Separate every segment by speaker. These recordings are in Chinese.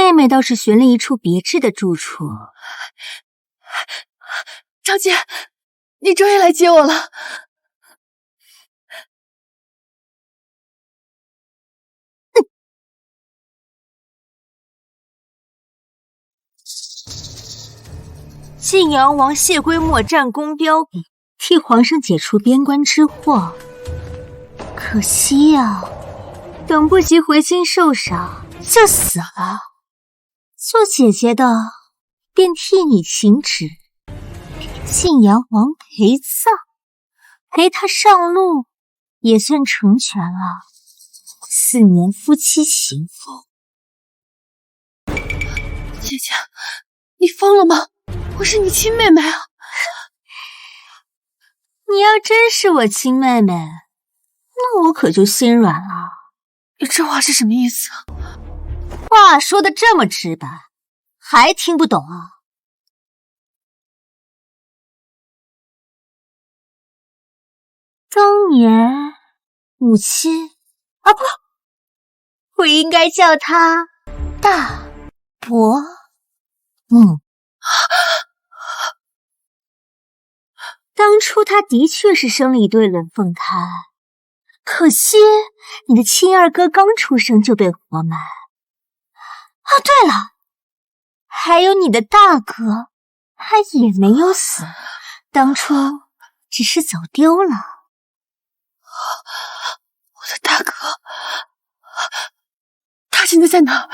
Speaker 1: 妹妹倒是寻了一处别致的住处。
Speaker 2: 长姐，你终于来接我了。
Speaker 1: 晋阳王谢归墨战功彪炳，替皇上解除边关之祸。可惜呀，等不及回京受赏，就死了。做姐姐的便替你请旨，给晋阳王陪葬，陪他上路，也算成全了4年夫妻行风。
Speaker 2: 姐姐，你疯了吗？我是你亲妹妹啊！
Speaker 1: 你要真是我亲妹妹，那我可就心软了。
Speaker 2: 你这话是什么意思啊？
Speaker 1: 话说的这么直白，还听不懂啊？当年母亲啊不，我应该叫她大伯母。当初她的确是生了一对龙凤胎，可惜你的亲二哥刚出生就被活埋。哦，对了，还有你的大哥，他也没有死，当初只是走丢了。
Speaker 2: 我的大哥，他现在在哪？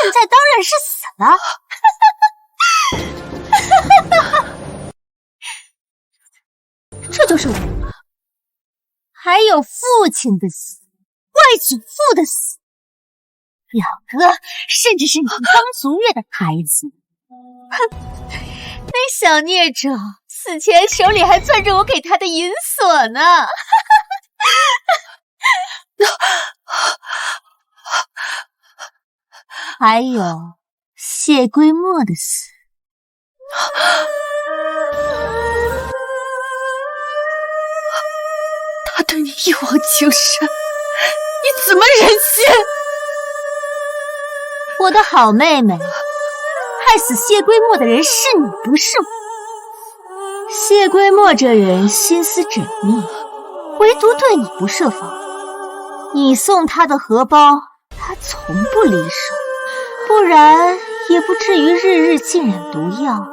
Speaker 1: 现在当然是死了。这就是我。还有父亲的死，外祖父的死，表哥甚至是你刚足月的孩子。哼，那小孽种死前手里还攥着我给他的银锁呢。还有谢归墨的死。
Speaker 2: 他对你一往情深，你怎么忍心？
Speaker 1: 我的好妹妹，害死谢归墨的人是你，不是我。谢归墨这人心思缜密，唯独对你不设防。你送他的荷包，他从不离手，不然也不至于日日浸染毒药，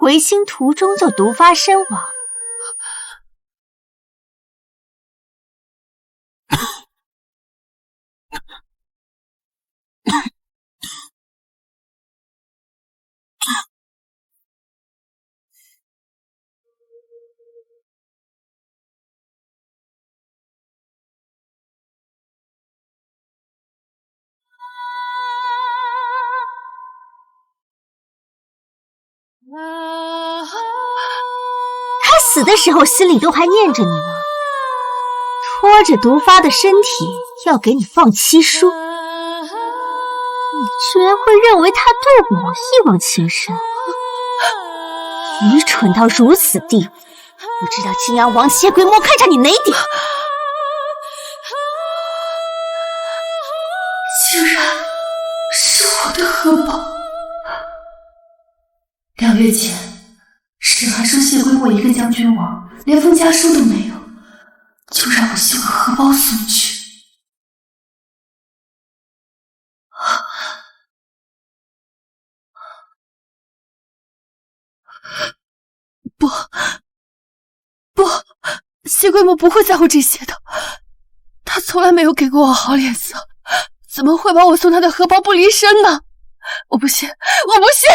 Speaker 1: 回京途中就毒发身亡。他死的时候心里都还念着你呢，拖着毒发的身体要给你放七书，你居然会认为他对我一往情深，愚蠢到如此地步，不知道晋阳王谢归墨看上你哪点？
Speaker 2: 竟然是我的荷包！2月前，沈还收谢归墨一个将军王，连封家书都没有，就让我绣个荷包送去。不，谢归墨不会在乎这些的，他从来没有给过我好脸色，怎么会把我送他的荷包不离身呢？我不信，我不信！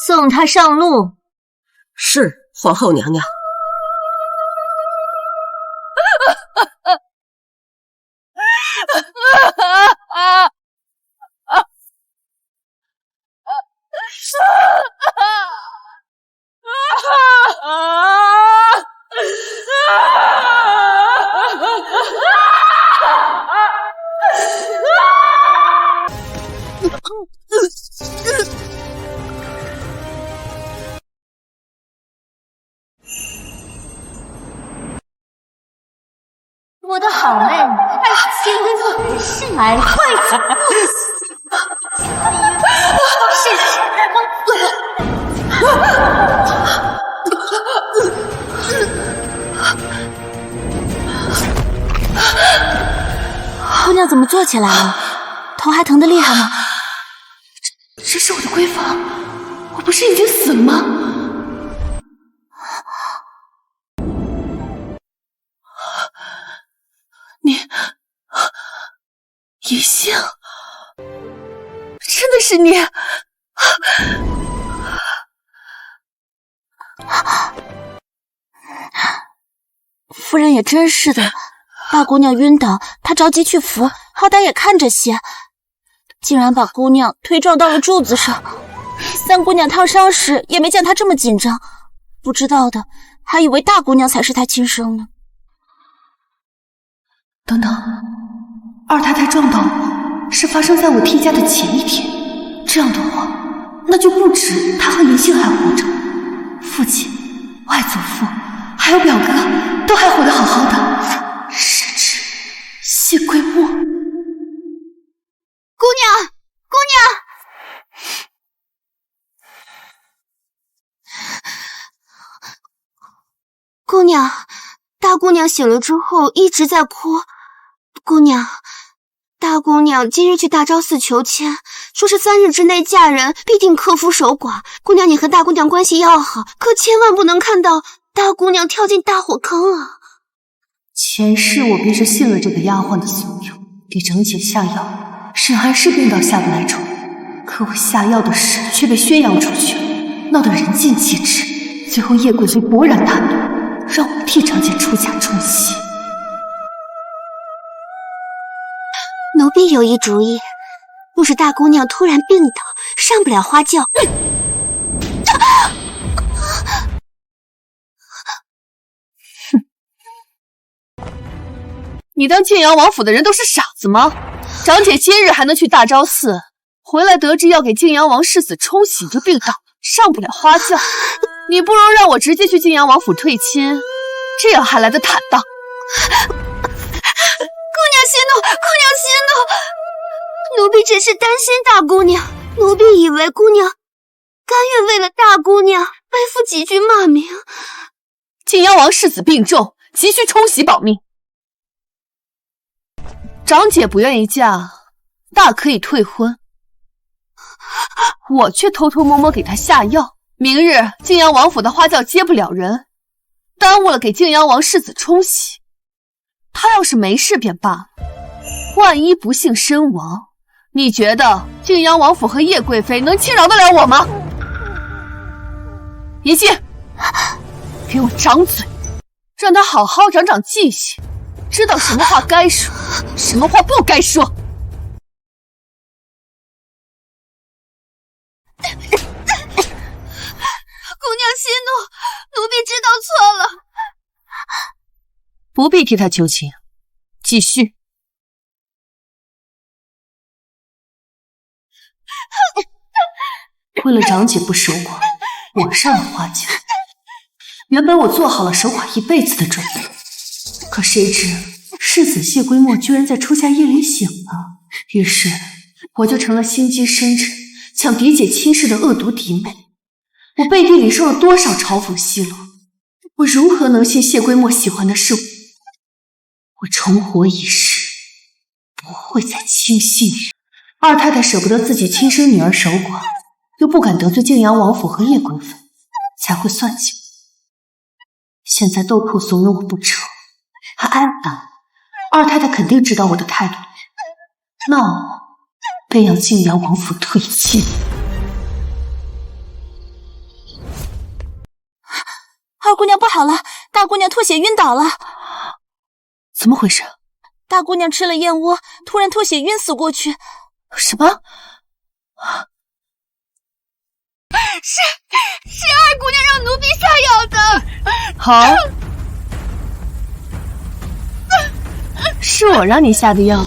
Speaker 1: 送他上路。
Speaker 3: 是，皇后娘娘。
Speaker 1: 我的好妹妹，谢归莫是来快死不死，是姑娘怎么坐起来了？头还疼得厉害吗？
Speaker 2: 这是我的闺房，我不是已经死了吗？你，银杏，真的是你！
Speaker 1: 夫人也真是的，大姑娘晕倒，她着急去扶，好歹也看着些，竟然把姑娘推撞到了柱子上。三姑娘烫伤时也没见她这么紧张，不知道的还以为大姑娘才是她亲生呢。
Speaker 2: 等等，二太太撞倒我是发生在我替嫁的前一天，这样的话，那就不止她和银杏还活着，父亲、外祖父还有表哥都还活得好好的，甚至谢桂墨。
Speaker 1: 姑娘，姑娘！姑娘，大姑娘醒了之后一直在哭。姑娘，大姑娘今日去大昭寺求签，说是3日之内嫁人必定克夫守寡。姑娘，你和大姑娘关系要好，可千万不能看到大姑娘跳进大火坑啊！
Speaker 2: 前世我便是信了这个丫鬟的怂恿，给整姐下药，沈寒是病到下不来床，可我下药的事却被宣扬出去，闹得人尽皆知。最后叶贵妃勃然大怒，让我替长姐出嫁冲喜。
Speaker 1: 奴婢有一主意，若是大姑娘突然病倒，上不了花轿，
Speaker 2: 你当晋阳王府的人都是傻子吗？长姐今日还能去大昭寺，回来得知要给晋阳王世子冲喜就病倒，上不了花轿。你不如让我直接去晋阳王府退亲，这样还来得坦荡。
Speaker 1: 姑娘息怒，姑娘息怒，奴婢只是担心大姑娘，奴婢以为姑娘甘愿为了大姑娘背负几句骂名。
Speaker 2: 晋阳王世子病重，急需冲喜保命。长姐不愿意嫁，大可以退婚，我却偷偷摸摸给她下药。明日晋阳王府的花轿接不了人，耽误了给晋阳王世子冲喜。他要是没事便罢了，万一不幸身亡，你觉得晋阳王府和叶贵妃能轻饶得了我吗？银杏，给我张嘴，让他好好长长记性，知道什么话该说，什么话不该说。
Speaker 1: 姑娘息怒，奴婢知道错了。
Speaker 2: 不必替他求情，继续。为了长姐不守寡，我上了花轿。原本我做好了守寡一辈子的准备，可谁知世子谢归墨居然在初夏夜里醒了，于是我就成了心机深沉、抢嫡姐亲事的恶毒嫡妹。我背地里受了多少嘲讽奚落，我如何能信谢归墨喜欢的是我？我重活一世，不会再轻信人。二太太舍不得自己亲生女儿守寡，又不敢得罪晋阳王府和叶贵妃，才会算计我。现在豆蔻怂了我不成，还安安。二太太肯定知道我的态度，那我便要晋阳王府退亲。
Speaker 1: 二姑娘不好了，大姑娘吐血晕倒了。
Speaker 2: 怎么回事？
Speaker 1: 大姑娘吃了燕窝，突然吐血晕死过去。
Speaker 2: 什么？
Speaker 1: 是二姑娘让奴婢下药的。
Speaker 2: 好，是我让你下的药。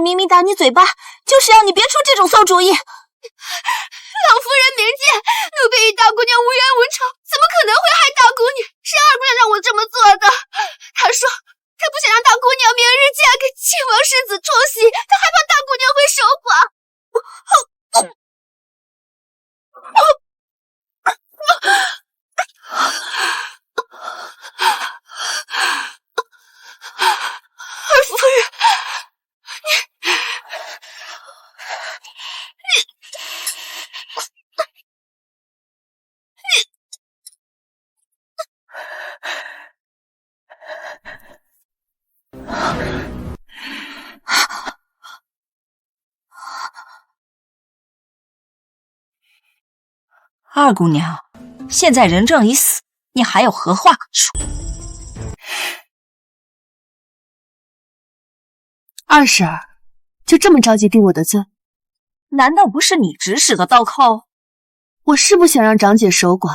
Speaker 1: 娘明明打你嘴巴，就是让你别出这种馊主意。
Speaker 2: 老夫人明鉴，奴婢与大姑娘无冤无仇，怎么可能会害大姑娘？是二姑娘让我这么做的。她说她不想让大姑娘明日嫁给亲王世子冲喜，她害怕大姑娘会守寡。二夫人，
Speaker 4: 二姑娘，现在人证已死，你还有何话可说？
Speaker 2: 二婶儿，就这么着急定我的罪？
Speaker 4: 难道不是你指使的倒扣？
Speaker 2: 我是不想让长姐守寡，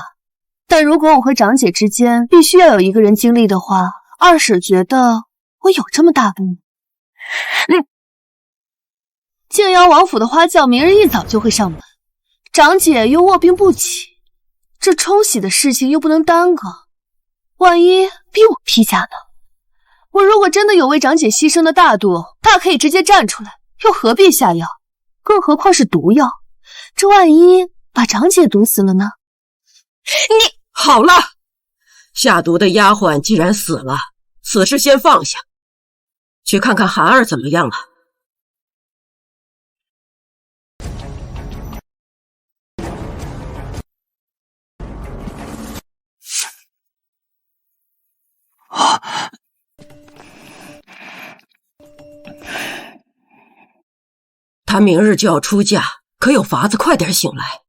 Speaker 2: 但如果我和长姐之间必须要有一个人经历的话，二婶觉得我有这么大度吗？晋阳王府的花轿明日一早就会上门，长姐又卧病不起，这冲喜的事情又不能耽搁，万一逼我批假呢？我如果真的有为长姐牺牲的大度，大可以直接站出来，又何必下药？更何况是毒药，这万一把长姐毒死了呢？
Speaker 3: 你好了，下毒的丫鬟既然死了，此事先放下，去看看涵儿怎么样了。她明日就要出嫁，可有法子快点醒来？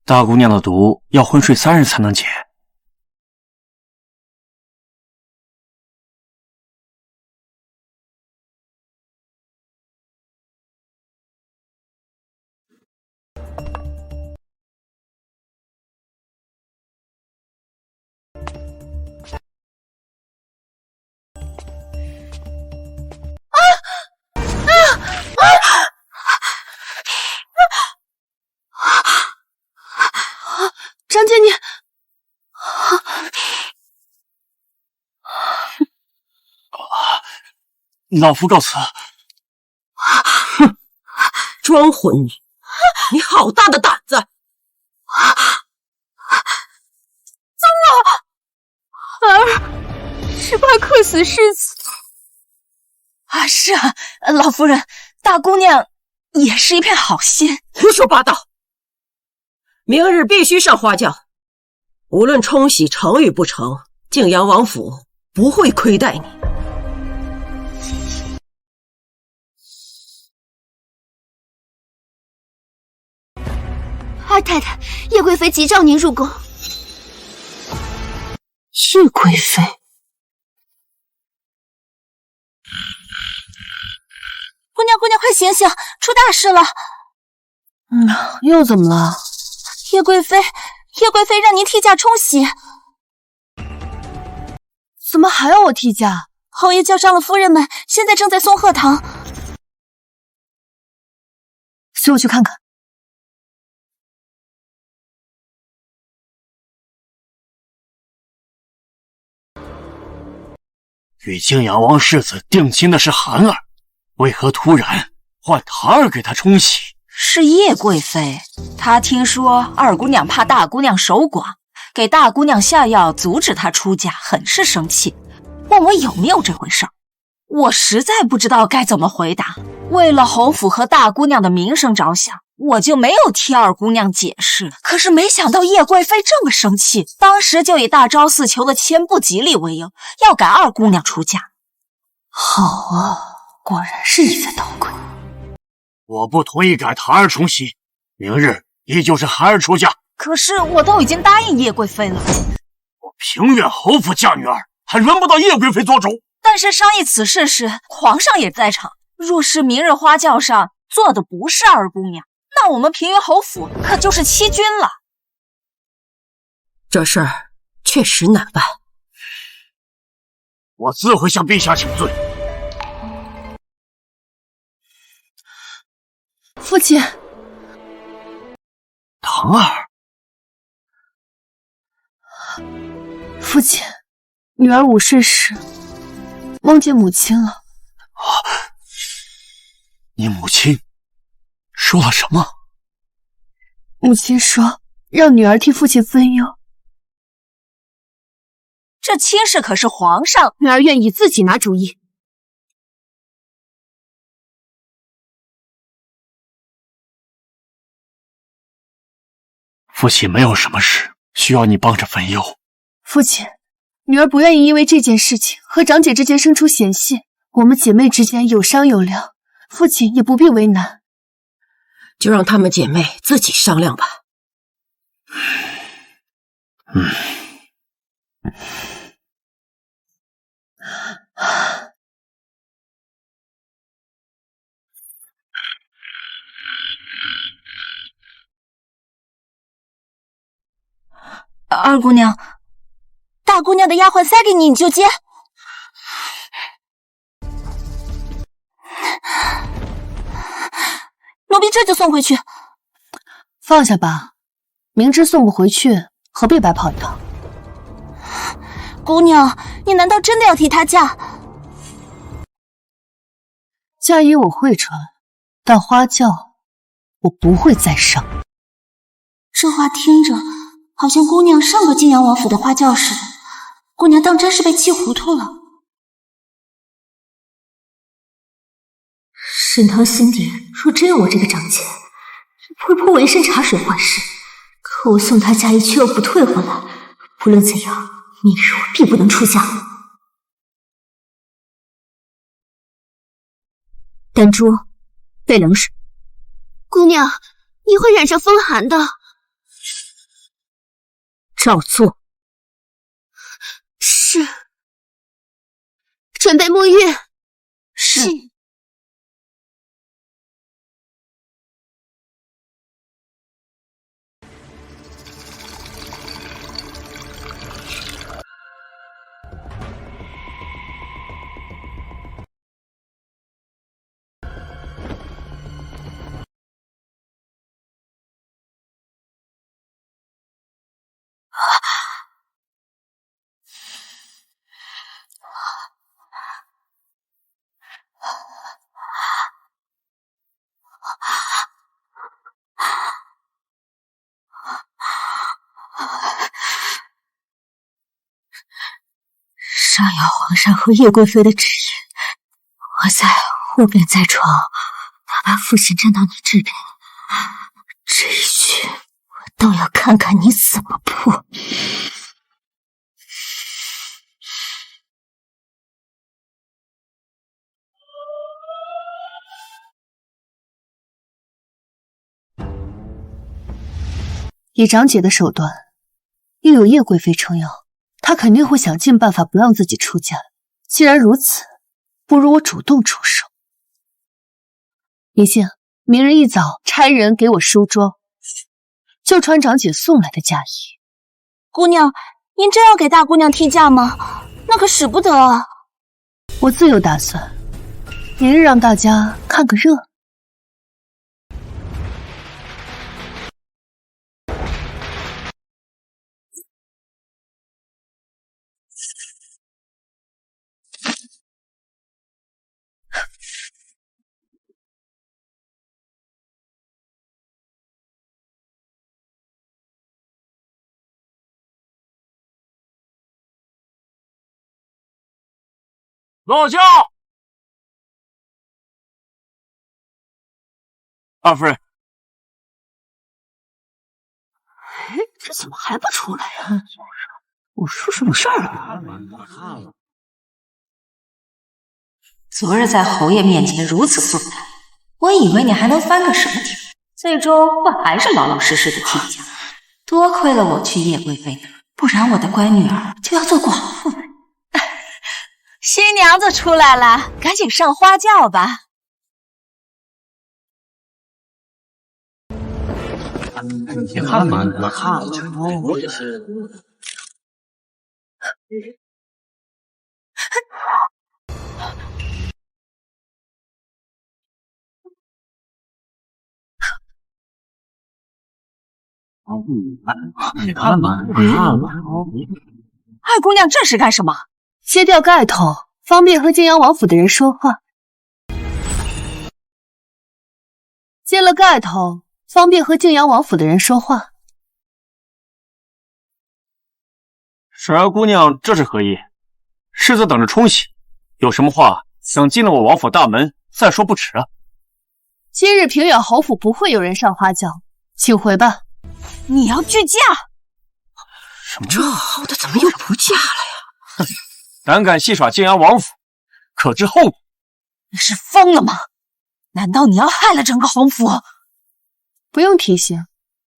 Speaker 5: 大姑娘的毒要昏睡3日才能解。
Speaker 2: 长姐，
Speaker 5: 你老夫告辞。
Speaker 3: 哼，装混女，你好大的胆子！
Speaker 2: 糟了，孩儿是怕客死世子。
Speaker 4: 啊，是啊，老夫人，大姑娘也是一片好心。
Speaker 3: 胡说八道！明日必须上花轿，无论冲喜成与不成，泾阳王府不会亏待你。
Speaker 2: 二太太，叶贵妃急召您入宫。
Speaker 3: 是贵妃？
Speaker 1: 姑娘，姑娘，快醒醒，出大事了！
Speaker 2: 又怎么了？
Speaker 1: 叶贵妃让您替嫁冲喜。
Speaker 2: 怎么还要我替嫁？
Speaker 1: 侯爷叫上了夫人们，现在正在松鹤堂。
Speaker 2: 随我去看看。
Speaker 5: 与泾阳王世子定亲的是涵儿，为何突然换檀儿给他冲喜？
Speaker 4: 是叶贵妃，她听说二姑娘怕大姑娘守寡，给大姑娘下药阻止她出嫁，很是生气，问我有没有这回事儿。我实在不知道该怎么回答，为了侯府和大姑娘的名声着想，我就没有替二姑娘解释。可是没想到叶贵妃这么生气，当时就以大昭寺求的签不吉利为由，要赶二姑娘出嫁。
Speaker 2: 好啊，果然是你在捣鬼。
Speaker 5: 我不同意改檀儿冲喜，明日依旧是涵儿出嫁。
Speaker 4: 可是我都已经答应叶贵妃了。
Speaker 5: 我平远侯府嫁女儿，还轮不到叶贵妃做主。
Speaker 4: 但是商议此事时，皇上也在场。若是明日花轿上坐的不是二姑娘，那我们平原侯府可就是欺君了。
Speaker 3: 这事儿确实难办，
Speaker 5: 我自会向陛下请罪。
Speaker 2: 父亲，
Speaker 5: 唐儿，
Speaker 2: 父亲，女儿午睡时梦见母亲了。
Speaker 5: 你母亲说了什么？
Speaker 2: 母亲说让女儿替父亲分忧。
Speaker 4: 这亲事可是皇上，
Speaker 1: 女儿愿意自己拿主意。
Speaker 5: 父亲没有什么事需要你帮着分忧。
Speaker 2: 父亲，女儿不愿意因为这件事情和长姐之间生出嫌隙，我们姐妹之间有商有量，父亲也不必为难。
Speaker 3: 就让她们姐妹自己商量吧。
Speaker 4: 二姑娘，大姑娘的丫鬟塞给你，你就接。奴婢这就送回去。
Speaker 2: 放下吧，明知送不回去，何必白跑一趟？
Speaker 4: 姑娘，你难道真的要替她嫁？
Speaker 2: 嫁衣我会穿，但花轿我不会再上。
Speaker 1: 这话听着好像姑娘上过晋阳王府的花轿似的，姑娘当真是被气糊涂了。沈堂心底若真有我这个长姐，会泼我一身茶水换事。可我送她嫁衣却又不退回来，不论怎样，明日我必不能出嫁。丹珠，备冷水。姑娘，你会染上风寒的。照做。是。准备沐浴。是。上要皇上和叶贵妃的旨意，我在后边在床，他把父亲站到你这边，这一局我倒要看看你怎么破。
Speaker 2: 以长姐的手段，又有叶贵妃撑腰，她肯定会想尽办法不让自己出嫁。既然如此，不如我主动出手。李信，明日一早差人给我梳妆，就穿长姐送来的嫁衣。
Speaker 1: 姑娘，您真要给大姑娘替嫁吗？那可使不得啊！
Speaker 2: 我自有打算，明日让大家看个热闹。
Speaker 5: 老将，二夫人，
Speaker 1: 哎，这怎么还不出来呀？我出什么事儿了？
Speaker 4: 昨日在侯爷面前如此素谈，我以为你还能翻个什么条，最终我还是老老实实的替嫁。多亏了我去叶贵妃那儿，不然我的乖女儿就要做寡妇了。新娘子出来了，赶紧上花轿吧。
Speaker 5: 你看嘛，我看了，我也是。
Speaker 4: 二姑娘这是干什么？
Speaker 2: 揭掉盖头，方便和晋阳王府的人说话。揭了盖头，方便和晋阳王府的人说话。
Speaker 5: 婶儿姑娘这是何意？世子等着冲洗，有什么话等进了我王府大门再说不迟啊。
Speaker 2: 今日平远侯府不会有人上花轿，请回吧。
Speaker 4: 你要拒嫁？
Speaker 5: 什么？
Speaker 3: 这好的怎么又不嫁了呀？
Speaker 5: 胆敢戏耍晋阳王府，可知后果？
Speaker 4: 你是疯了吗？难道你要害了整个侯府？
Speaker 2: 不用提醒，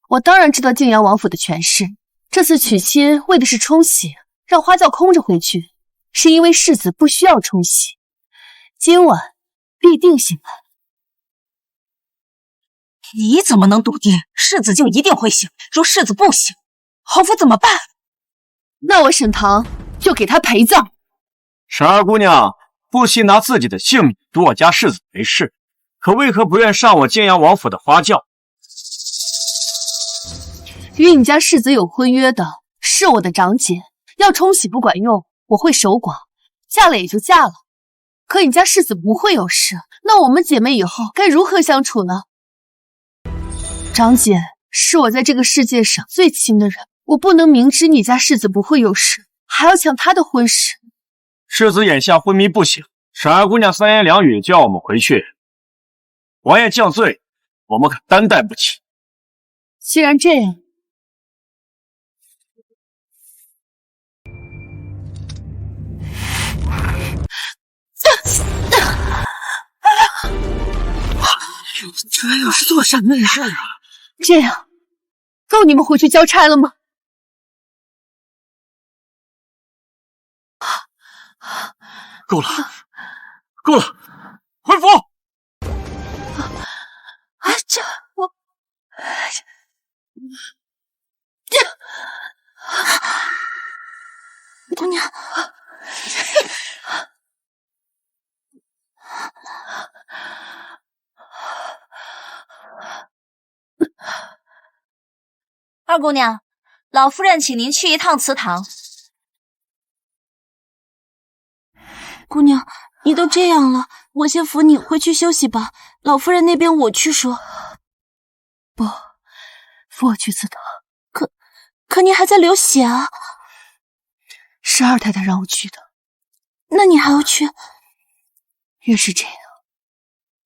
Speaker 2: 我当然知道晋阳王府的权势。这次娶亲为的是冲喜，让花轿空着回去，是因为世子不需要冲喜。今晚必定醒来。
Speaker 4: 你怎么能笃定世子就一定会醒？若世子不醒，侯府怎么办？
Speaker 2: 那我沈棠就给他陪葬。
Speaker 5: 婶儿姑娘不惜拿自己的性命赌我家世子为誓，可为何不愿上我晋阳王府的花轿？
Speaker 2: 与你家世子有婚约的是我的长姐，要冲喜不管用，我会守寡，嫁了也就嫁了。可你家世子不会有事，那我们姐妹以后该如何相处呢？长姐是我在这个世界上最亲的人，我不能明知你家世子不会有事，还要抢他的婚事。
Speaker 5: 世子眼下昏迷不醒，婶儿姑娘三言两语就要我们回去，王爷降罪，我们可担待不起。
Speaker 2: 既然这样，
Speaker 3: 这又是做什么呀？
Speaker 2: 这样够你们回去交差了吗？
Speaker 5: 够了，够了，回府！
Speaker 2: 这我
Speaker 1: 姑娘，
Speaker 4: 二姑娘，老夫人请您去一趟祠堂。
Speaker 1: 姑娘，你都这样了，我先扶你回去休息吧。老夫人那边我去说。
Speaker 2: 不，扶我去祠堂。
Speaker 1: 可你还在流血啊！
Speaker 2: 是二太太让我去的。
Speaker 1: 那你还要去？
Speaker 2: 越是这样，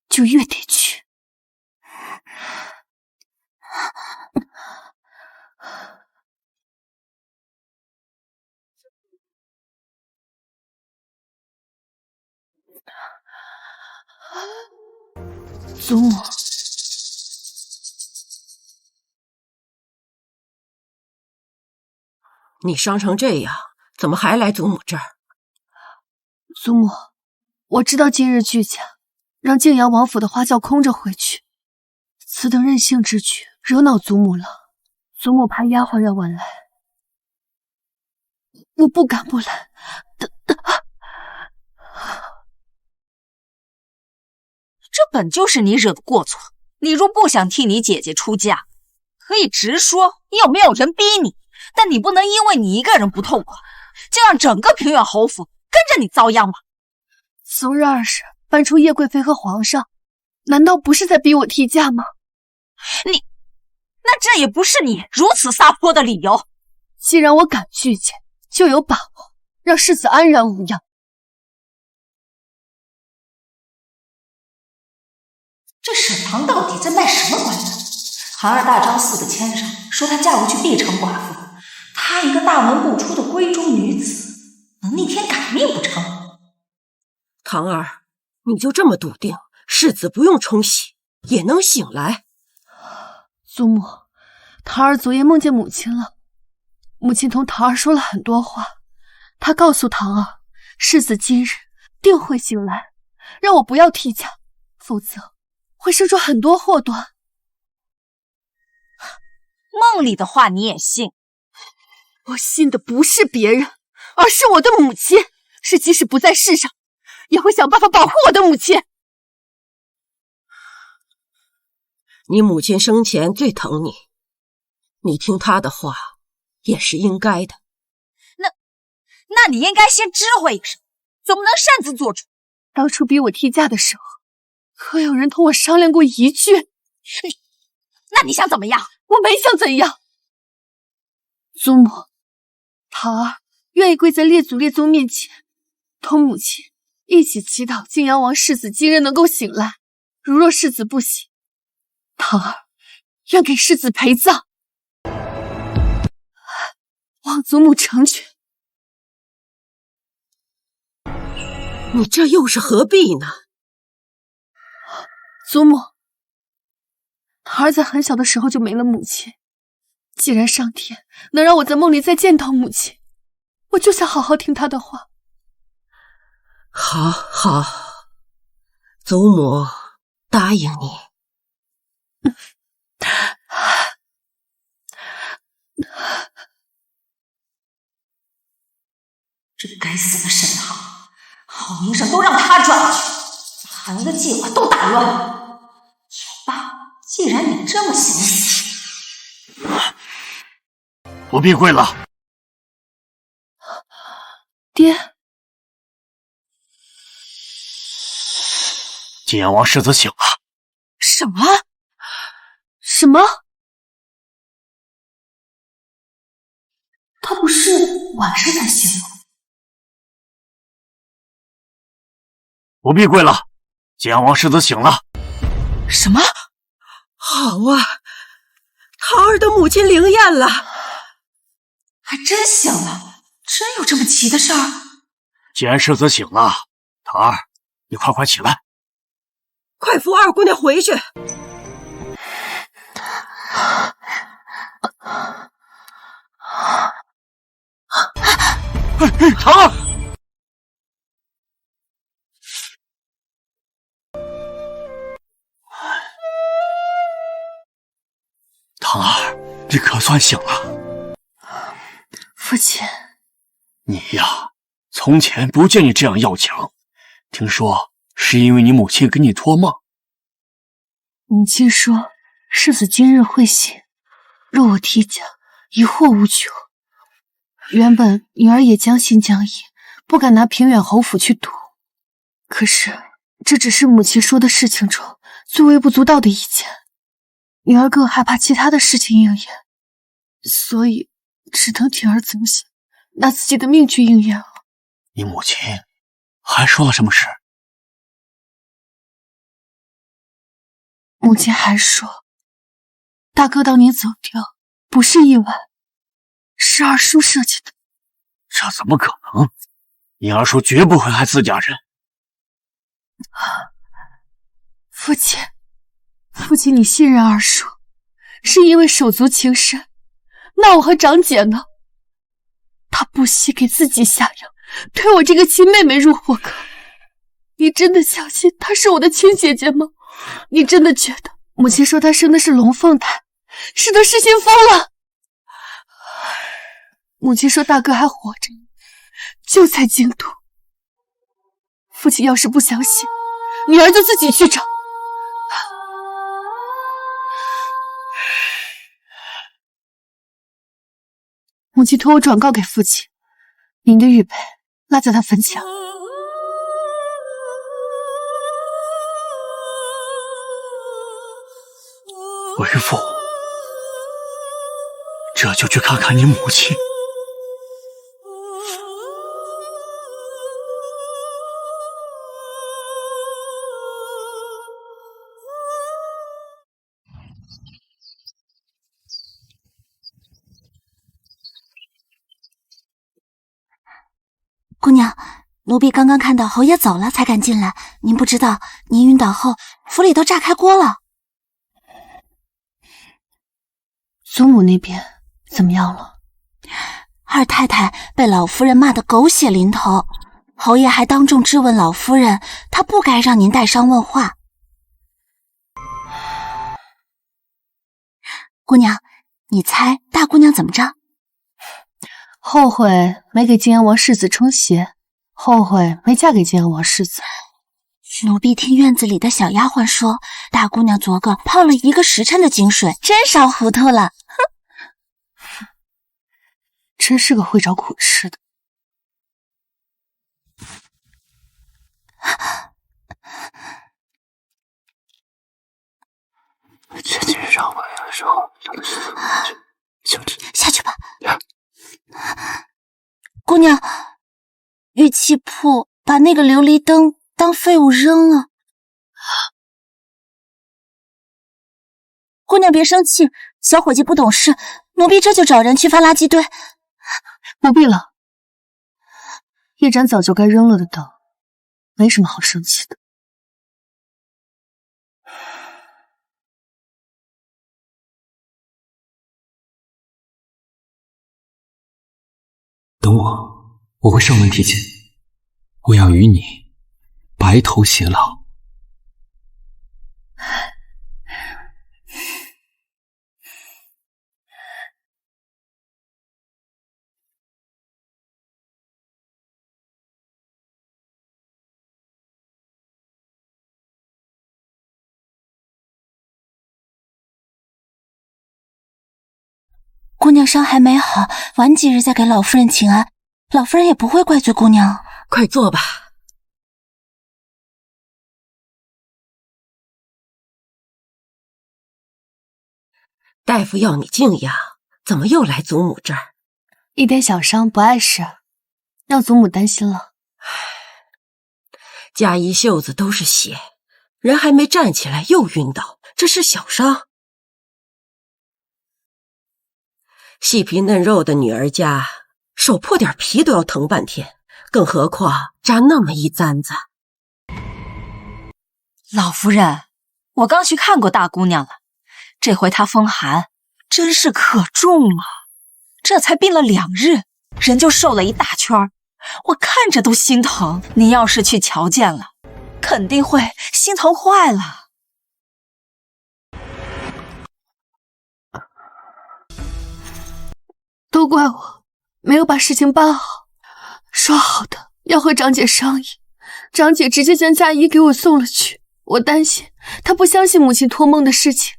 Speaker 2: 就越得去。祖母，
Speaker 3: 你伤成这样，怎么还来祖母这儿？
Speaker 2: 祖母，我知道今日拒嫁，让晋阳王府的花轿空着回去，此等任性之举惹恼祖母了。祖母派丫鬟让我来，我不敢不来。
Speaker 4: 这本就是你惹的过错，你若不想替你姐姐出嫁，可以直说，又没有人逼你。但你不能因为你一个人不痛快，就让整个平远侯府跟着你遭殃吧。
Speaker 2: 昨日二婶搬出叶贵妃和皇上，难道不是在逼我替嫁吗？
Speaker 4: 那这也不是你如此撒泼的理由。
Speaker 2: 既然我敢拒绝，就有把握让世子安然无恙。
Speaker 4: 这沈棠到底在卖什么关子？韩二大张似的签上，说她嫁过去必成寡妇。她一个大门不出的闺中女子，能逆天改命不成？
Speaker 3: 堂儿，你就这么笃定世子不用冲洗也能醒来？
Speaker 2: 祖母，桃儿昨夜梦见母亲了，母亲同桃儿说了很多话，她告诉桃儿，世子今日定会醒来，让我不要替嫁，否则会生出很多祸端。
Speaker 4: 梦里的话你也信？
Speaker 2: 我信的不是别人，而是我的母亲，是即使不在世上，也会想办法保护我的母亲。
Speaker 3: 你母亲生前最疼你，你听他的话也是应该的。
Speaker 4: 那你应该先知会一声，怎么能擅自做主？
Speaker 2: 当初逼我替嫁的时候，可有人同我商量过一句？
Speaker 4: 那你想怎么样？
Speaker 2: 我没想怎样。祖母，桃儿愿意跪在列祖列宗面前，同母亲一起祈祷晋阳王世子今日能够醒来。如若世子不醒，桃儿愿给世子陪葬。望祖母成全。
Speaker 3: 你这又是何必呢？
Speaker 2: 祖母，桃儿在很小的时候就没了母亲。既然上天能让我在梦里再见到母亲，我就想好好听她的话。
Speaker 3: 好，好，祖母答应你。
Speaker 4: 这该死的沈航，好名声都让他赚了去，把韩儿的计划都打乱了。也罢，既然你这么想死，
Speaker 5: 不必跪了。
Speaker 2: 爹，
Speaker 5: 晋阳王世子醒了。
Speaker 4: 什么？
Speaker 2: 什么？他不是晚上才醒吗？
Speaker 5: 不必跪了，晋阳王世子醒了。
Speaker 4: 什么？
Speaker 3: 好啊，桃儿的母亲灵验了，
Speaker 4: 还真醒了，真有这么奇的事儿？
Speaker 5: 既然世子醒了，桃儿，你快起来，
Speaker 3: 快扶二姑娘回去。
Speaker 5: 桃儿，桃儿，你可算醒了。
Speaker 2: 父亲，
Speaker 5: 你呀，从前不见你这样要强，听说是因为你母亲给你托梦。
Speaker 2: 母亲说世子今日会醒，若我替嫁，疑惑无穷。原本女儿也将信将疑，不敢拿平远侯府去赌。可是这只是母亲说的事情中最微不足道的一件，女儿更害怕其他的事情应验，所以只能铤而走险，拿自己的命去应验了。
Speaker 5: 你母亲还说了什么事？
Speaker 2: 母亲还说，大哥当年走掉不是意外，是二叔设计的。
Speaker 5: 这怎么可能？你二叔绝不会害自家人。
Speaker 2: 父亲，你信任二叔，是因为手足情深。那我和长姐呢？他不惜给自己下药，推我这个亲妹妹入火坑。你真的相信她是我的亲姐姐吗？你真的觉得母亲说她生的是龙凤胎，是她失心疯了？母亲说大哥还活着，就在京都。父亲要是不相信，女儿就自己去找。母亲托我转告给父亲，您的玉佩落在他坟前。
Speaker 5: 为父，这就去看看你母亲。
Speaker 1: 姑娘，奴婢刚刚看到侯爷走了才敢进来，您不知道，您晕倒后府里都炸开锅了。
Speaker 2: 祖母那边怎么样了？
Speaker 1: 二太太被老夫人骂得狗血淋头，侯爷还当众质问老夫人，他不该让您带伤问话。姑娘，你猜大姑娘怎么着？
Speaker 2: 后悔没给晋阳王世子冲鞋，后悔没嫁给晋阳王世子。
Speaker 1: 奴婢听院子里的小丫鬟说，大姑娘昨个泡了1个时辰的井水，真烧糊涂了。哼，
Speaker 2: 真是个会找苦吃的。
Speaker 6: 前几日让我来的时候，
Speaker 1: 下去吧。姑娘，玉器铺把那个琉璃灯当废物扔了。姑娘别生气，小伙计不懂事，奴婢这就找人去翻垃圾堆。
Speaker 2: 不必了，一盏早就该扔了的灯，没什么好生气的。
Speaker 6: 等我会上门提亲，我要与你白头偕老。
Speaker 1: 姑娘伤还没好，晚几日再给老夫人请安，老夫人也不会怪罪姑娘。
Speaker 3: 快坐吧。大夫要你静养，怎么又来祖母这儿？
Speaker 2: 一点小伤不碍事，让祖母担心了。
Speaker 3: 家衣袖子都是血，人还没站起来又晕倒，这是小伤。细皮嫩肉的女儿家，手破点皮都要疼半天，更何况扎那么一簪子。
Speaker 4: 老夫人，我刚去看过大姑娘了，这回她风寒真是可重了，这才病了2日，人就瘦了一大圈，我看着都心疼。您要是去瞧见了，肯定会心疼坏了。
Speaker 2: 都怪我没有把事情办好，说好的要和长姐商议，长姐直接将嫁衣给我送了去。我担心她不相信母亲托梦的事情，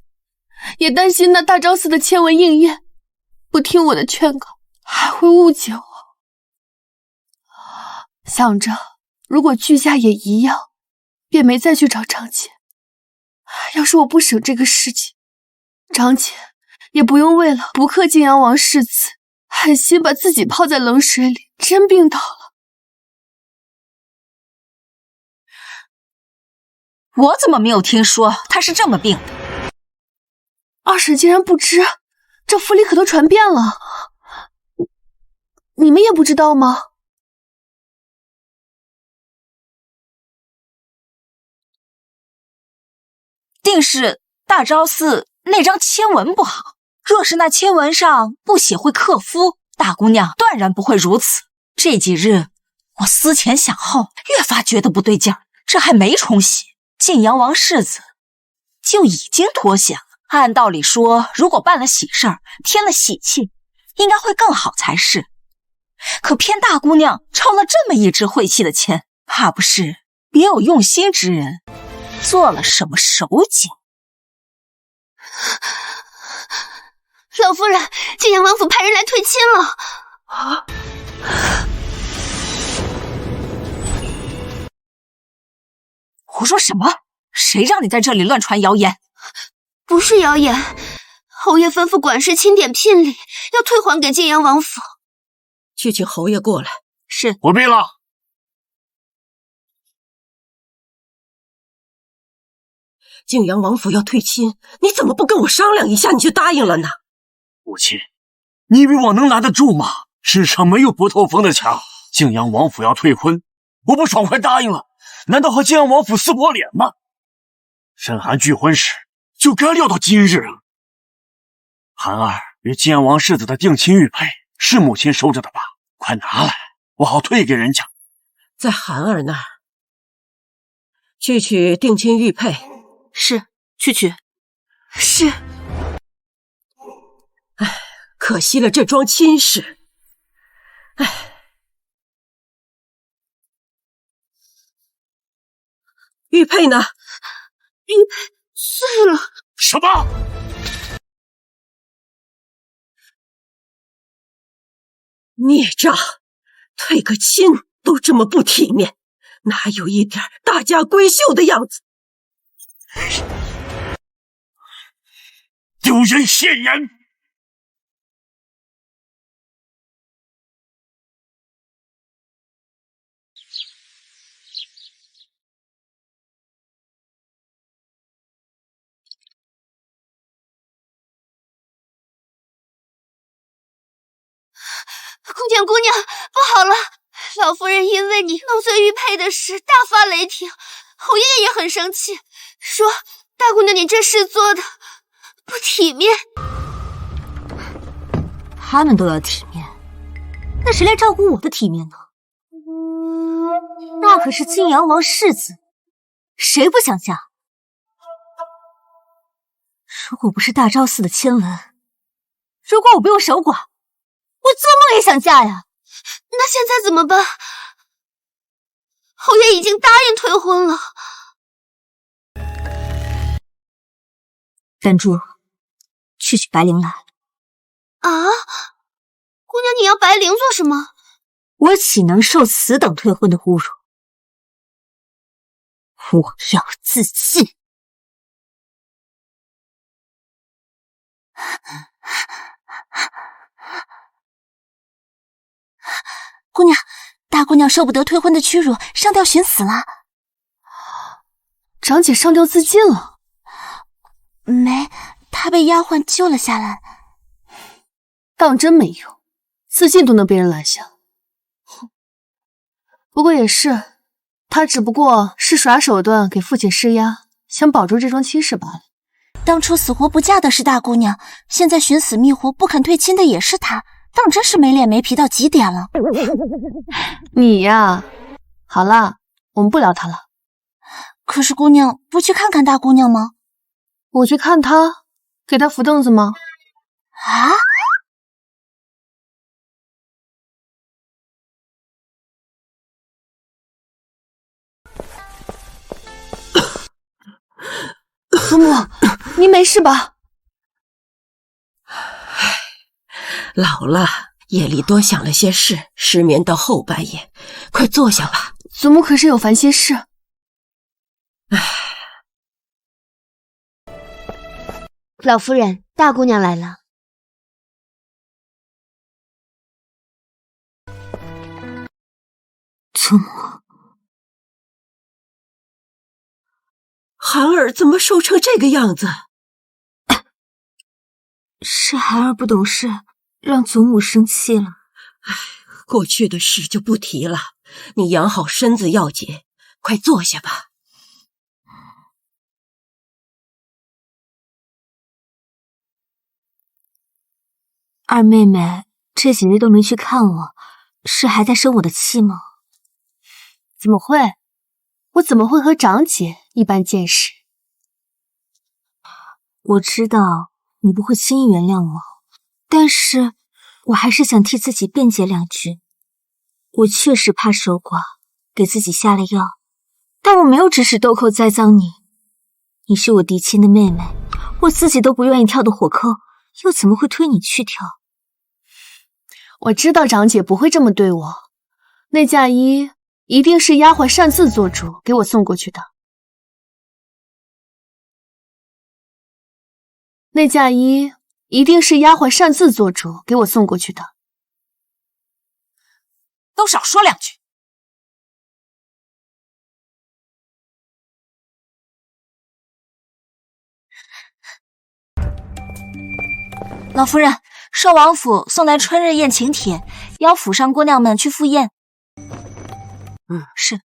Speaker 2: 也担心那大昭寺的签文应验，不听我的劝告，还会误解我。想着如果居家也一样，便没再去找长姐。要是我不省这个事情，长姐也不用为了不克晋阳王世子，狠心把自己泡在冷水里，真病倒了。
Speaker 4: 我怎么没有听说她是这么病的？
Speaker 2: 二婶竟然不知，这府里可都传遍了。你们也不知道吗？
Speaker 4: 定是大昭寺那张签文不好，若是那签文上不写会克夫，大姑娘断然不会如此。这几日我思前想后，越发觉得不对劲儿，这还没冲喜，晋阳王世子就已经脱险了。按道理说，如果办了喜事儿，添了喜气，应该会更好才是。可偏大姑娘抄了这么一支晦气的签，怕不是别有用心之人做了什么手脚。
Speaker 1: 老夫人，晋阳王府派人来退亲了。
Speaker 3: 啊！
Speaker 4: 胡说什么？谁让你在这里乱传谣言？
Speaker 1: 不是谣言，侯爷吩咐管事钦点聘礼，要退还给晋阳王府。
Speaker 3: 去请侯爷过来。
Speaker 4: 是。
Speaker 5: 不必了。
Speaker 3: 晋阳王府要退亲，你怎么不跟我商量一下你就答应了呢？
Speaker 5: 母亲，你以为我能拦得住吗？世上没有不透风的墙。晋阳王府要退婚，我不爽快答应了，难道和晋阳王府撕破脸吗？沈寒拒婚时就该料到今日了。寒儿与晋阳王世子的定亲玉佩是母亲收着的吧？快拿来，我好退给人家。
Speaker 3: 在寒儿那儿去取定亲玉佩。
Speaker 4: 是，去取。
Speaker 1: 是。
Speaker 3: 唉，可惜了这桩亲事。唉，玉佩呢？
Speaker 1: 玉佩碎了。
Speaker 5: 什么？
Speaker 3: 孽障，退个亲都这么不体面，哪有一点大家闺秀的样子？
Speaker 5: 丢人现眼！
Speaker 2: 姑娘，不好了！老夫人因为你弄碎玉佩的事大发雷霆，侯爷爷也很生气，说大姑娘你这事做的不体面。
Speaker 1: 他们都要体面，那谁来照顾我的体面呢？那可是晋阳王世子，谁不想嫁？如果不是大昭寺的签文，如果我不用守寡，我做梦也想嫁呀。
Speaker 2: 那现在怎么办？侯爷已经答应退婚了。
Speaker 1: 丹珠，去取白绫来。
Speaker 2: 啊，姑娘，你要白绫做什么？
Speaker 1: 我岂能受此等退婚的侮辱？我要自尽。
Speaker 7: 姑娘，大姑娘受不得退婚的屈辱，上吊寻死了。
Speaker 2: 长姐上吊自尽了？
Speaker 7: 没，她被丫鬟救了下来。
Speaker 2: 当真没用，自尽都能被人拦下。不过也是，她只不过是耍手段给父亲施压，想保住这桩亲事罢了。
Speaker 7: 当初死活不嫁的是大姑娘，现在寻死觅活不肯退亲的也是她，当真是没脸没皮到极点了。
Speaker 2: 你呀，好了，我们不聊她了。
Speaker 7: 可是姑娘不去看看大姑娘吗？
Speaker 2: 我去看她，给她扶凳子吗？
Speaker 7: 啊？
Speaker 2: 祖母，您没事吧？
Speaker 3: 老了，夜里多想了些事，失眠到后半夜。快坐下吧。
Speaker 2: 祖母可是有烦心事。
Speaker 8: 老夫人，大姑娘来了。
Speaker 1: 祖母，
Speaker 3: 寒儿怎么瘦成这个样子？
Speaker 1: 是孩儿不懂事，让祖母生气了。
Speaker 3: 过去的事就不提了，你养好身子要紧。快坐下吧。
Speaker 1: 二妹妹这几日都没去看我，是还在生我的气吗？
Speaker 2: 怎么会？我怎么会和长姐一般见识？
Speaker 1: 我知道你不会轻易原谅我，但是我还是想替自己辩解两句。我确实怕守寡，给自己下了药，但我没有指使豆蔻栽赃你。你是我嫡亲的妹妹，我自己都不愿意跳的火坑，又怎么会推你去跳？
Speaker 2: 我知道长姐不会这么对我，那嫁衣一定是丫鬟擅自做主给我送过去的。那嫁衣一定是丫鬟擅自做主给我送过去的。
Speaker 4: 都少说两句。老夫人，寿王府送来春日宴请帖，邀府上姑娘们去赴宴。是。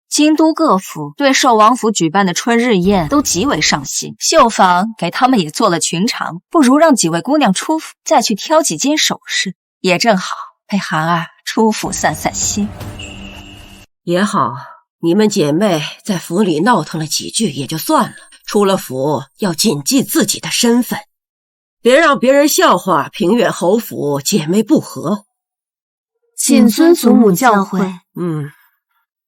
Speaker 4: 京都各府对寿王府举办的春日宴都极为上心，绣坊给他们也做了裙裳，不如让几位姑娘出府，再去挑几件首饰，也正好陪寒儿出府散散心。
Speaker 3: 也好，你们姐妹在府里闹腾了几句也就算了，出了府要谨记自己的身份，别让别人笑话平远侯府姐妹不和。
Speaker 2: 谨遵祖母教诲。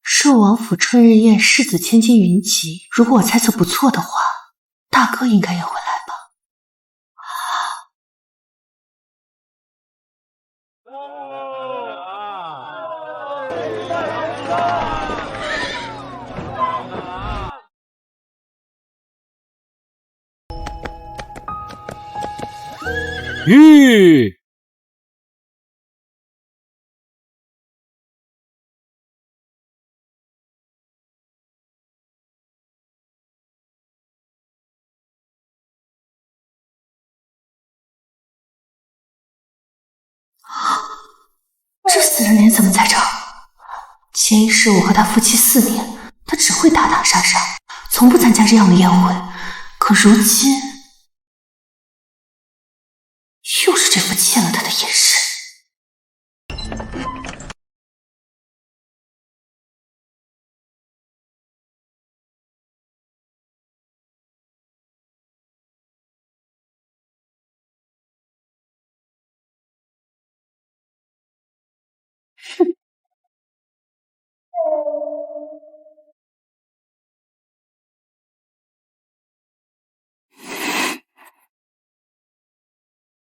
Speaker 2: 寿王府春日宴世子千金云集，如果我猜测不错的话，大哥应该也会来吧。
Speaker 6: 吁！
Speaker 2: 这死人脸怎么在这儿？前一世我和他夫妻4年，他只会打打杀杀，从不参加这样的宴会。可如今，又是这副欠了他的眼神。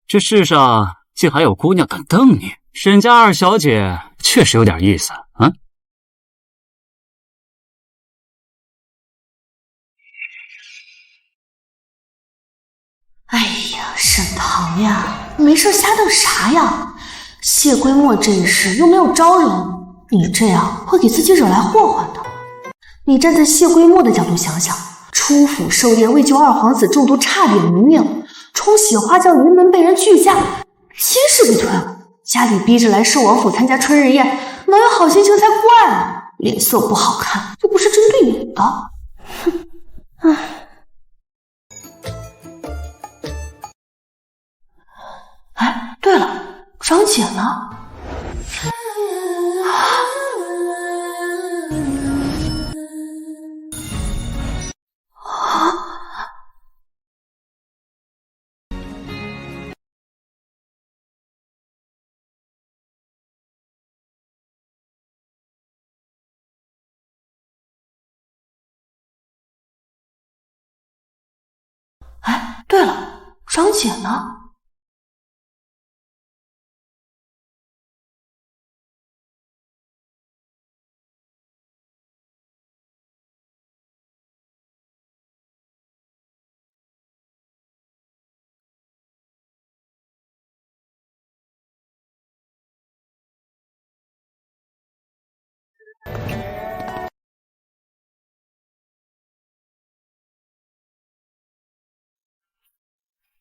Speaker 9: 这世上竟还有姑娘敢瞪你，沈家二小姐确实有点意思啊！
Speaker 2: 哎呀，沈棠呀，没事瞎瞪啥呀？谢归墨这一世又没有招人，你这样会给自己惹来祸患的。你站在谢归墨的角度想想，出府狩猎为救二皇子中毒差点无命，冲洗花轿临门被人拒嫁，亲事被推了，家里逼着来寿王府参加春日宴，哪有好心情才怪啊！脸色不好看，又不是针对你的。哼，唉。哎，对了，张姐呢？哎，对了，张姐呢？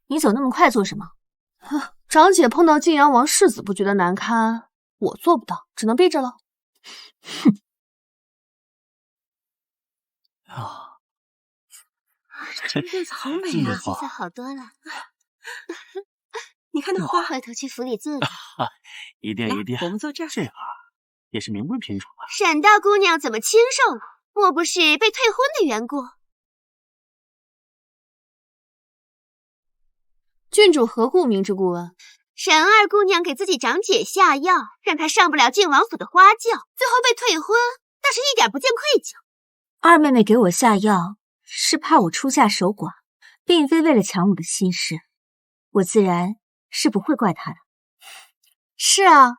Speaker 1: 你走那么快做什么？
Speaker 2: 长姐碰到晋阳王世子不觉得难堪，我做不到，只能避着了。
Speaker 1: 哼！
Speaker 9: 啊，
Speaker 1: 这叶子好美啊，
Speaker 8: 现在好多了。
Speaker 3: 你看那花，
Speaker 8: 回头去府里坐坐。
Speaker 5: 一定一定，
Speaker 3: 我们坐这儿。
Speaker 5: 这花也是名贵品种啊。
Speaker 8: 沈大姑娘怎么轻瘦了？莫不是被退婚的缘故？
Speaker 2: 郡主何故明知故问？
Speaker 8: 沈二姑娘给自己长姐下药，让她上不了晋王府的花轿，最后被退婚，那是一点不见愧疚。
Speaker 1: 二妹妹给我下药，是怕我出嫁守寡，并非为了抢我的心事，我自然是不会怪她的。
Speaker 2: 是啊，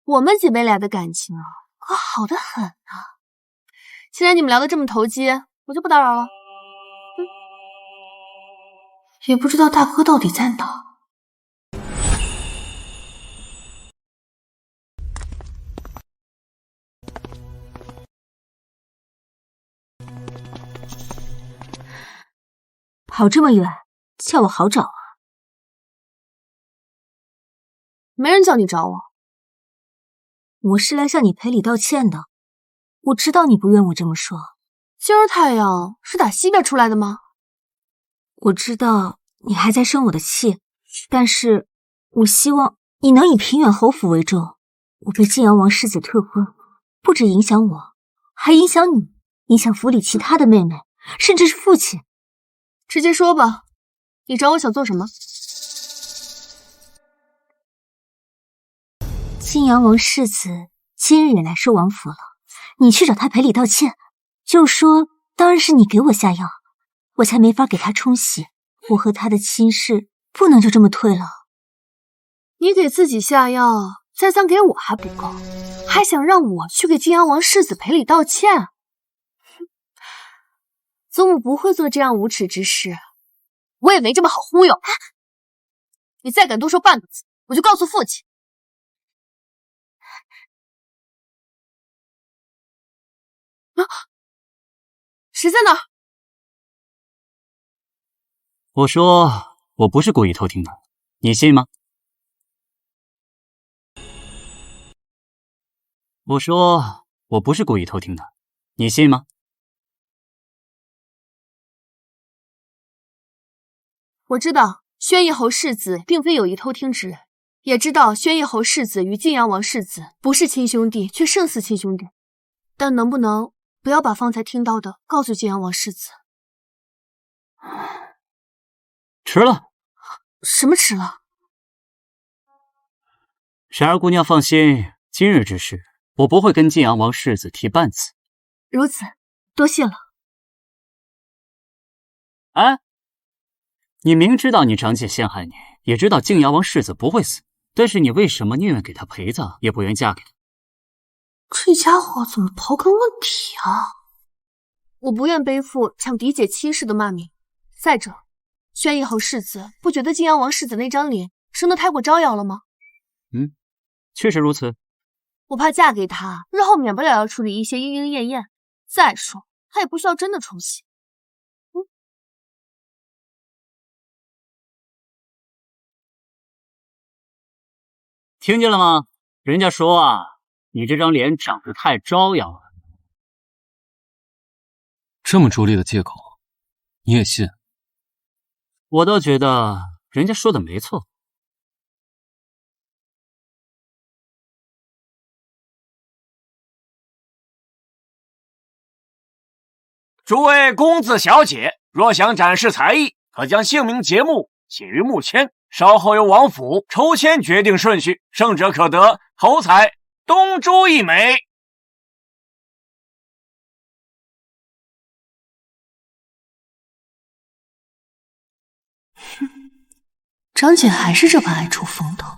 Speaker 2: 我们姐妹俩的感情啊，可好得很啊。既然你们聊得这么投机，我就不打扰了。也不知道大哥到底在哪。
Speaker 1: 跑这么远，叫我好找啊？
Speaker 2: 没人叫你找我，
Speaker 1: 我是来向你赔礼道歉的。我知道你不愿我这么说。
Speaker 2: 今儿太阳是打西边出来的吗？
Speaker 1: 我知道你还在生我的气，但是我希望你能以平远侯府为重。我被晋阳王世子退婚，不止影响我，还影响你，影响府里其他的妹妹，甚至是父亲。
Speaker 2: 直接说吧，你找我想做什么？
Speaker 1: 晋阳王世子今日也来寿王府了，你去找他赔礼道歉，就说当然是你给我下药，我才没法给他冲洗。我和他的亲事不能就这么退了。
Speaker 2: 你给自己下药，再想给我还不够，还想让我去给晋阳王世子赔礼道歉？祖母不会做这样无耻之事，我也没这么好忽悠。你再敢多说半个字，我就告诉父亲。谁在那儿？
Speaker 9: 我说我不是故意偷听的，你信吗？我说我不是故意偷听的，你信吗？
Speaker 2: 我知道宣义侯世子并非有意偷听之人，也知道宣义侯世子与晋阳王世子不是亲兄弟，却胜似亲兄弟。但能不能不要把方才听到的告诉晋阳王世子？
Speaker 9: 迟了。
Speaker 2: 什么迟了？
Speaker 9: 珊儿姑娘放心，今日之事我不会跟晋阳王世子提半次。
Speaker 2: 如此，多谢了。
Speaker 9: 哎，你明知道你长姐陷害你，也知道晋阳王世子不会死，但是你为什么宁愿给他陪葬，也不愿嫁给他？
Speaker 2: 这家伙怎么刨根问底啊？我不愿背负抢嫡姐亲事的骂名。再者，宣义侯世子不觉得晋阳王世子那张脸生得太过招摇了吗？
Speaker 9: 确实如此。
Speaker 2: 我怕嫁给他，日后免不了要处理一些莺莺燕燕。再说，他也不需要真的冲洗。
Speaker 9: 听见了吗？人家说啊，你这张脸长得太招摇了。
Speaker 6: 这么拙劣的借口，你也信？
Speaker 9: 我倒觉得人家说的没错。
Speaker 5: 诸位公子小姐，若想展示才艺，可将姓名节目写于木签，稍后由王府抽签决定顺序，胜者可得头彩东珠一枚。
Speaker 2: 张姐还是这般爱出风头。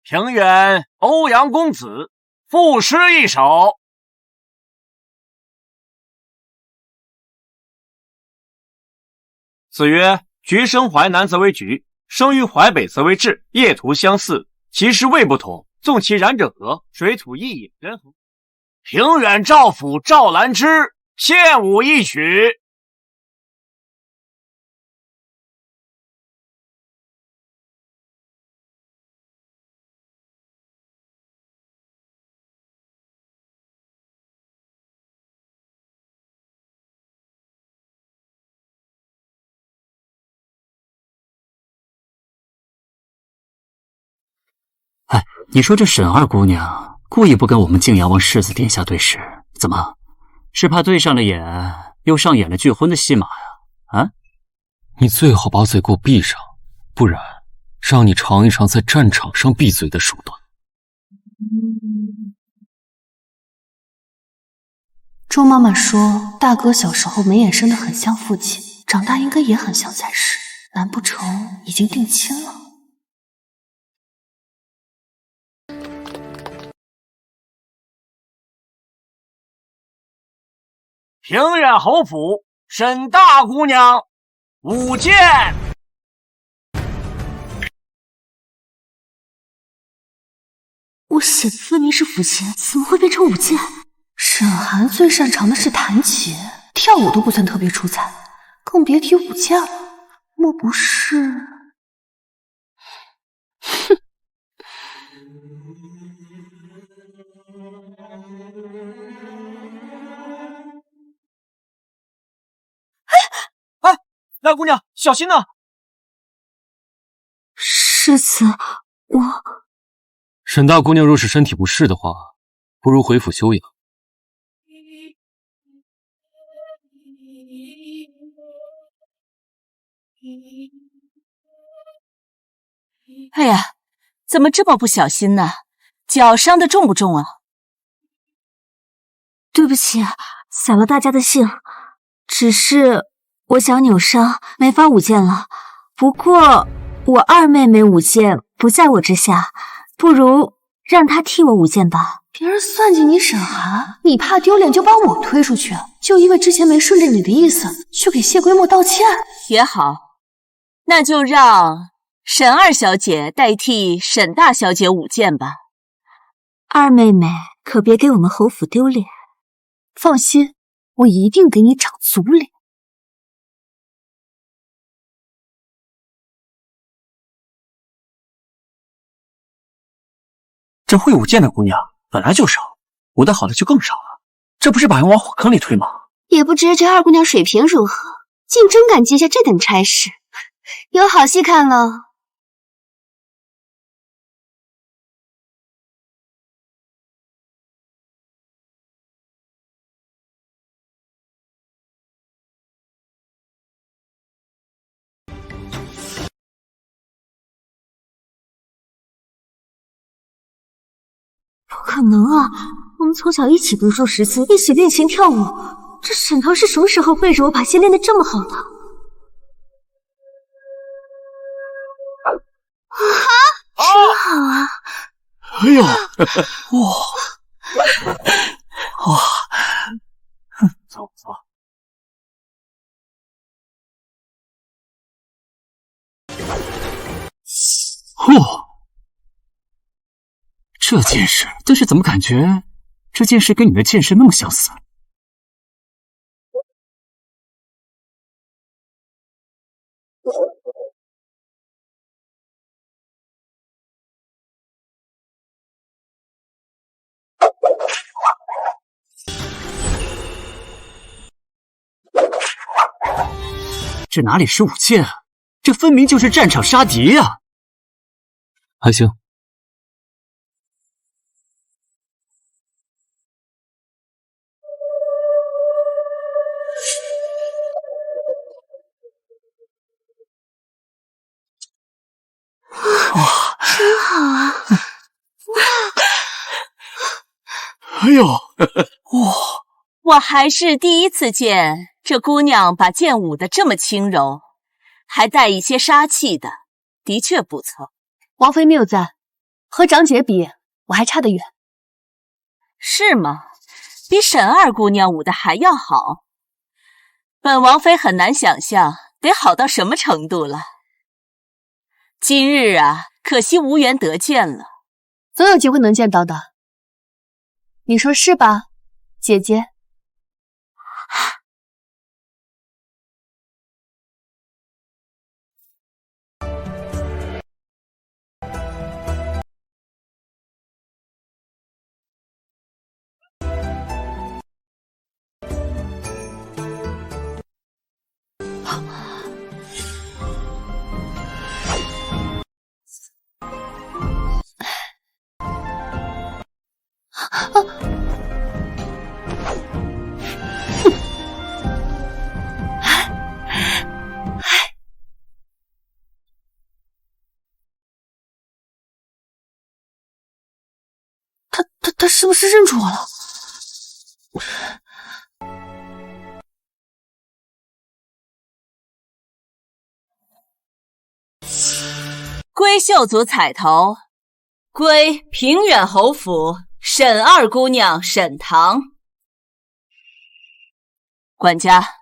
Speaker 5: 平原欧阳公子赋诗一首。子曰：橘生淮南则为橘，生于淮北则为枳。业图相似，其实味不同。纵其然者何？水土异也，人何？平远赵府赵兰芝，献舞一曲。
Speaker 9: 哎，你说这沈二姑娘故意不跟我们晋阳王世子殿下对视，怎么是怕对上了眼又上演了拒婚的戏码呀？啊，
Speaker 6: 你最好把嘴给我闭上，不然让你尝一尝在战场上闭嘴的手段。
Speaker 2: 周妈妈说，大哥小时候眉眼生得很像父亲，长大应该也很像才是，难不成已经定亲了？
Speaker 5: 平远侯府沈大姑娘舞剑。
Speaker 1: 我写的分明是抚琴，怎么会变成舞剑？
Speaker 2: 沈寒最擅长的是弹琴，跳舞都不算特别出彩，更别提舞剑了。莫不是……哼！
Speaker 5: 哎，大姑娘，小心呐！
Speaker 1: 世子，我……
Speaker 6: 沈大姑娘若是身体不适的话，不如回府休养。
Speaker 4: 哎呀，怎么这么不小心呢？脚伤得重不重啊？
Speaker 1: 对不起，扫了大家的兴，只是我脚扭伤，没法舞剑了。不过我二妹妹舞剑不在我之下，不如让她替我舞剑吧。
Speaker 2: 别人算计你沈寒，你怕丢脸就把我推出去，就因为之前没顺着你的意思去给谢归墨道歉。
Speaker 4: 也好，那就让沈二小姐代替沈大小姐舞剑吧。
Speaker 1: 二妹妹可别给我们侯府丢脸。
Speaker 2: 放心，我一定给你长足脸。
Speaker 5: 这会舞剑的姑娘本来就少，舞得好的就更少了，这不是把人往火坑里推吗？
Speaker 8: 也不知这二姑娘水平如何，竟真敢接下这等差事，有好戏看喽。
Speaker 1: 不可能啊！我们从小一起读书识字，一起练琴跳舞，这沈棠是什么时候背着我把戏练得这么好的？真好啊！
Speaker 5: 哎呦，哇，走走。
Speaker 9: 这件事，但是怎么感觉这件事跟你的剑势那么相似？这哪里是舞剑啊？这分明就是战场杀敌啊！
Speaker 6: 还行。
Speaker 1: 哇，真好啊！
Speaker 5: 哎呦，哇！
Speaker 4: 我还是第一次见这姑娘把剑舞得这么轻柔，还带一些杀气的，的确不错。
Speaker 2: 王妃谬赞，和长姐比，我还差得远。
Speaker 4: 是吗？比沈二姑娘舞的还要好。本王妃很难想象得好到什么程度了。今日啊，可惜无缘得见了。
Speaker 2: 总有机会能见到的。你说是吧，姐姐？他是不是认出我了？
Speaker 4: 归秀族彩头，归平远侯府沈二姑娘沈棠。管家，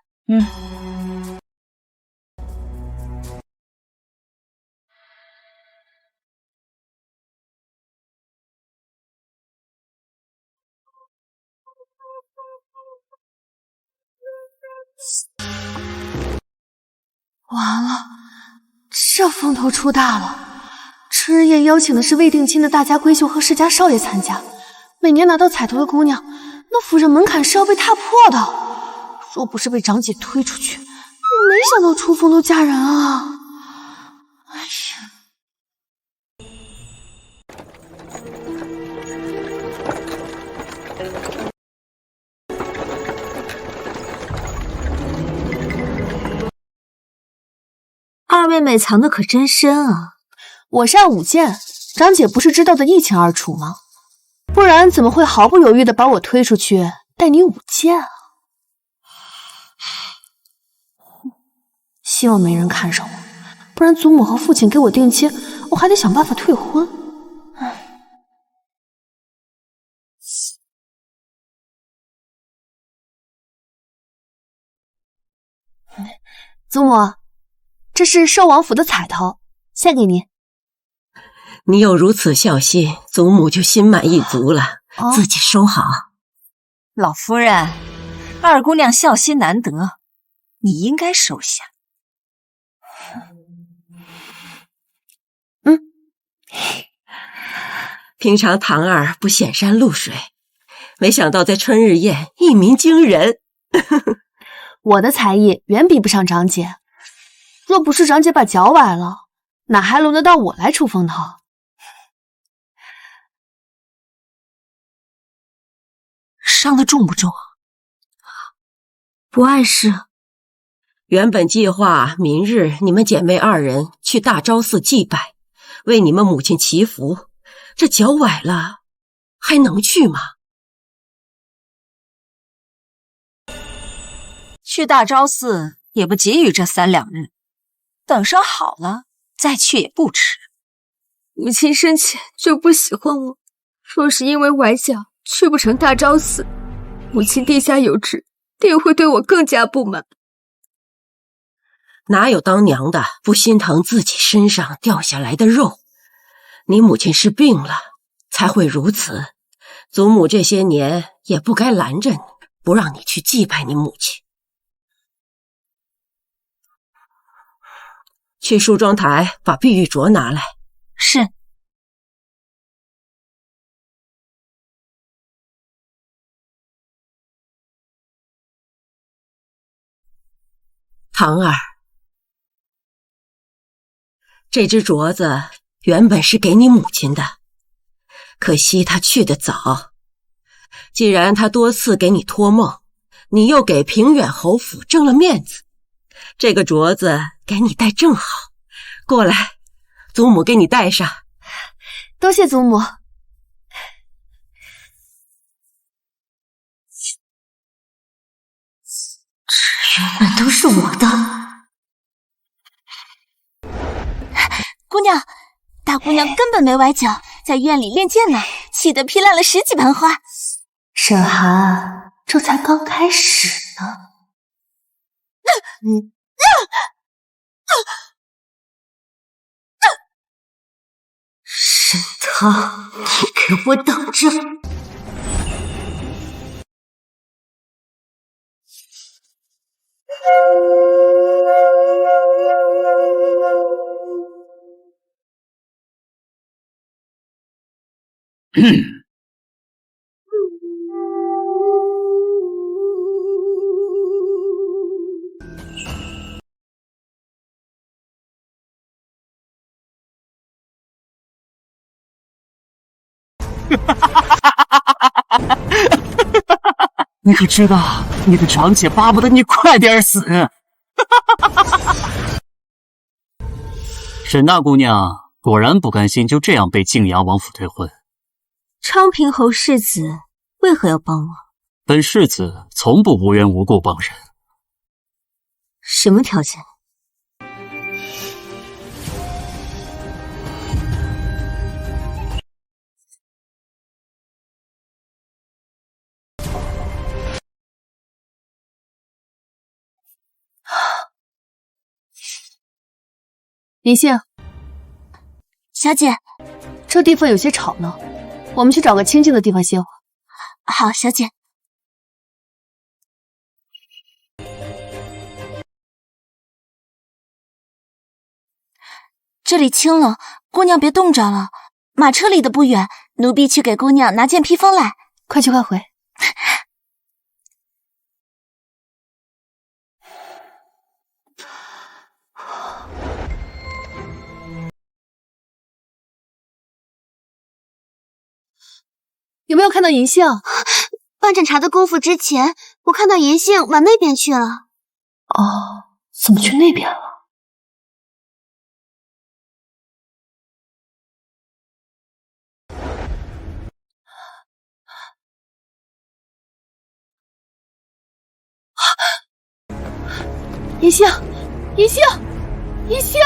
Speaker 2: 完了，这风头出大了。春日宴邀请的是未定亲的大家闺秀和世家少爷参加，每年拿到彩头的姑娘，那府上门槛是要被踏破的。若不是被长姐推出去，我没想到出风头嫁人啊！哎呀。
Speaker 1: 妹妹藏的可真深啊！
Speaker 2: 我善舞剑，长姐不是知道的一清二楚吗？不然怎么会毫不犹豫的把我推出去带你舞剑啊？希望没人看上我，不然祖母和父亲给我定亲，我还得想办法退婚。祖母，这是寿王府的彩头，献给您。
Speaker 3: 你有如此孝心，祖母就心满意足了，自己收好。
Speaker 4: 老夫人，二姑娘孝心难得，你应该收下。
Speaker 3: 平常堂儿不显山露水，没想到在春日宴一鸣惊人。
Speaker 2: 我的才艺远比不上长姐，若不是长姐把脚崴了，哪还轮得到我来出风头？
Speaker 4: 伤得重不重啊？
Speaker 1: 不碍事。
Speaker 3: 原本计划明日你们姐妹二人去大昭寺祭拜，为你们母亲祈福。这脚崴了，还能去吗？
Speaker 4: 去大昭寺也不急于这3、2日，等伤好了再去也不迟。
Speaker 1: 母亲生前就不喜欢我，若是因为崴脚去不成大昭寺，母亲地下有知，定会对我更加不满。
Speaker 3: 哪有当娘的不心疼自己身上掉下来的肉？你母亲是病了，才会如此。祖母这些年也不该拦着你，不让你去祭拜你母亲。去梳妆台把碧玉镯拿来。
Speaker 4: 是。
Speaker 3: 堂儿，这只镯子原本是给你母亲的，可惜她去得早。既然她多次给你托梦，你又给平远侯府挣了面子，这个镯子给你戴正好。过来，祖母给你戴上。
Speaker 2: 多谢祖母。
Speaker 1: 这原本都是我的。
Speaker 7: 姑娘，大姑娘根本没崴脚，在院里练剑呢，气得劈烂了10几盆花。
Speaker 2: 沈寒，这才刚开始呢。
Speaker 1: 沈棠，你给我等着！
Speaker 9: 你可知道，你的长姐巴不得你快点死。沈大姑娘果然不甘心就这样被泾阳王府退婚。
Speaker 1: 昌平侯世子为何要帮我？
Speaker 9: 本世子从不无缘无故帮人。
Speaker 1: 什么条件？
Speaker 2: 林杏，
Speaker 7: 小姐，
Speaker 2: 这地方有些吵闹，我们去找个清静的地方歇会。
Speaker 7: 好，小姐。这里清冷，姑娘别冻着了。马车离得不远，奴婢去给姑娘拿件披风来。
Speaker 2: 快去快回。有没有看到银杏？
Speaker 8: 半盏茶的功夫之前，我看到银杏往那边去了。
Speaker 2: 哦，怎么去那边了？银杏，银杏，银杏！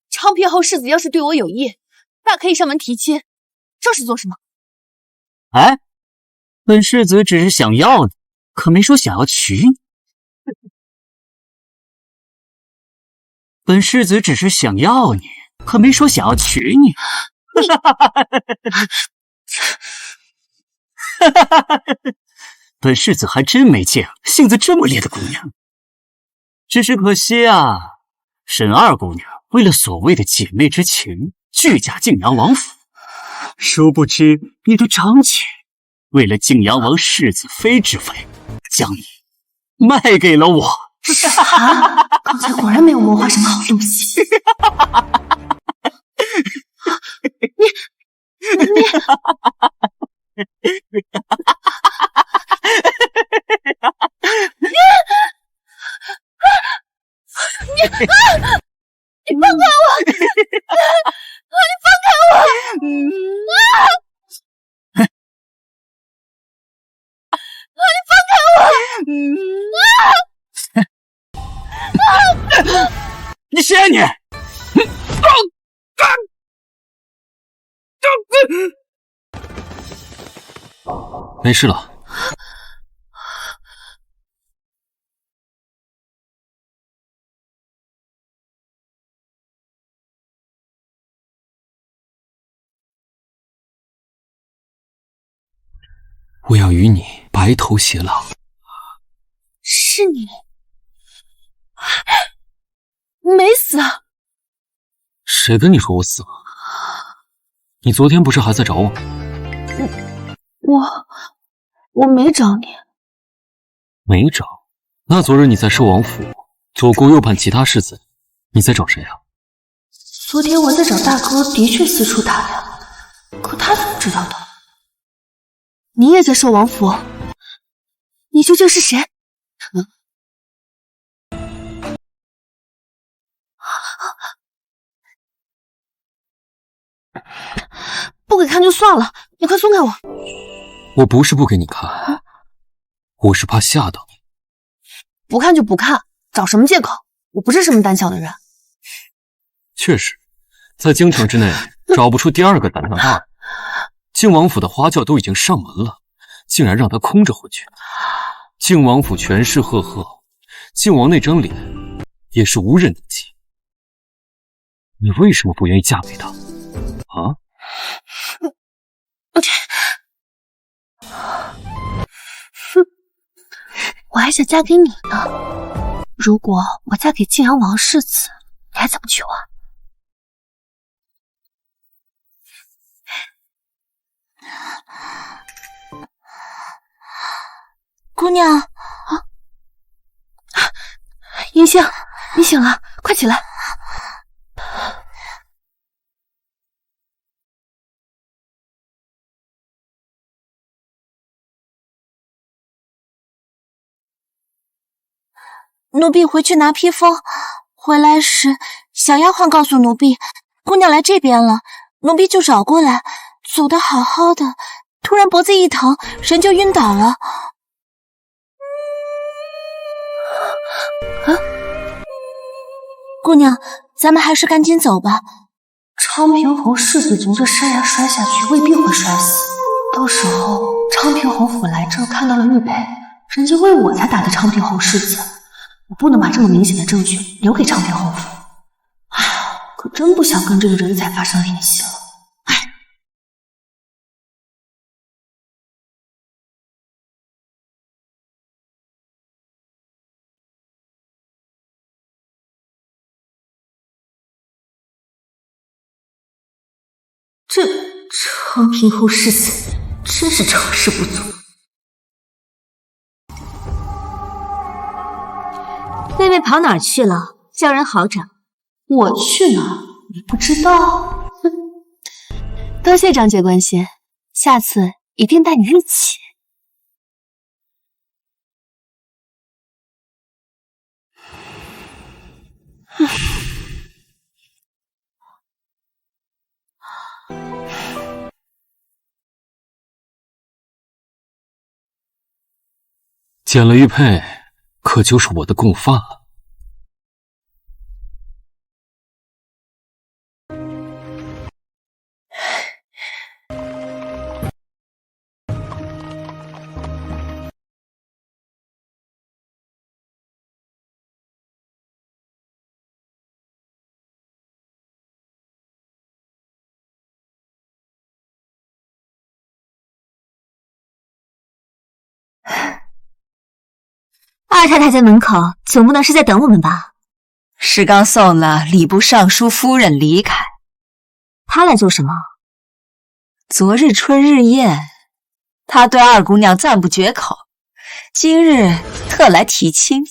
Speaker 2: 昌平侯世子要是对我有意，大可以上门提亲，这是做什么？
Speaker 9: 哎，本世子只是想要你，可没说想要娶你。本世子只是想要你，可没说想要娶你。本世子还真没见过性子这么烈的姑娘。只是可惜啊，沈二姑娘为了所谓的姐妹之情，拒嫁晋阳王府。殊不知你的长姐为了晋阳王世子妃之位，将你卖给了我。
Speaker 2: 啊！刚才果然没有谋划什么好东西。你放开我！你放开我！你放开我！
Speaker 9: 你谁你？
Speaker 6: 没事了。我要与你白头偕老。
Speaker 2: 是你？没死啊？
Speaker 6: 谁跟你说我死了？你昨天不是还在找我吗？
Speaker 2: 我没找你。
Speaker 6: 没找？那昨日你在寿王府左顾右盼其他世子，你在找谁啊？
Speaker 2: 昨天我在找大哥，的确四处打量，可他怎么知道的？你也在寿王府？你究竟是谁？不给看就算了，你快松开我！
Speaker 6: 我不是不给你看，我是怕吓到你。
Speaker 2: 不看就不看，找什么借口？我不是什么胆小的人。
Speaker 6: 确实，在京城之内找不出第二个胆量大的。靖王府的花轿都已经上门了，竟然让他空着回去。靖王府权势赫赫，靖王那张脸也是无人能及。你为什么不愿意嫁给他？啊？
Speaker 2: 我还想嫁给你呢。如果我嫁给晋阳王世子，你还怎么娶我？
Speaker 7: 姑娘，
Speaker 2: 银杏，你醒了，快起来！
Speaker 7: 奴婢回去拿披风，回来时小丫鬟告诉奴婢，姑娘来这边了，奴婢就找过来，走得好好的，突然脖子一疼，人就晕倒了。姑娘，咱们还是赶紧走吧。
Speaker 2: 昌平侯世子从这山崖摔下去，未必会摔死。到时候昌平侯府来这看到了玉佩，人家为我才打的昌平侯世子，我不能把这么明显的证据留给昌平侯府。哎，可真不想跟这个人才发生联系了。
Speaker 1: 这昌平侯世子真是成事不足。妹妹跑哪儿去了？叫人好整。
Speaker 2: 我去哪儿？你不知道？多谢张姐关心，下次一定带你一起。
Speaker 6: 捡了玉佩，可就是我的共犯了。
Speaker 1: 二太太在门口，总不能是在等我们吧？
Speaker 4: 是刚送了礼部尚书夫人离开。
Speaker 1: 她来做什么？
Speaker 4: 昨日春日宴，她对二姑娘赞不绝口，今日特来提亲。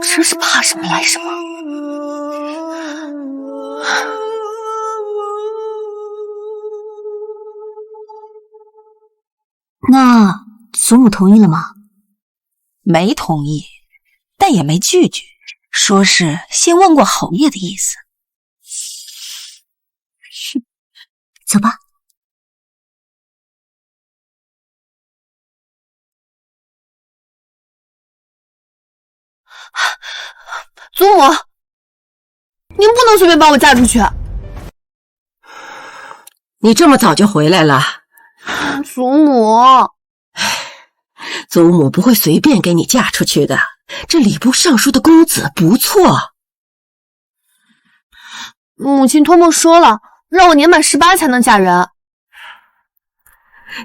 Speaker 2: 真是怕什么来什么。
Speaker 1: 那祖母同意了吗？
Speaker 4: 没同意，但也没拒绝，说是先问过侯爷的意思。
Speaker 1: 走吧。
Speaker 2: 祖母，您不能随便把我嫁出去。
Speaker 3: 你这么早就回来了？
Speaker 2: 祖母，
Speaker 3: 祖母不会随便给你嫁出去的。这礼部尚书的公子不错。
Speaker 2: 母亲托梦说了，让我年满18才能嫁人。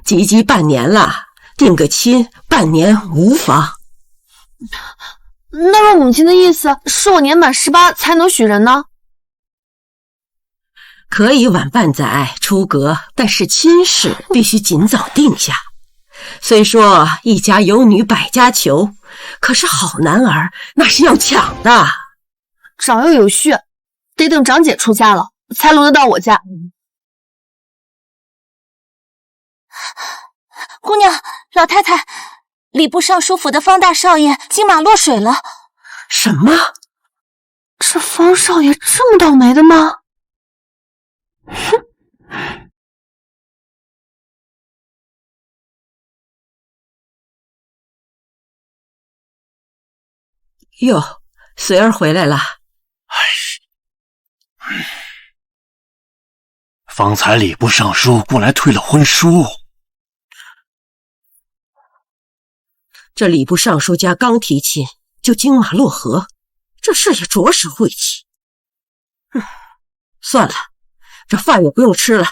Speaker 3: 及笄半年了，定个亲，半年无妨。
Speaker 2: 那么母亲的意思是我年满18才能许人呢？
Speaker 3: 可以晚半载出阁，但是亲事必须尽早定下。虽说一家有女百家求，可是好男儿那是要抢的。
Speaker 2: 长幼有序，得等长姐出嫁了，才轮得到我嫁。
Speaker 7: 姑娘，老太太，礼部尚书府的方大少爷金马落水了。
Speaker 3: 什么？
Speaker 2: 这方少爷这么倒霉的吗？哼！
Speaker 3: 哟，随儿回来了。
Speaker 5: 方才礼部尚书过来退了婚书。
Speaker 3: 这礼部尚书家刚提亲就金马落河，这事也着实晦气。算了，这饭也不用吃了。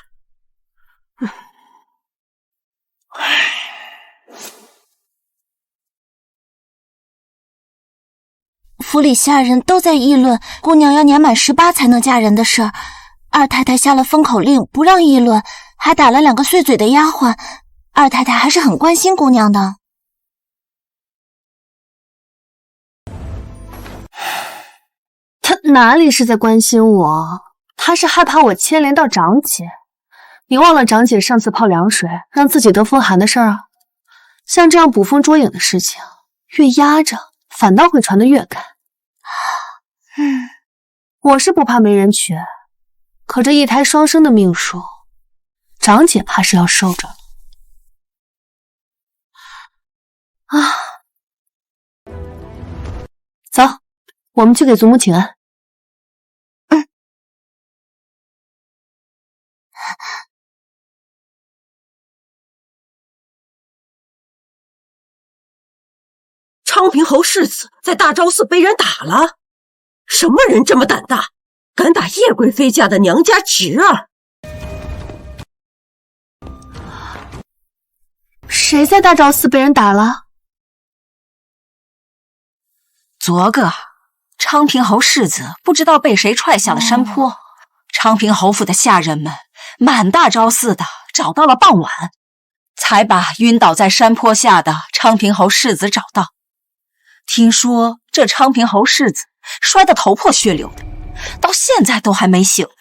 Speaker 7: 府里下人都在议论姑娘要年满18才能嫁人的事儿，二太太下了封口令，不让议论，还打了2个碎嘴的丫鬟。二太太还是很关心姑娘的。
Speaker 2: 他哪里是在关心我，他是害怕我牵连到长姐。你忘了长姐上次泡凉水让自己得风寒的事儿啊？像这样捕风捉影的事情，越压着反倒会传得越开。我是不怕没人娶，可这一胎双生的命数，长姐怕是要受着了。走，我们去给祖母请安。
Speaker 3: 昌平侯世子在大昭寺被人打了，什么人这么胆大，敢打叶贵妃家的娘家侄儿？
Speaker 2: 谁在大昭寺被人打了？
Speaker 4: 昨个昌平侯世子不知道被谁踹下了山坡，昌平侯府的下人们满大昭寺的找到了傍晚，才把晕倒在山坡下的昌平侯世子找到。听说这昌平侯世子摔得头破血流的，到现在都还没醒呢。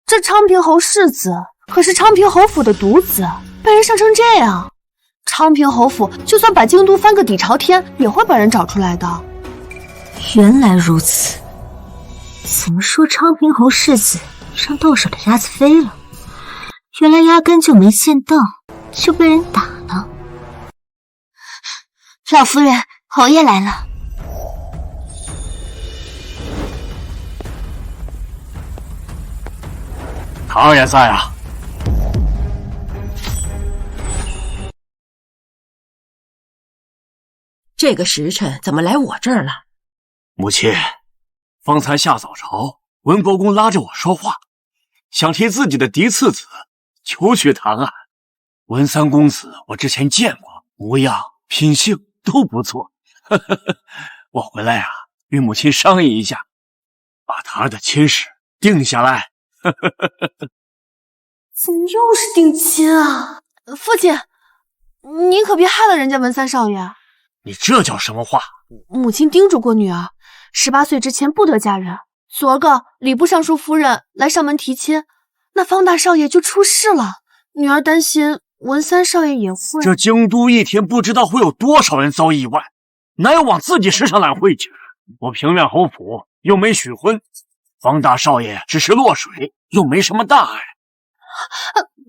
Speaker 2: 这昌平侯世子可是昌平侯府的独子，被人伤成这样，昌平侯府就算把京都翻个底朝天，也会把人找出来的。
Speaker 1: 原来如此，怎么说昌平侯世子让到手的鸭子飞了？原来压根就没见到，就被人打了。
Speaker 7: 老夫人，侯爷来了。
Speaker 5: 堂儿也在啊。
Speaker 3: 这个时辰怎么来我这儿了？
Speaker 5: 母亲，方才下早朝，文国公拉着我说话，想替自己的嫡次子求取唐案。文三公子我之前见过，模样品性都不错。我回来啊，与母亲商议一下，把唐儿的亲事定下来。
Speaker 2: 怎么又是定亲啊？父亲，您可别害了人家文三少爷。
Speaker 5: 你这叫什么话？
Speaker 2: 母亲叮嘱过女儿，18岁之前不得嫁人。昨个礼部尚书夫人来上门提亲，那方大少爷就出事了。女儿担心文三少爷也会……
Speaker 5: 这京都一天不知道会有多少人遭意外，哪有往自己身上揽晦气？我平远侯府又没许婚，方大少爷只是落水，又没什么大碍。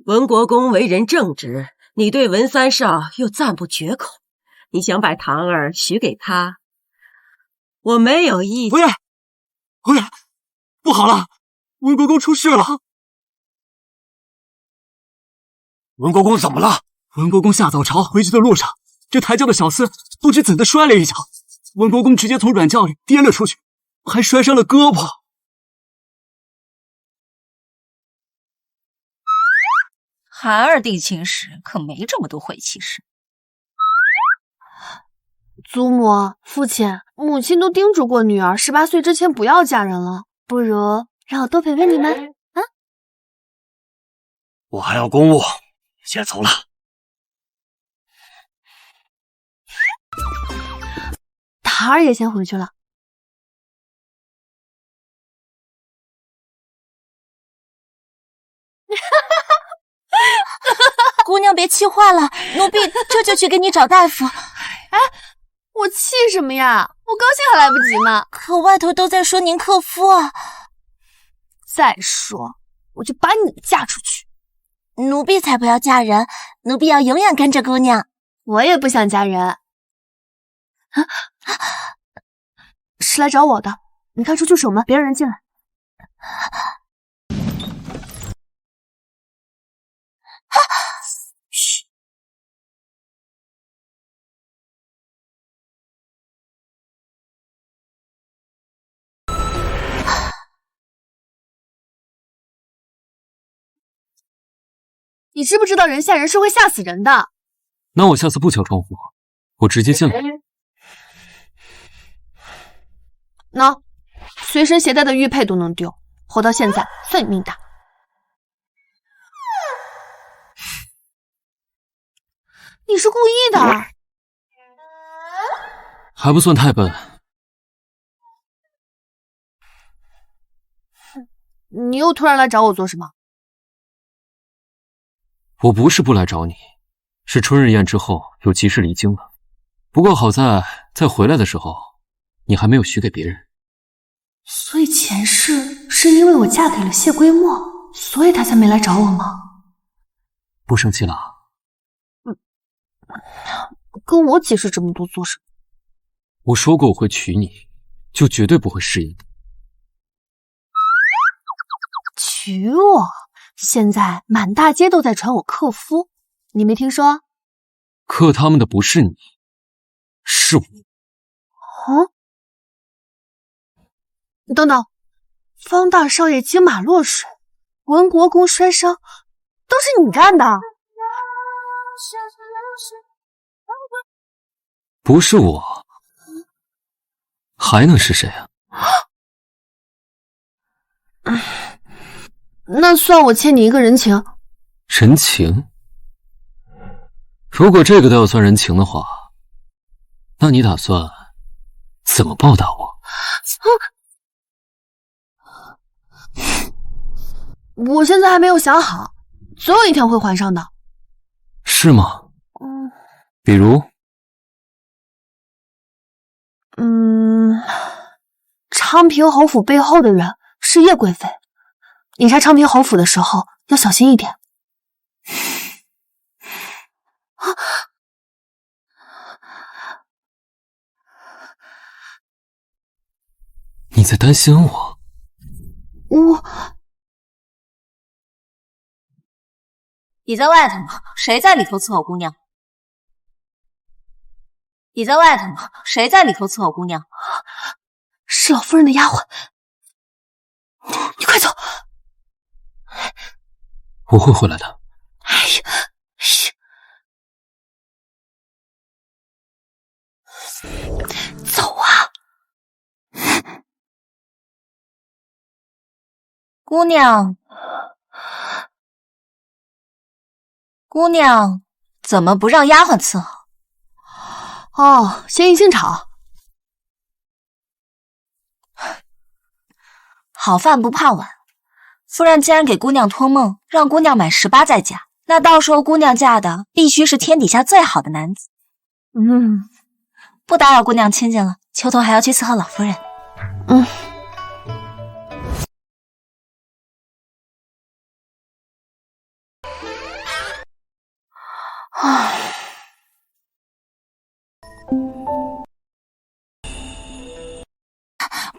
Speaker 3: 文国公为人正直，你对文三少又赞不绝口，你想把堂儿许给他，我没有意见。
Speaker 5: 夫人，不好了，文国公出事了。文国公怎么了？
Speaker 9: 文国公下早朝回去的路上，这抬轿的小厮不知怎的摔了一跤，文国公直接从软轿里跌了出去，还摔伤了胳膊。
Speaker 4: 韩儿定亲时可没这么多晦气事。
Speaker 2: 祖母、父亲、母亲都叮嘱过女儿，18岁之前不要嫁人了。不如让我多陪陪你们啊！
Speaker 5: 我还有公务，先走了。
Speaker 2: 堂儿也先回去了。
Speaker 7: 姑娘别气坏了，奴婢这就去给你找大夫。
Speaker 2: 哎，我气什么呀？我高兴还来不及呢。
Speaker 7: 可外头都在说您克夫啊。
Speaker 2: 再说，我就把你嫁出去。
Speaker 7: 奴婢才不要嫁人，奴婢要永远跟着姑娘。
Speaker 2: 我也不想嫁人。啊，是来找我的，你快出去守门，别让人进来。
Speaker 7: 嘘。
Speaker 2: 你知不知道人吓人是会吓死人的？
Speaker 6: 那我下次不敲窗户，我直接进来。
Speaker 2: 喏，随身携带的玉佩都能丢，活到现在算你命大。你是故意的？
Speaker 6: 还不算太笨。
Speaker 2: 你又突然来找我做什么？
Speaker 6: 我不是不来找你，是春日宴之后有急事离京了。不过好在回来的时候，你还没有许给别人。
Speaker 2: 所以前世是因为我嫁给了谢归墨，所以他才没来找我吗？
Speaker 6: 不生气了？
Speaker 2: 跟我解释这么多做什么？
Speaker 6: 我说过我会娶你，就绝对不会食言的。
Speaker 2: 娶我？现在满大街都在传我克夫，你没听说？
Speaker 6: 克他们的不是你，是我。
Speaker 2: 等等，方大少爷骑马落水，文国公摔伤，都是你干的？
Speaker 6: 不是我，还能是谁啊？
Speaker 2: 那算我欠你一个人情。
Speaker 6: 人情？如果这个都要算人情的话，那你打算怎么报答我？
Speaker 2: 我现在还没有想好，总有一天会还上的。
Speaker 6: 是吗？比如？
Speaker 2: 昌平侯府背后的人是叶贵妃，你查昌平侯府的时候要小心一点。
Speaker 6: 你在担心我？
Speaker 4: 你在外头吗？谁在里头伺候姑娘？你在外头吗？谁在里头伺候姑娘？
Speaker 2: 是老夫人的丫鬟。你快走！
Speaker 6: 我会回来的。
Speaker 2: 哎呀，走啊！
Speaker 4: 姑娘，怎么不让丫鬟伺候？
Speaker 2: 哦，先一兴吵。
Speaker 4: 好饭不怕晚，夫人既然给姑娘托梦，让姑娘满18再嫁，那到时候姑娘嫁的必须是天底下最好的男子。不打扰姑娘亲近了，秋桐还要去伺候老夫人。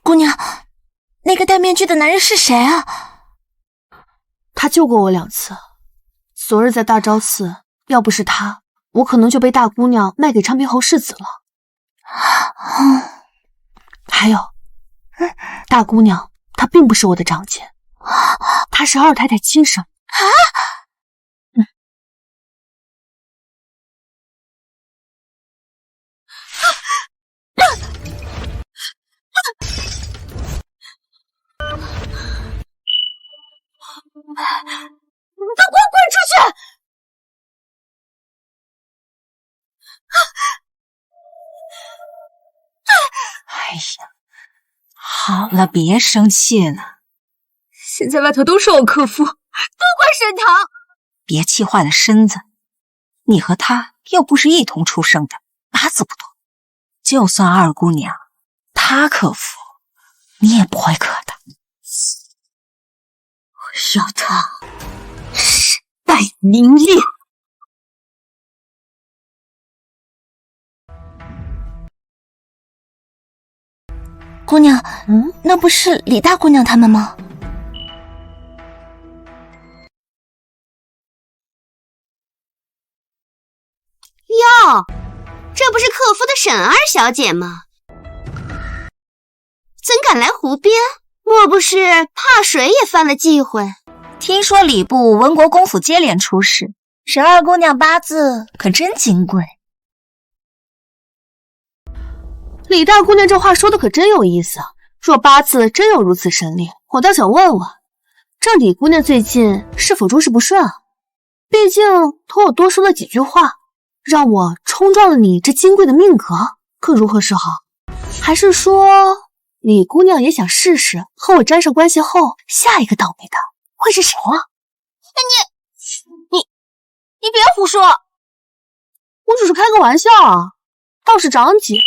Speaker 7: 姑娘，那个戴面具的男人是谁啊？
Speaker 2: 他救过我2次。昨日在大昭寺，要不是他，我可能就被大姑娘卖给昌平侯世子了。还有，大姑娘她并不是我的长姐，她是二太太亲生。
Speaker 7: 都给我滚出去！
Speaker 4: 哎呀，好了，别生气了。
Speaker 7: 现在外头都是我克夫，都怪沈棠。
Speaker 4: 别气坏了身子，你和他又不是一同出生的，八字不同。就算二姑娘她克夫，你也不会克的。
Speaker 7: 我要他身败名裂。姑娘，那不是李大姑娘他们吗？
Speaker 8: 哟，这不是克夫的沈二小姐吗？怎敢来湖边？莫不是怕水也犯了忌讳？
Speaker 4: 听说礼部文国公府接连出事，沈二姑娘八字可真金贵。
Speaker 2: 李大姑娘这话说的可真有意思。若八字真有如此神力，我倒想问问，这李姑娘最近是否诸事不顺啊？毕竟托我多说了几句话，让我冲撞了你这金贵的命格，可如何是好？还是说李姑娘也想试试和我沾上关系后，下一个倒霉的会是谁啊？
Speaker 7: 你别胡说！
Speaker 2: 我只是开个玩笑啊。倒是长姐，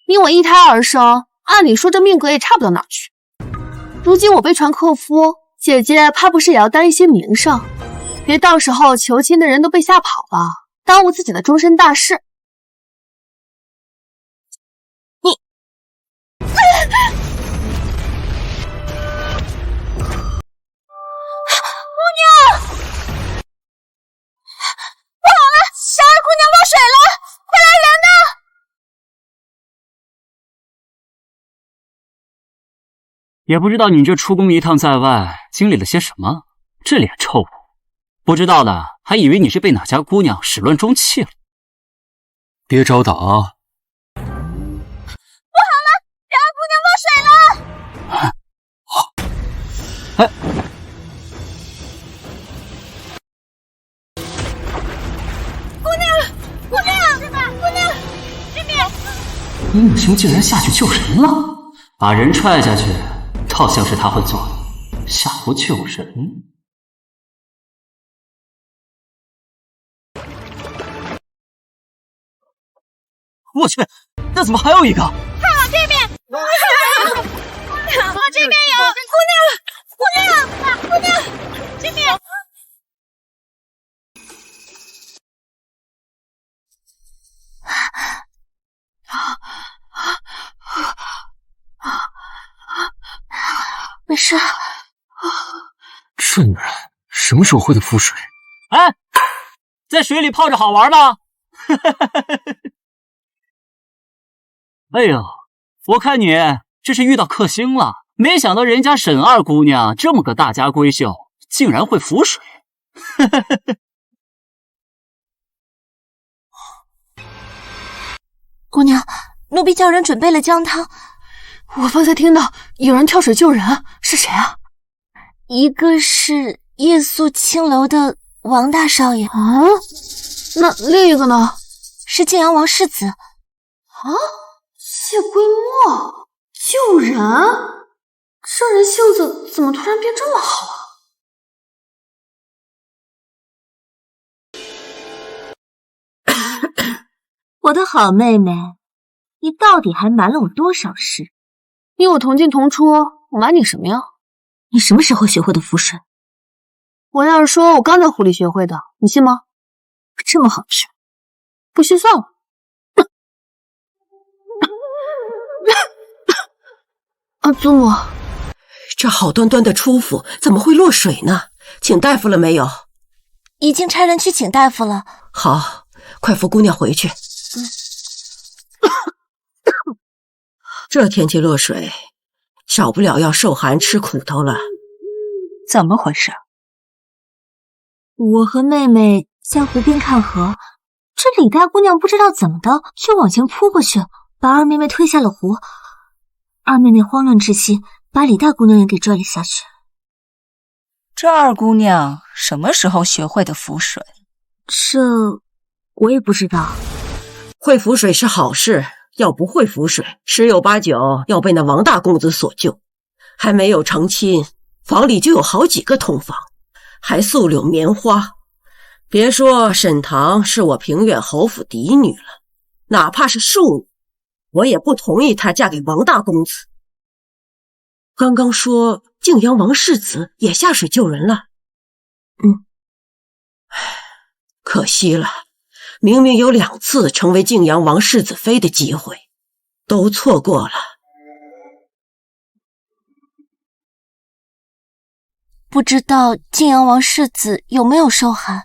Speaker 2: 你我一胎而生，按理说这命格也差不到哪去。如今我被传克夫，姐姐怕不是也要担一些名声，别到时候求亲的人都被吓跑了，耽误自己的终身大事。
Speaker 9: 也不知道你这出宫一趟在外经历了些什么，这脸臭。不知道的还以为你是被哪家姑娘始乱终弃了。
Speaker 6: 别找打啊！
Speaker 7: 不好了，二姑娘落水了！
Speaker 9: 哎，
Speaker 7: 姑娘，这边！
Speaker 9: 你母亲竟然下去救人了，把人踹下去，倒像是她会做的，下湖救人。我去，那怎么还有一个？
Speaker 7: 看我这边！我这边有！姑娘，这边！没事。
Speaker 6: 这女人什么时候会的浮水？
Speaker 9: 哎，在水里泡着好玩吗？哎呦，我看你这是遇到克星了，没想到人家沈二姑娘这么个大家闺秀，竟然会浮水。
Speaker 7: 姑娘，奴婢叫人准备了姜汤。
Speaker 2: 我方才听到有人跳水救人，是谁啊？
Speaker 7: 一个是夜宿青楼的王大少爷。
Speaker 2: 那另一个呢？
Speaker 7: 是晋阳王世子。
Speaker 2: 谢归墨救人？这人性子怎么突然变这么好啊？
Speaker 1: 我的好妹妹，你到底还瞒了我多少事？
Speaker 2: 你我同进同出，我瞒你什么呀？
Speaker 1: 你什么时候学会的浮水？
Speaker 2: 我要是说我刚在湖里学会的，你信吗？
Speaker 1: 这么好骗？
Speaker 2: 不信算了。祖母，
Speaker 3: 这好端端的出府怎么会落水呢？请大夫了没有？
Speaker 7: 已经差人去请大夫了。
Speaker 3: 好，快扶姑娘回去。这天气落水，少不了要受寒吃苦头了。
Speaker 4: 怎么回事？
Speaker 1: 我和妹妹在湖边看河，这李大姑娘不知道怎么的，就往前扑过去，把二妹妹推下了湖。二妹妹慌乱之际，把李大姑娘也给拽了下去。
Speaker 4: 这二姑娘什么时候学会的浮水？
Speaker 1: 这我也不知道。
Speaker 3: 会浮水是好事，要不会浮水，十有八九要被那王大公子所救。还没有成亲，房里就有好几个同房，还素柳棉花。别说沈棠是我平远侯府嫡女了，哪怕是庶女，我也不同意她嫁给王大公子。刚刚说靖阳王世子也下水救人了。可惜了，明明有2次成为靖阳王世子妃的机会，都错过了。
Speaker 7: 不知道晋阳王世子有没有受寒？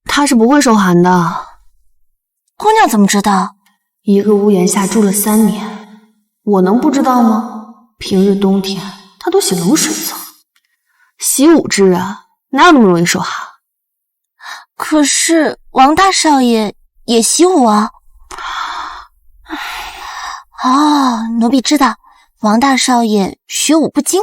Speaker 2: 他是不会受寒的。
Speaker 7: 姑娘怎么知道？
Speaker 2: 一个屋檐下住了3年，我能不知道吗？平日冬天他都洗冷水澡，习武之人哪有那么容易受寒？
Speaker 7: 可是王大少爷也习武啊。奴婢知道，王大少爷学武不精。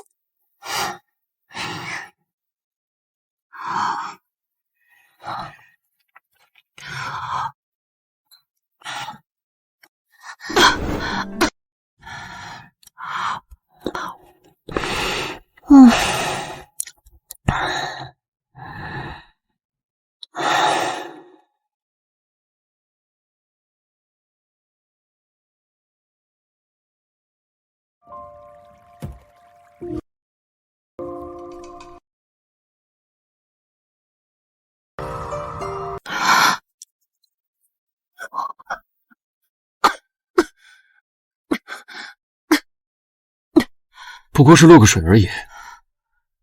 Speaker 6: 不过是落个水而已，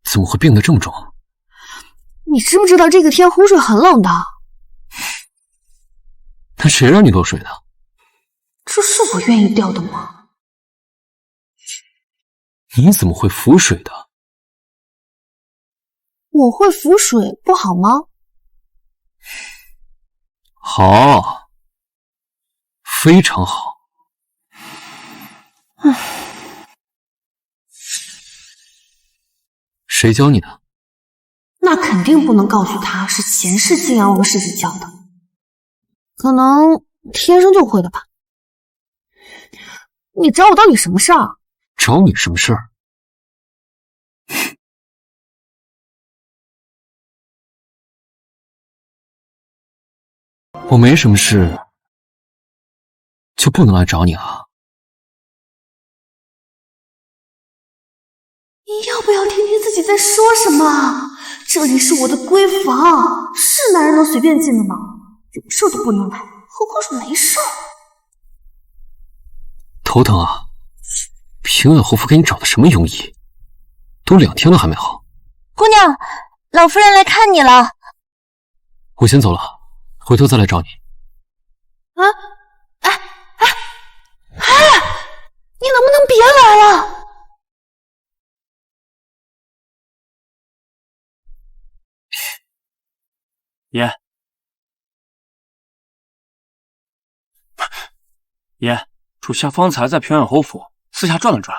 Speaker 6: 怎么会病得这么重？
Speaker 2: 你知不知道这个天湖水很冷的？
Speaker 6: 那谁让你落水的？
Speaker 2: 这是我愿意掉的吗？
Speaker 6: 你怎么会浮水的？
Speaker 2: 我会浮水不好吗？
Speaker 6: 好，非常好。谁教你的？
Speaker 2: 那肯定不能告诉他是前世晋阳王世子教的，可能天生就会的吧。你找我到底什么事儿？
Speaker 6: 找你什么事儿？我没什么事，就不能来找你啊？
Speaker 2: 你要不要听听自己在说什么？这里是我的闺房，是男人能随便进的吗？有事都不能来，何况是没事。
Speaker 6: 头疼啊？平远侯府给你找的什么庸医？都2天了还没好。
Speaker 7: 姑娘，老夫人来看你了。
Speaker 6: 我先走了，回头再来找你。
Speaker 2: 啊！你能不能别来了？
Speaker 5: 爷，属下方才在平远侯府私下转了转，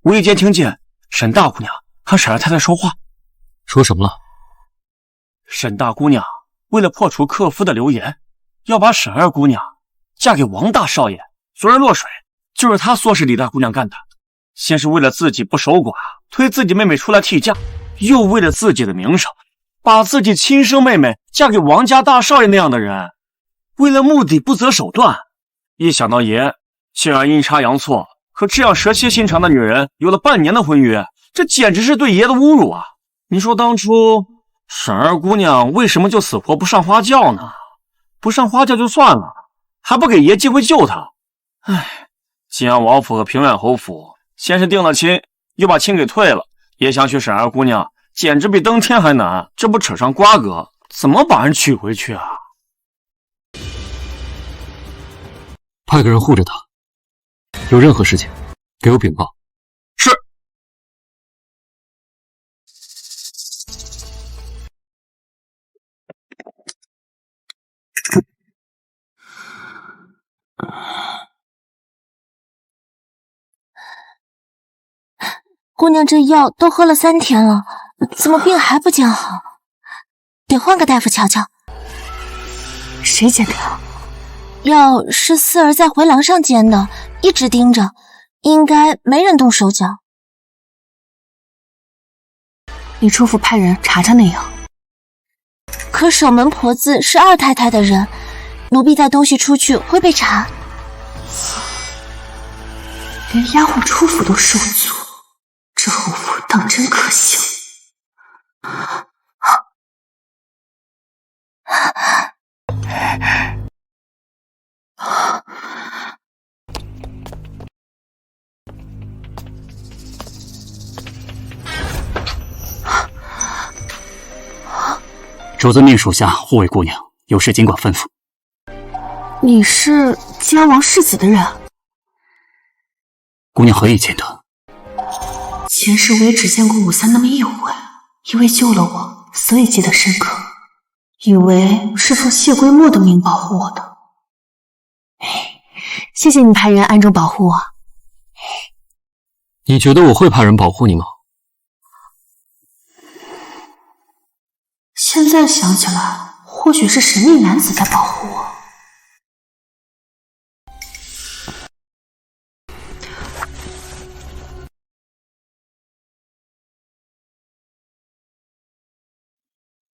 Speaker 5: 无意间听见沈大姑娘和沈二太太说话。
Speaker 6: 说什么了？
Speaker 5: 沈大姑娘为了破除克夫的流言，要把沈二姑娘嫁给王大少爷。昨日落水就是她唆使李大姑娘干的，先是为了自己不守寡，推自己妹妹出来替嫁，又为了自己的名声，把自己亲生妹妹嫁给王家大少爷那样的人，为了目的不择手段。一想到爷竟然阴差阳错和这样蛇蝎心肠的女人有了半年的婚约，这简直是对爷的侮辱啊！你说当初沈二姑娘为什么就死活不上花轿呢？不上花轿就算了，还不给爷机会救她。唉，晋阳王府和平远侯府先是定了亲，又把亲给退了，爷想娶沈二姑娘简直比登天还难，这不扯上瓜葛，怎么把人娶回去啊？
Speaker 6: 派个人护着他，有任何事情给我禀报。
Speaker 5: 是。
Speaker 7: 姑娘这药都喝了3天了，怎么病还不见好？得换个大夫瞧瞧。
Speaker 2: 谁煎的药？
Speaker 7: 药是四儿在回廊上煎的，一直盯着，应该没人动手脚。
Speaker 2: 李初府派人查查那药。
Speaker 7: 可守门婆子是二太太的人，奴婢带东西出去会被查。
Speaker 2: 连丫鬟出府都受阻，这侯府当真可行？
Speaker 9: 主子命属下护卫姑娘，有事尽管吩咐。
Speaker 2: 你是晋王世子的人？
Speaker 9: 姑娘何以见得？
Speaker 2: 前世我也只见过武三那么一回，因为救了我，所以记得深刻，以为是奉谢归墨的命保护我的。谢谢你派人暗中保护我。
Speaker 6: 你觉得我会派人保护你吗？
Speaker 2: 现在想起来，或许是神秘男子在保护我。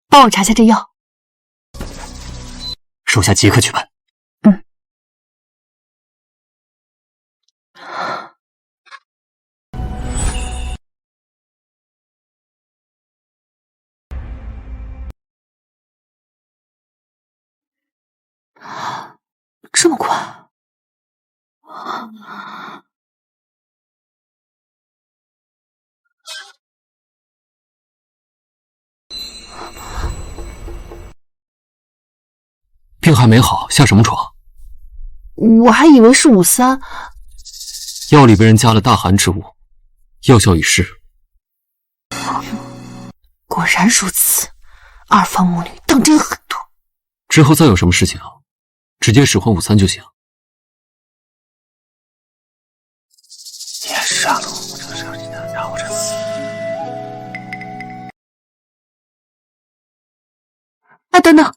Speaker 2: 帮我查下这药。
Speaker 9: 属下即刻去办。
Speaker 2: 这么快？
Speaker 6: 病还没好，下什么床？
Speaker 2: 我还以为是武三。
Speaker 6: 药里被人加了大寒之物，药效已逝。
Speaker 2: 果然如此，二房母女当真狠毒。
Speaker 6: 之后再有什么事情，直接使唤武三就行。
Speaker 5: 也杀了我这个小鸡蛋，让我这死。
Speaker 2: 哎，等等。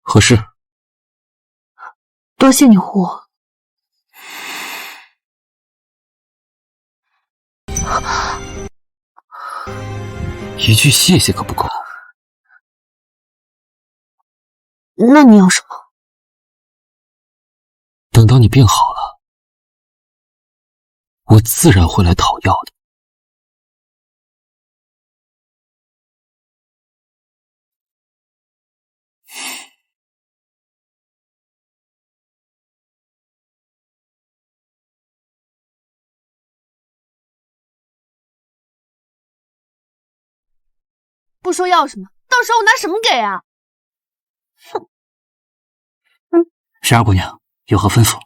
Speaker 6: 何事？
Speaker 2: 多谢你护我。
Speaker 6: 一句谢谢可不够。
Speaker 2: 那你要什么？
Speaker 6: 等到你病好了，我自然会来讨药的。
Speaker 2: 不说要什么，到时候拿什么给啊？
Speaker 9: 沈二姑娘有何吩咐？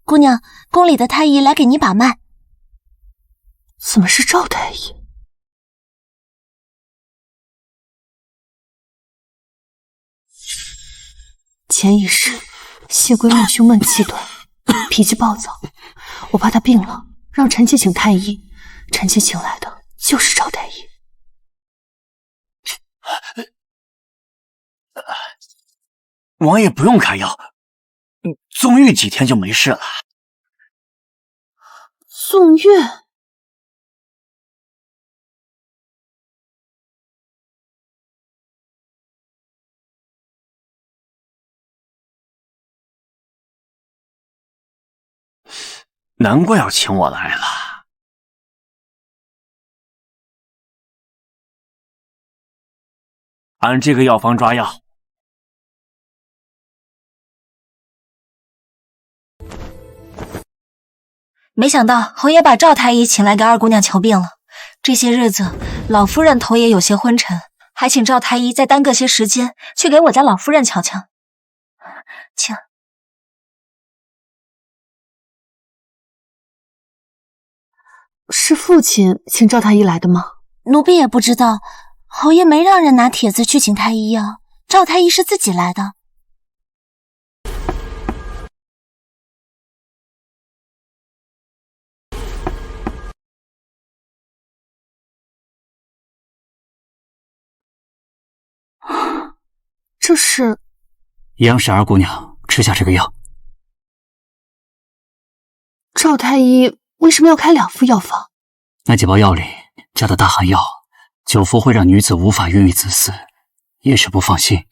Speaker 7: 姑娘，宫里的太医来给你把脉。
Speaker 2: 怎么是赵太医？前一世，谢归木胸闷气短，脾气暴躁，我怕他病了，让臣妾请太医。臣妾请来的就是赵太医。
Speaker 5: 王爷不用开药，纵欲几天就没事了。
Speaker 2: 纵欲？
Speaker 5: 难怪要请我来了。按这个药方抓药。
Speaker 4: 没想到侯爷把赵太医请来给二姑娘求病了。这些日子老夫人头也有些昏沉，还请赵太医再耽搁些时间，去给我家老夫人瞧瞧。请。
Speaker 2: 是父亲请赵太医来的吗？
Speaker 7: 奴婢也不知道，侯爷没让人拿帖子去请太医啊，赵太医是自己来的。
Speaker 2: 这是
Speaker 9: 也让沈二姑娘吃下这个药。
Speaker 2: 赵太医为什么要开2副药方？
Speaker 9: 那几包药里加的大寒药，久服会让女子无法孕育子嗣，也是不放心。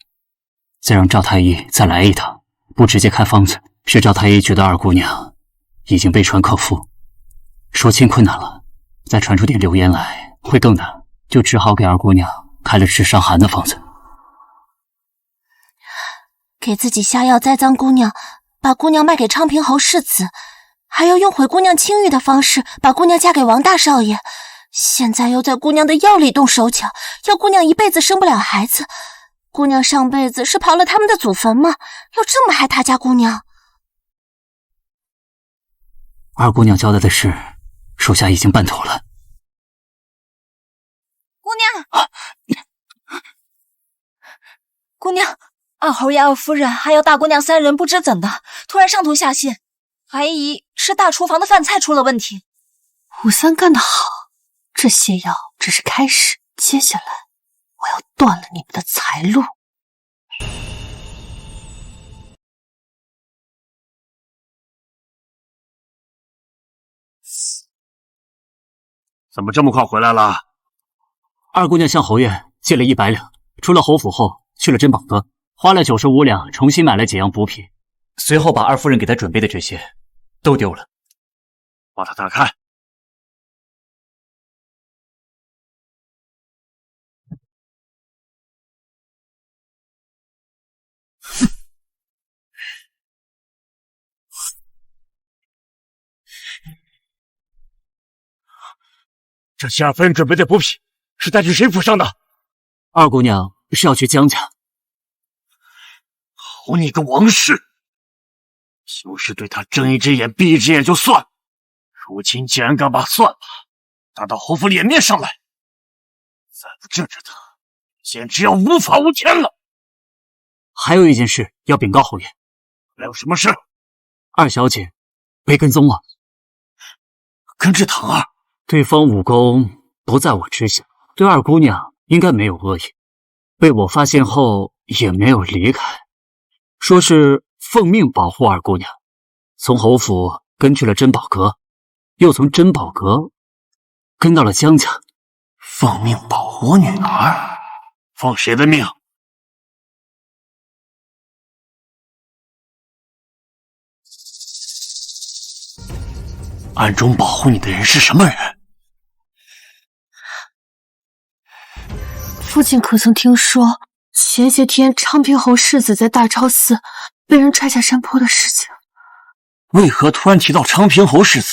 Speaker 9: 再让赵太医再来一趟，不直接开方子，是赵太医觉得二姑娘已经悲川克服，说亲困难了，再传出点流言来会更难，就只好给二姑娘开了治伤寒的方子。
Speaker 7: 给自己下药栽赃姑娘，把姑娘卖给昌平侯世子，还要用毁姑娘清誉的方式把姑娘嫁给王大少爷，现在又在姑娘的药里动手脚，要姑娘一辈子生不了孩子。姑娘上辈子是刨了他们的祖坟吗？要这么害他家姑娘？
Speaker 9: 二姑娘交代的事，属下已经办妥了。
Speaker 4: 姑娘，姑娘，二侯爷、二夫人还有大姑娘3人不知怎的，突然上图下信，怀疑是大厨房的饭菜出了问题。
Speaker 2: 武三干得好，这泻药只是开始，接下来我要断了你们的财路。
Speaker 5: 怎么这么快回来了？
Speaker 9: 二姑娘向侯爷借了100两，出了侯府后去了珍宝阁，花了95两重新买了几样补品，随后把二夫人给她准备的这些都丢了。
Speaker 5: 把它打开。这些二夫人准备的补品是带去谁府上的？
Speaker 9: 二姑娘是要去江家。
Speaker 5: 好你个王氏，就是对他睁一只眼闭一只眼就算，如今竟然敢把算盘打到侯府脸面上来，再不治治他，简直要无法无天了。
Speaker 9: 还有一件事要禀告侯爷。
Speaker 5: 还有什么事？
Speaker 9: 二小姐被跟踪了。
Speaker 5: 跟着唐儿？
Speaker 9: 对方武功不在我知晓，对二姑娘应该没有恶意，被我发现后也没有离开，说是奉命保护二姑娘，从侯府跟去了珍宝阁，又从珍宝阁跟到了江家。
Speaker 5: 奉命保护我女儿？奉谁的命？暗中保护你的人是什么人？
Speaker 2: 父亲可曾听说前些天昌平侯世子在大昭寺被人踹下山坡的事情？
Speaker 5: 为何突然提到昌平侯世子？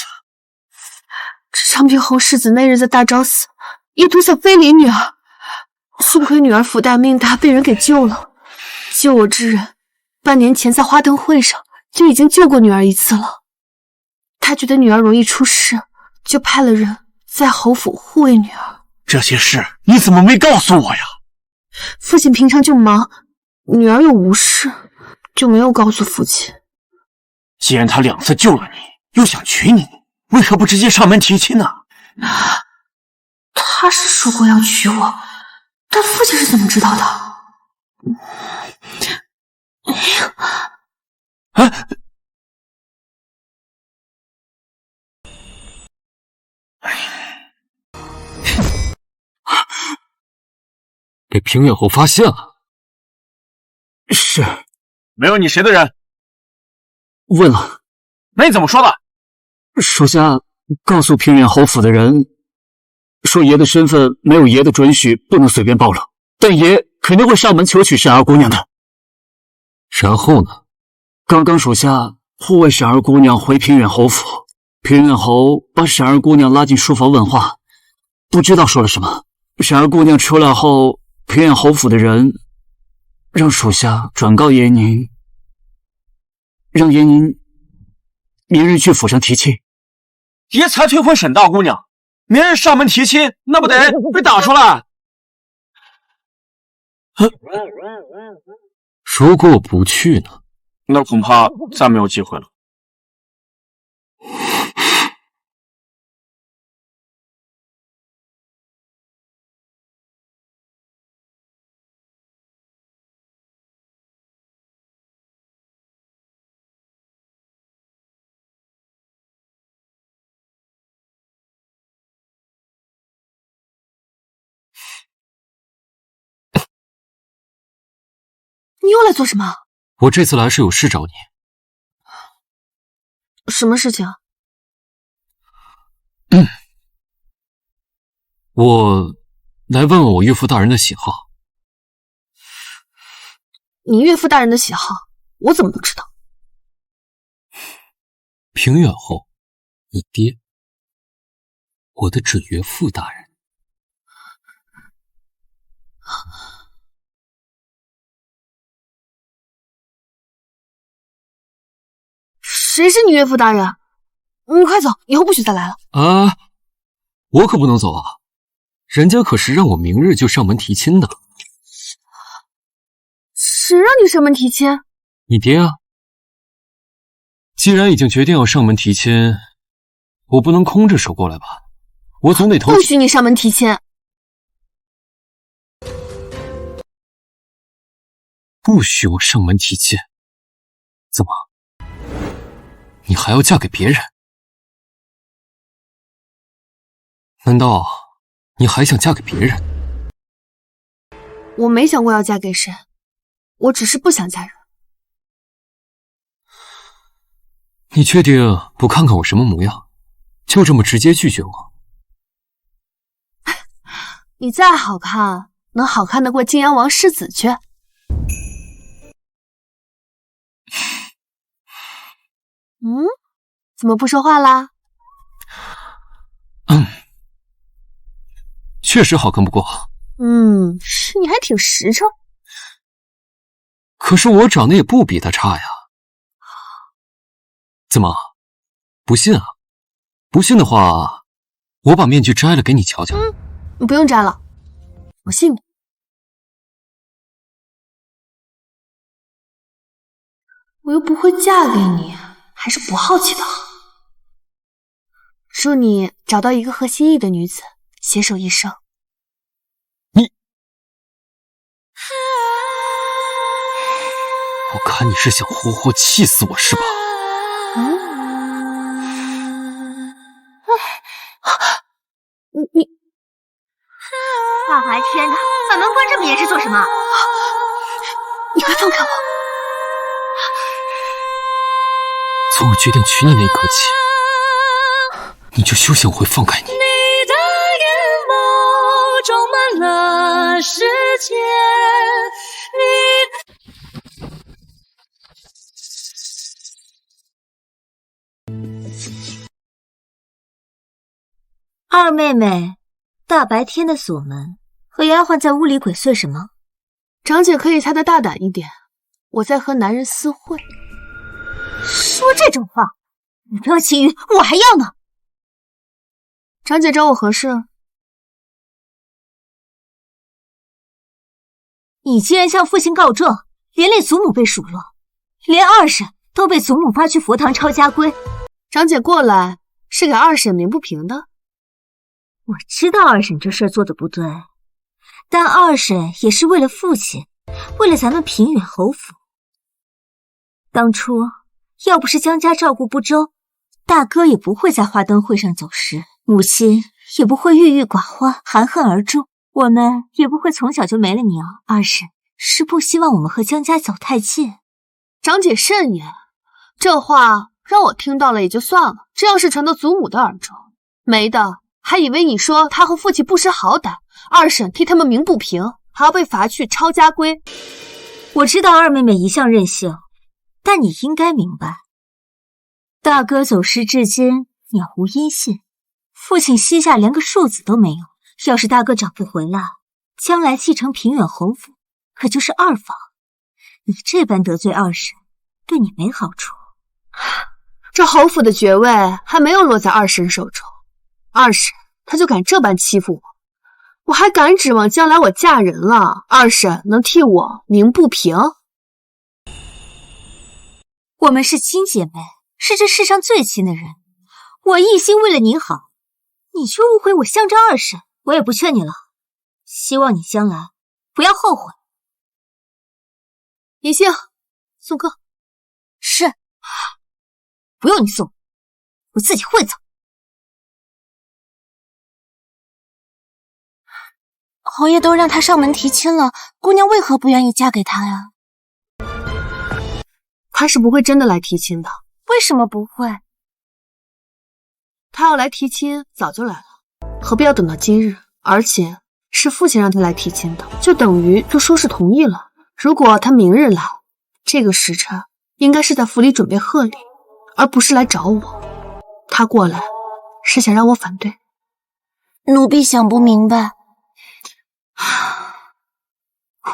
Speaker 2: 昌平侯世子那日在大昭寺意图想非礼女儿，幸亏女儿福大命大，被人给救了。救我之人半年前在花灯会上就已经救过女儿一次了。他觉得女儿容易出事，就派了人在侯府护卫女儿。
Speaker 5: 这些事你怎么没告诉我呀？
Speaker 2: 父亲平常就忙，女儿又无事，就没有告诉父亲。
Speaker 5: 既然他2次救了你，又想娶你，为何不直接上门提亲呢？
Speaker 2: 他是说过要娶我，但父亲是怎么知道的？
Speaker 6: 被平远侯发现了。
Speaker 9: 是，
Speaker 5: 没有你谁的人？
Speaker 9: 问了。
Speaker 5: 那你怎么说的？
Speaker 9: 属下告诉平远侯府的人，说爷的身份没有爷的准许，不能随便暴露，但爷肯定会上门求娶沈二姑娘的。
Speaker 6: 然后呢？
Speaker 9: 刚刚属下护卫沈二姑娘回平远侯府，平远侯把沈二姑娘拉进书房问话，不知道说了什么。沈二姑娘出来后，平远侯府的人让属下转告爷您，让爷您明日去府上提亲。
Speaker 5: 爷才退婚沈大姑娘，明日上门提亲，那不得被打出来？
Speaker 6: 如果我不去呢？
Speaker 5: 那恐怕再没有机会了。
Speaker 2: 你又来做什么？
Speaker 6: 我这次来是有事找你。
Speaker 2: 什么事情啊？
Speaker 6: 我来问问我岳父大人的喜好。
Speaker 2: 你岳父大人的喜好，我怎么能知道？
Speaker 6: 平远侯，你爹，我的准岳父大人。
Speaker 2: 谁是你岳父大人？你快走，以后不许再来了。
Speaker 6: 啊，我可不能走啊！人家可是让我明日就上门提亲的。
Speaker 2: 谁让你上门提亲？
Speaker 6: 你爹啊！既然已经决定要上门提亲，我不能空着手过来吧？我总得
Speaker 2: 不许你上门提亲！
Speaker 6: 不许我上门提亲？怎么？你还要嫁给别人？难道你还想嫁给别人？
Speaker 2: 我没想过要嫁给谁，我只是不想嫁人。
Speaker 6: 你确定不看看我什么模样，就这么直接拒绝我？
Speaker 2: 你再好看，能好看得过晋阳王世子去？怎么不说话啦？
Speaker 6: 确实好看不过。
Speaker 2: 是你还挺实诚。
Speaker 6: 可是我长得也不比他差呀。怎么，不信啊？不信的话，我把面具摘了给你瞧瞧。
Speaker 2: 你不用摘了，我信你。我又不会嫁给你，还是不好奇的好。祝你找到一个合心意的女子，携手一生。
Speaker 6: 你，我看你是想活活气死我是吧？
Speaker 2: 你，
Speaker 8: 大白天的，把门关这么严是做什么？
Speaker 2: 你快放开我！
Speaker 6: 从我决定娶你那一刻起，你就休想我会放开你。
Speaker 2: 你的眼眸充满了的世界，
Speaker 1: 二妹妹，大白天的锁门，和丫鬟在屋里鬼祟什么？
Speaker 2: 长姐可以下得大胆一点，我在和男人私会。
Speaker 1: 说这种话，你不要其余，我还要呢。
Speaker 2: 长姐找我何事？
Speaker 1: 你竟然向父亲告状，连累祖母被数落，连二婶都被祖母发去佛堂抄家规。
Speaker 2: 长姐过来是给二婶鸣不平的。
Speaker 1: 我知道二婶这事儿做的不对，但二婶也是为了父亲，为了咱们平远侯府。当初要不是江家照顾不周，大哥也不会在花灯会上走失，母亲也不会郁郁寡欢，含恨而终，我们也不会从小就没了娘。二婶是不希望我们和江家走太近。
Speaker 2: 长姐慎言，这话让我听到了也就算了，这要是传到祖母的耳中，没的还以为你说他和父亲不识好歹，二婶替他们鸣不平，还要被罚去抄家规。
Speaker 1: 我知道二妹妹一向任性，但你应该明白，大哥走失至今杳无音信，父亲膝下连个庶子都没有。要是大哥找不回来，将来继承平远侯府可就是二房。你这般得罪二婶，对你没好处。
Speaker 2: 这侯府的爵位还没有落在二婶手中，二婶她就敢这般欺负我，我还敢指望将来我嫁人了，二婶能替我鸣不平？
Speaker 1: 我们是亲姐妹，是这世上最亲的人，我一心为了你好，你却误会我向着二婶，我也不劝你了，希望你将来不要后悔。
Speaker 2: 银杏，送客。
Speaker 1: 是，不用你送，我自己会走。
Speaker 7: 侯爷都让他上门提亲了，姑娘为何不愿意嫁给他呀？
Speaker 2: 他是不会真的来提亲的。
Speaker 7: 为什么不会？
Speaker 2: 他要来提亲早就来了，何必要等到今日？而且是父亲让他来提亲的，就等于就说是同意了。如果他明日来，这个时辰应该是在府里准备贺礼，而不是来找我。他过来是想让我反对。
Speaker 7: 奴婢想不明白。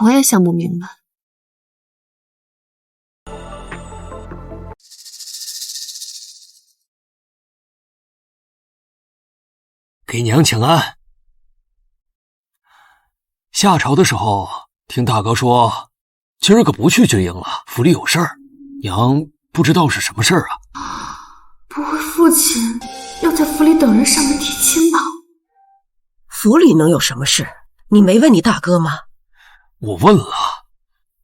Speaker 2: 我也想不明白。
Speaker 6: 给娘请安。夏朝的时候，听大哥说，今儿个不去军营了，府里有事儿，娘不知道是什么事儿啊。
Speaker 2: 不会父亲要在府里等人上门提亲吧？
Speaker 3: 府里能有什么事？你没问你大哥吗？
Speaker 6: 我问了，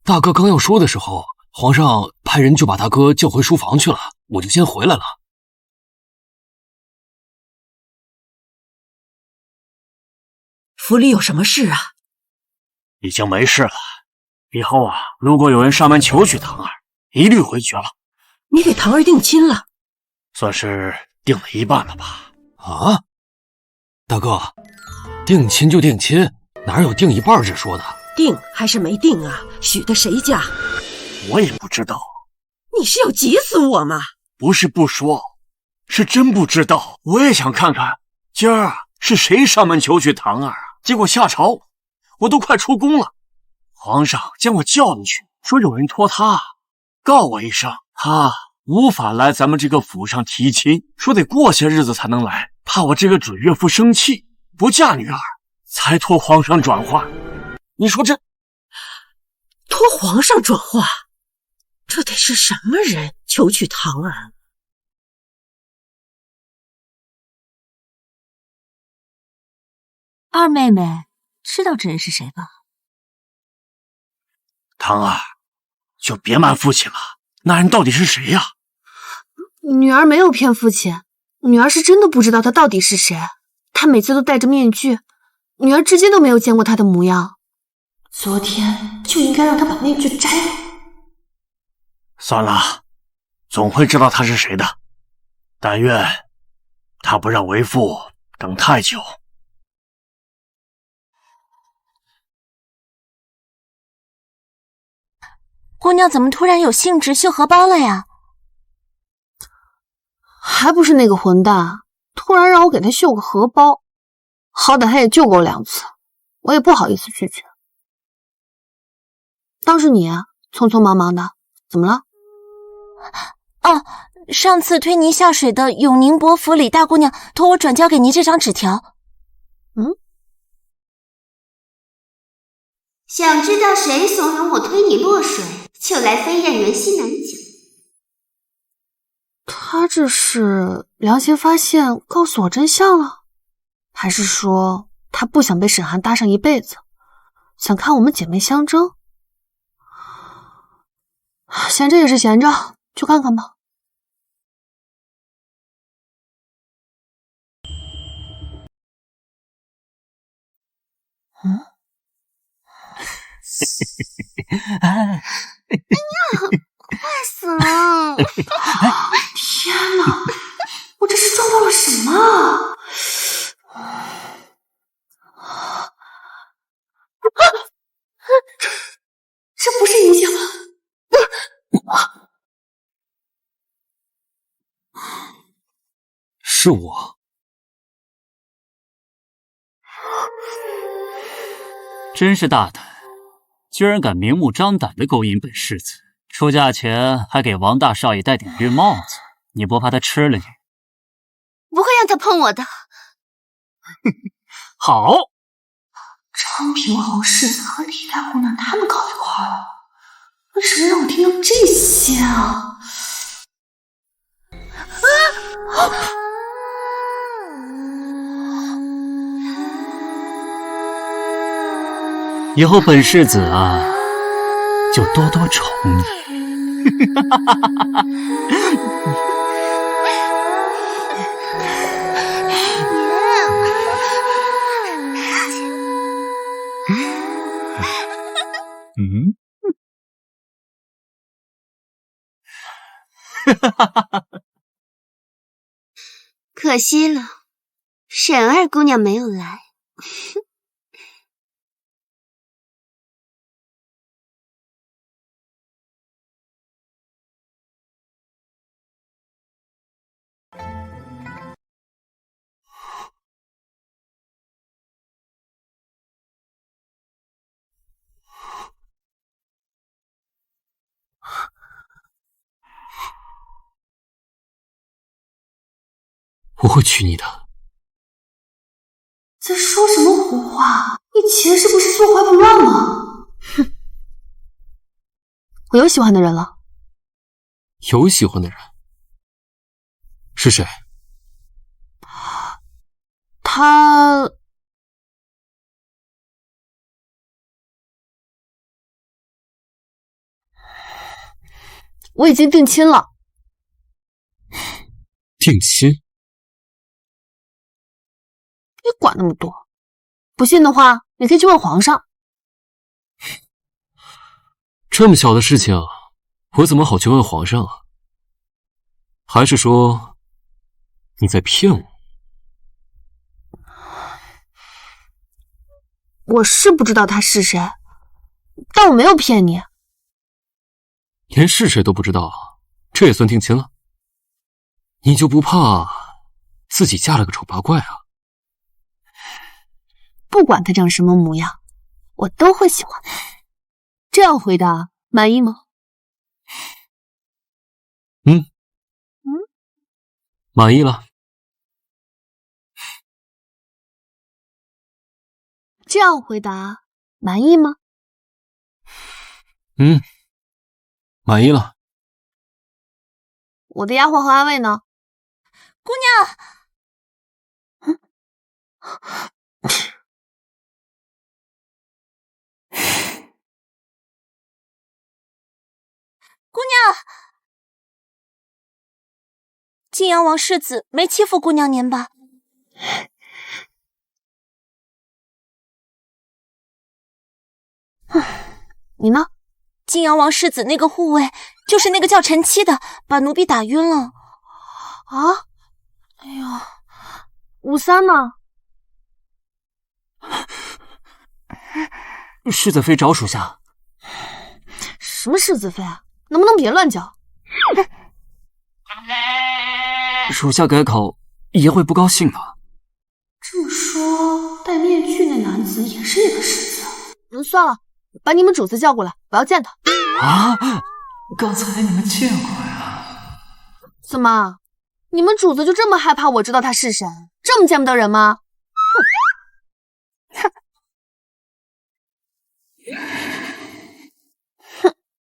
Speaker 6: 大哥刚要说的时候，皇上派人就把大哥叫回书房去了，我就先回来了。
Speaker 3: 府里有什么事啊？
Speaker 5: 已经没事了，以后啊，如果有人上门求娶堂儿，一律回绝了。
Speaker 3: 你给堂儿定亲了？
Speaker 5: 算是定了一半了吧。
Speaker 6: 啊，大哥，定亲就定亲，哪有定一半这说的？
Speaker 3: 定还是没定啊？许的谁家？
Speaker 5: 我也不知道。
Speaker 3: 你是要急死我吗？
Speaker 5: 不是不说，是真不知道。我也想看看今儿是谁上门求娶堂儿啊。结果下朝我都快出宫了，皇上将我叫进去，说有人托他告我一声，他无法来咱们这个府上提亲，说得过些日子才能来，怕我这个准岳父生气不嫁女儿，才托皇上转话。你说这
Speaker 3: 托皇上转话，这得是什么人求娶堂儿？
Speaker 1: 二妹妹知道这人是谁吧？
Speaker 5: 堂儿，就别瞒父亲了，那人到底是谁呀？
Speaker 2: 女儿没有骗父亲，女儿是真的不知道他到底是谁。他每次都戴着面具，女儿至今都没有见过他的模样。昨天就应该让他把面具摘了。
Speaker 5: 算了，总会知道他是谁的。但愿他不让为父等太久。
Speaker 7: 姑娘怎么突然有兴致绣荷包了呀？
Speaker 2: 还不是那个混蛋突然让我给他绣个荷包，好歹他也救过我2次，我也不好意思拒绝。当时你匆匆忙忙的，怎么了？
Speaker 7: 哦，上次推您下水的永宁伯府李大姑娘托我转交给您这张纸条。
Speaker 8: 想知道谁怂恿我推你落水，就来飞燕园西南角。
Speaker 2: 他这是良心发现告诉我真相了，还是说他不想被沈寒搭上一辈子，想看我们姐妹相争？闲着也是闲着，去看看吧。
Speaker 7: 哎呀，快死了！
Speaker 2: 天哪，我这是撞到了什么？这不是影响吗？
Speaker 6: 是我。
Speaker 9: 真是大胆，居然敢明目张胆的勾引本世子，出嫁前还给王大少爷戴顶绿帽子，你不怕他吃了你？
Speaker 8: 不会让他碰我的。
Speaker 9: 好，
Speaker 2: 昌平侯世子和李大姑娘他们搞一块了，为什么让我听到这些啊？
Speaker 9: 以后本世子就多多宠你。
Speaker 8: 可惜了，沈二姑娘没有来。
Speaker 6: 我会娶你的。
Speaker 2: 在说什么胡话？你前世不是坐怀不乱吗？哼，我有喜欢的人了。
Speaker 6: 有喜欢的人？是谁？
Speaker 2: 他……我已经定亲了。
Speaker 6: 定亲？
Speaker 2: 别管那么多，不信的话，你可以去问皇上。
Speaker 6: 这么小的事情，我怎么好去问皇上啊？还是说你在骗我？
Speaker 2: 我是不知道他是谁，但我没有骗你。
Speaker 6: 连是谁都不知道，这也算定亲了？你就不怕自己嫁了个丑八怪啊？
Speaker 2: 不管他长什么模样，我都会喜欢。这样回答满意吗？
Speaker 6: 满意了。
Speaker 2: 这样回答满意吗？
Speaker 6: 满意了。
Speaker 2: 我的丫鬟和阿卫呢？
Speaker 7: 姑娘，姑娘，晋阳王世子没欺负姑娘您吧？
Speaker 2: 你呢？
Speaker 7: 晋阳王世子那个护卫，就是那个叫陈七的，把奴婢打晕了。
Speaker 2: 啊！哎呦，武三呢？
Speaker 9: 世子妃找属下。
Speaker 2: 什么世子妃啊，能不能别乱叫？
Speaker 9: 属下改口，爷会不高兴的。
Speaker 2: 这么说，戴面具那男子也是那个世子？算了，把你们主子叫过来，我要见他。
Speaker 9: 啊！刚才你们见过呀？
Speaker 2: 怎么，你们主子就这么害怕我知道他是谁？这么见不得人吗？哼！哼！哼！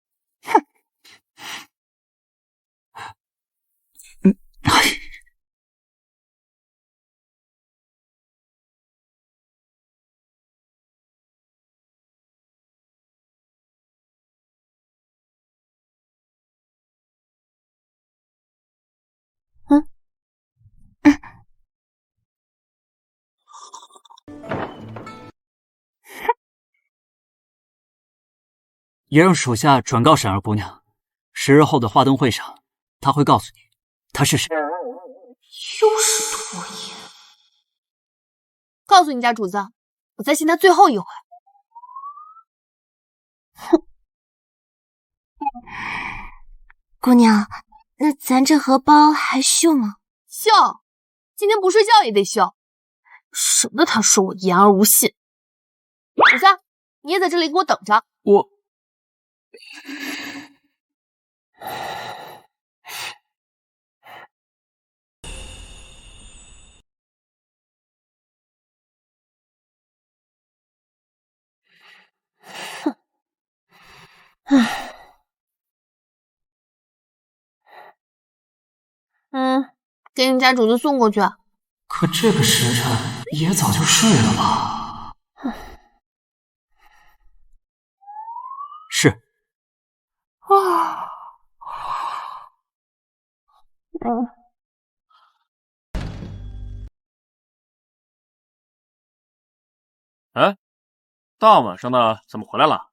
Speaker 9: 也让属下转告沈二姑娘，10日后的花灯会上，她会告诉你她是谁。
Speaker 2: 又是拖延！告诉你家主子，我再信他最后一回。
Speaker 7: 哼！姑娘，那咱这荷包还秀吗？
Speaker 2: 秀！今天不睡觉也得秀，省得他说我言而无信。主子，你也在这里给我等着。
Speaker 9: 我。
Speaker 2: 给你家主子送过去。
Speaker 9: 可这个时辰也早就睡了吧？是。
Speaker 5: 哎，大晚上的怎么回来了？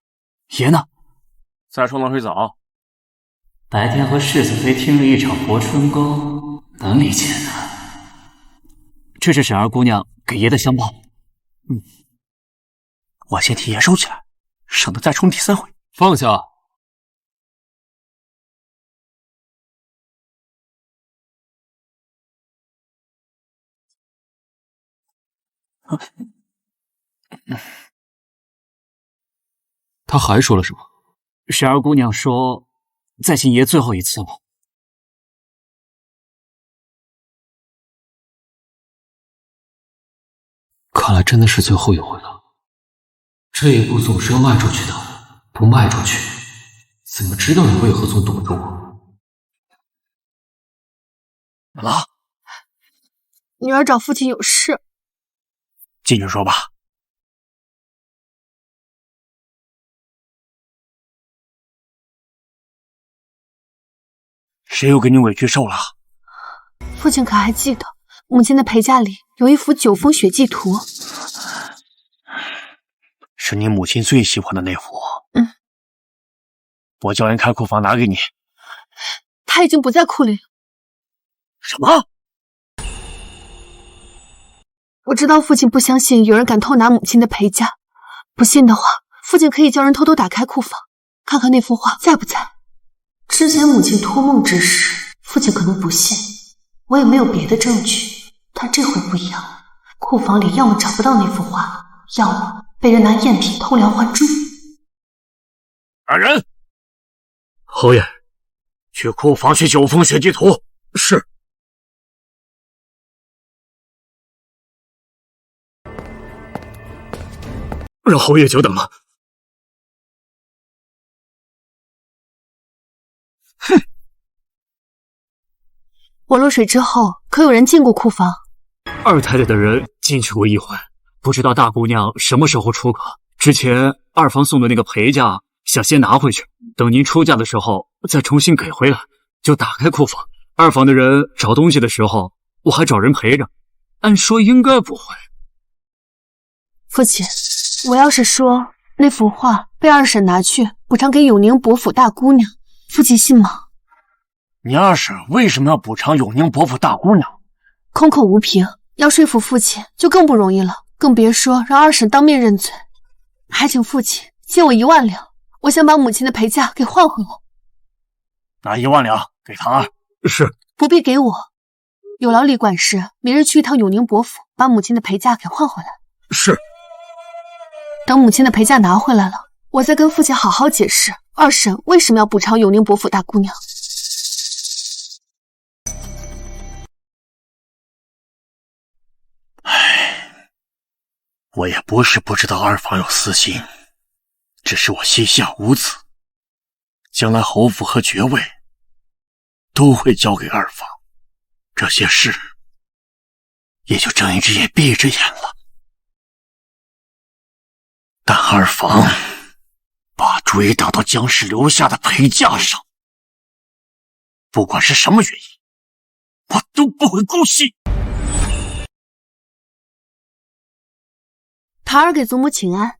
Speaker 9: 爷呢？
Speaker 5: 在冲冷水澡。
Speaker 9: 白天和世子妃听了一场博春宫，能理解的。这是沈二姑娘给爷的香包。
Speaker 5: 我先替爷收起来，省得再冲第3回。
Speaker 6: 放下。他还说了什么？
Speaker 9: 沈二姑娘说再信爷最后一次了。
Speaker 6: 看来真的是最后一回了。这一步总是要迈出去的，不迈出去，怎么知道你为何总躲着我？
Speaker 5: 怎么了？
Speaker 2: 女儿找父亲有事。
Speaker 5: 进去说吧。谁又给你委屈受了？
Speaker 2: 父亲可还记得，母亲的陪嫁里有一幅9峰血迹图？
Speaker 5: 是你母亲最喜欢的那幅。我叫人开库房拿给你。
Speaker 2: 他已经不在库里了。
Speaker 5: 什么？
Speaker 2: 我知道父亲不相信有人敢偷拿母亲的陪嫁，不信的话，父亲可以叫人偷偷打开库房，看看那幅画在不在。之前母亲托梦之时，父亲可能不信，我也没有别的证据，但这回不一样，库房里要么找不到那幅画，要么被人拿赝品偷梁换柱。
Speaker 5: 来人！
Speaker 9: 侯爷，
Speaker 5: 去库房取9峰血迹图。
Speaker 9: 是。让侯爷久等了。
Speaker 2: 哼！我落水之后，可有人进过库房？
Speaker 9: 二太太的人进去过一回，不知道大姑娘什么时候出阁。之前二房送的那个陪嫁，想先拿回去，等您出嫁的时候再重新给回来，就打开库房。二房的人找东西的时候，我还找人陪着，按说应该不会。
Speaker 2: 父亲，我要是说那幅画被二婶拿去补偿给永宁伯府大姑娘，父亲信吗？
Speaker 5: 你二婶为什么要补偿永宁伯府大姑娘？
Speaker 2: 空口无凭，要说服父亲就更不容易了，更别说让二婶当面认罪。还请父亲借我1万两，我想把母亲的陪嫁给换回来。
Speaker 5: 拿1万两给唐二。是。
Speaker 2: 不必给我，有劳李管事明日去一趟永宁伯府，把母亲的陪嫁给换回来。
Speaker 5: 是。
Speaker 2: 等母亲的陪嫁拿回来了，我再跟父亲好好解释二婶为什么要补偿永宁伯府大姑娘。
Speaker 5: 我也不是不知道二房有私心，只是我膝下无子，将来侯府和爵位都会交给二房，这些事也就睁一只眼闭一只眼了。但二房把主意打到江氏留下的陪嫁上，不管是什么原因，我都不会姑息。
Speaker 2: 唐儿给祖母请安。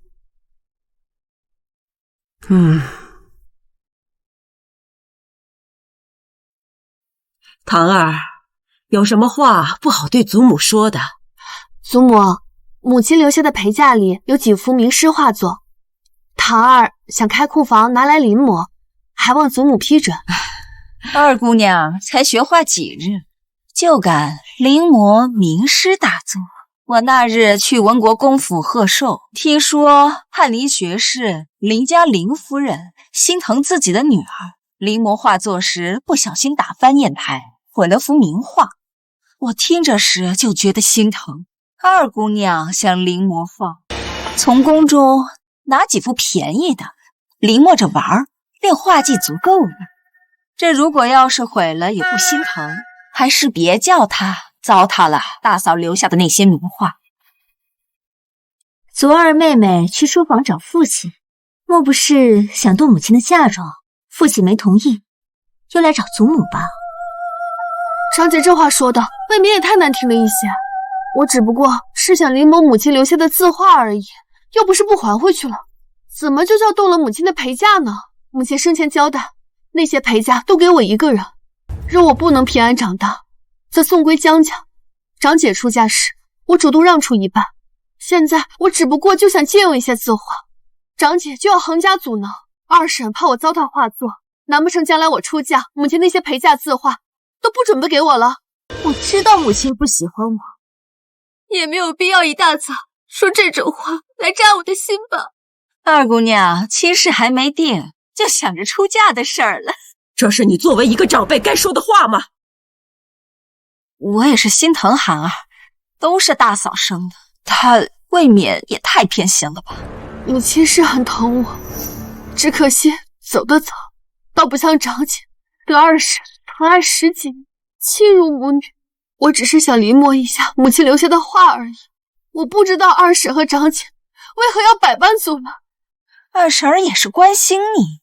Speaker 3: 唐儿，有什么话不好对祖母说的？
Speaker 2: 祖母，母亲留下的陪嫁里有几幅名诗画作，唐儿想开库房拿来临摹，还望祖母批准。
Speaker 4: 二姑娘才学画几日，就敢临摹名诗大作？我那日去文国公府贺寿，听说翰林学士林家林夫人心疼自己的女儿，临摹画作时不小心打翻砚台，毁了幅名画。我听着时就觉得心疼。二姑娘想临摹放，从宫中拿几幅便宜的临摹着玩，练画技足够了。这如果要是毁了也不心疼，还是别叫她糟蹋了大嫂留下的那些名画。
Speaker 1: 昨儿妹妹去书房找父亲，莫不是想动母亲的嫁妆？父亲没同意，又来找祖母吧？
Speaker 2: 长姐这话说的未免也太难听了一些。我只不过是想临摹母亲留下的字画而已，又不是不还回去了，怎么就叫动了母亲的陪嫁呢？母亲生前交代，那些陪嫁都给我一个人，若我不能平安长大，则送归江家。长姐出嫁时，我主动让出一半，现在我只不过就想借用一些字画，长姐就要横加阻挠。二婶怕我糟蹋画作，难不成将来我出嫁，母亲那些陪嫁字画都不准备给我了？
Speaker 1: 我知道母亲不喜欢我，
Speaker 2: 也没有必要一大早说这种话来扎我的心吧。
Speaker 4: 二姑娘亲事还没定，就想着出嫁的事儿了。
Speaker 3: 这是你作为一个长辈该说的话吗？
Speaker 4: 我也是心疼涵儿，都是大嫂生的，她未免也太偏心了吧。
Speaker 2: 母亲是很疼我，只可惜走得早，倒不像长姐得二婶疼爱10几年，亲如母女。我只是想临摹一下母亲留下的画而已，我不知道二婶和长姐为何要百般阻挠。
Speaker 4: 二婶儿也是关心你。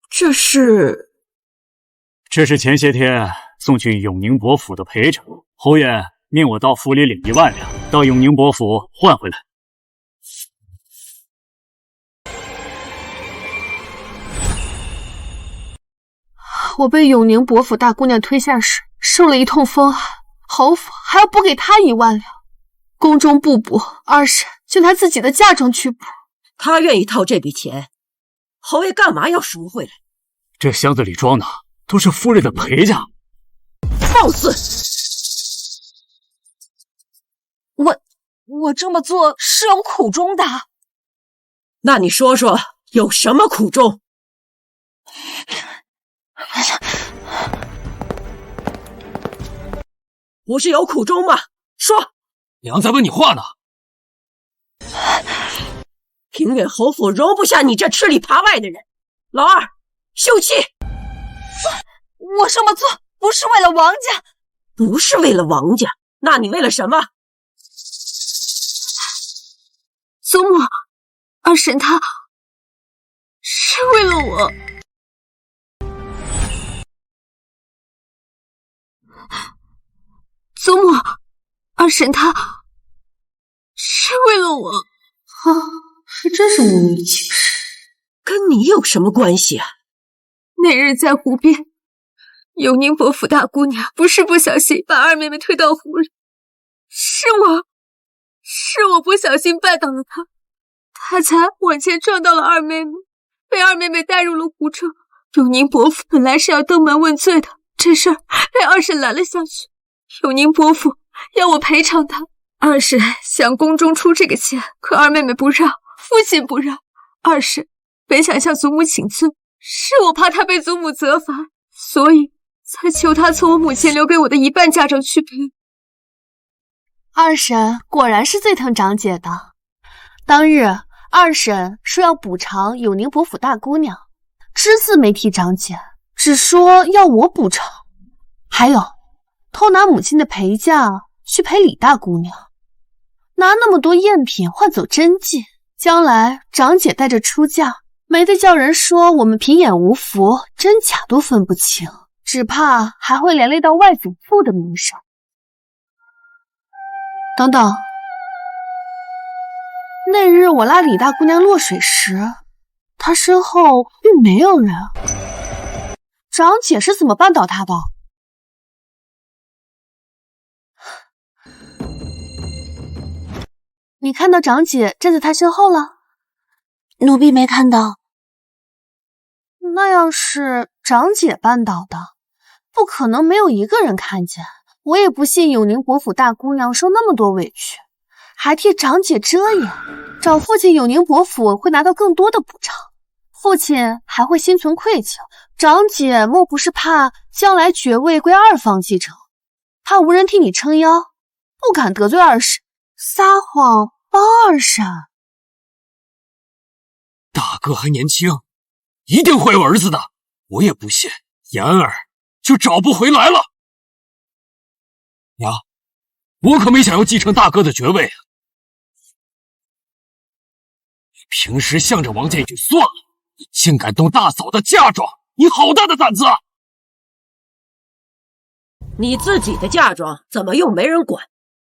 Speaker 9: 这是前些天送去永宁伯府的陪衬，侯爷命我到府里领1万两，到永宁伯府换回来。
Speaker 2: 我被永宁伯府大姑娘推下时，受了一通风寒，侯府还要补给她1万两，宫中不补，二婶就拿自己的嫁妆去补。
Speaker 3: 她愿意掏这笔钱，侯爷干嘛要赎回来？
Speaker 9: 这箱子里装的都是夫人的陪嫁。
Speaker 3: 放肆！
Speaker 4: 我这么做是有苦衷的。
Speaker 3: 那你说说有什么苦衷？不是有苦衷吗？说。
Speaker 6: 娘在问你话呢。
Speaker 3: 平远侯府容不下你这吃里扒外的人。老二，休妻！
Speaker 4: 我这么做不是为了王家。
Speaker 3: 不是为了王家，那你为了什么？
Speaker 2: 祖母，二婶她是为了我。祖母，二婶她是为了我。还真是母女情深。
Speaker 3: 跟你有什么关系啊？
Speaker 2: 那日在湖边，永宁伯府大姑娘不是不小心把二妹妹推到湖里，是是我不小心绊倒了他，他才往前撞到了二妹妹，被二妹妹带入了胡车。永宁伯父本来是要登门问罪的，这事儿被二婶拦了下去。永宁伯父要我赔偿他，二婶想宫中出这个钱，可二妹妹不让，父亲不让。二婶本想向祖母请罪，是我怕她被祖母责罚，所以才求她从我母亲留给我的一半嫁妆去赔。
Speaker 10: 二婶果然是最疼长姐的。当日二婶说要补偿永宁伯府大姑娘，只字没提长姐，只说要我补偿。还有偷拿母亲的陪嫁去陪李大姑娘，拿那么多赝品换走真迹，将来长姐带着出嫁，没得叫人说我们平眼无福，真假都分不清，只怕还会连累到外祖父的名声。等等，那日我拉李大姑娘落水时，她身后并没有人，长姐是怎么绊倒她的？你看到长姐站在她身后了？
Speaker 7: 奴婢没看到。
Speaker 10: 那要是长姐绊倒的，不可能没有一个人看见。我也不信永宁伯府大姑娘受那么多委屈，还替长姐遮掩，找父亲永宁伯府会拿到更多的补偿，父亲还会心存愧疚。长姐莫不是怕将来爵位归二房继承，怕无人替你撑腰，不敢得罪二婶，撒谎帮二婶？
Speaker 5: 大哥还年轻，一定会有儿子的，我也不信言儿就找不回来了。娘，我可没想要继承大哥的爵位啊！平时向着王家也就算了，竟敢动大嫂的嫁妆，你好大的胆子啊！
Speaker 3: 你自己的嫁妆怎么又没人管？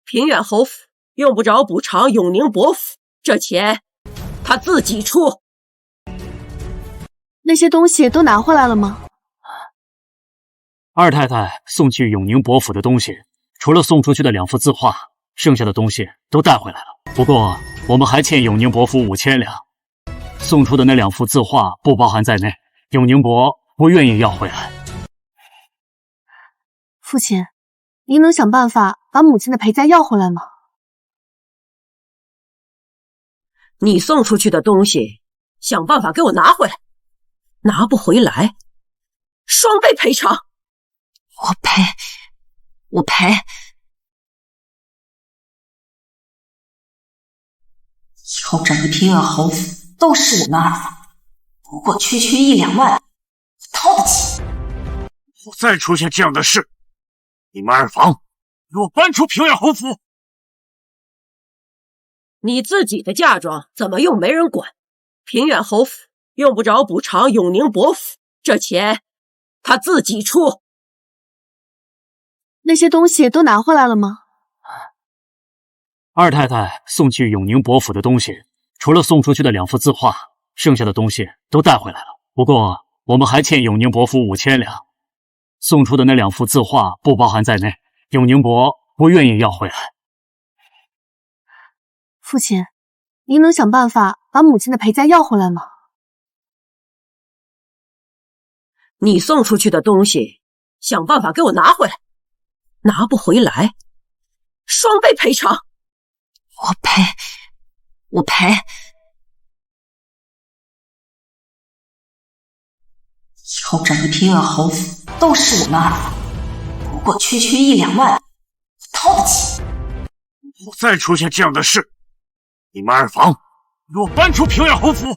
Speaker 3: 平远侯府用不着补偿永宁伯府，这钱他自己出。
Speaker 10: 那些东西都拿回来了吗？
Speaker 9: 二太太送去永宁伯府的东西，除了送出去的2幅字画，剩下的东西都带回来了。不过我们还欠永宁伯府5000两，送出的那2幅字画不包含在内，永宁伯不愿意要回来。
Speaker 10: 父亲，您能想办法把母亲的陪嫁要回来吗？
Speaker 3: 你送出去的东西，想办法给我拿回来，拿不回来，双倍赔偿。
Speaker 4: 我赔。以后整个平远侯府都是我们二房，不过区区1-2万，我掏得起。
Speaker 5: 不再出现这样的事，你们二房给我搬出平远侯府！
Speaker 3: 你自己的嫁妆怎么又没人管？平远侯府用不着补偿永宁伯府，这钱他自己出。
Speaker 10: 那些东西都拿回来了吗？
Speaker 9: 二太太送去永宁伯府的东西，除了送出去的2幅字画，剩下的东西都带回来了。不过我们还欠永宁伯府5000两，送出的那2幅字画不包含在内，永宁伯不愿意要回来。
Speaker 10: 父亲，您能想办法把母亲的陪嫁要回来吗？
Speaker 3: 你送出去的东西，想办法给我拿回来，拿不回来，双倍赔偿。
Speaker 4: 我赔。以后整个平远侯府都是我们二房，不过区区1-2万，我掏得起。
Speaker 5: 不再出现这样的事，你们二房给我搬出平远侯府！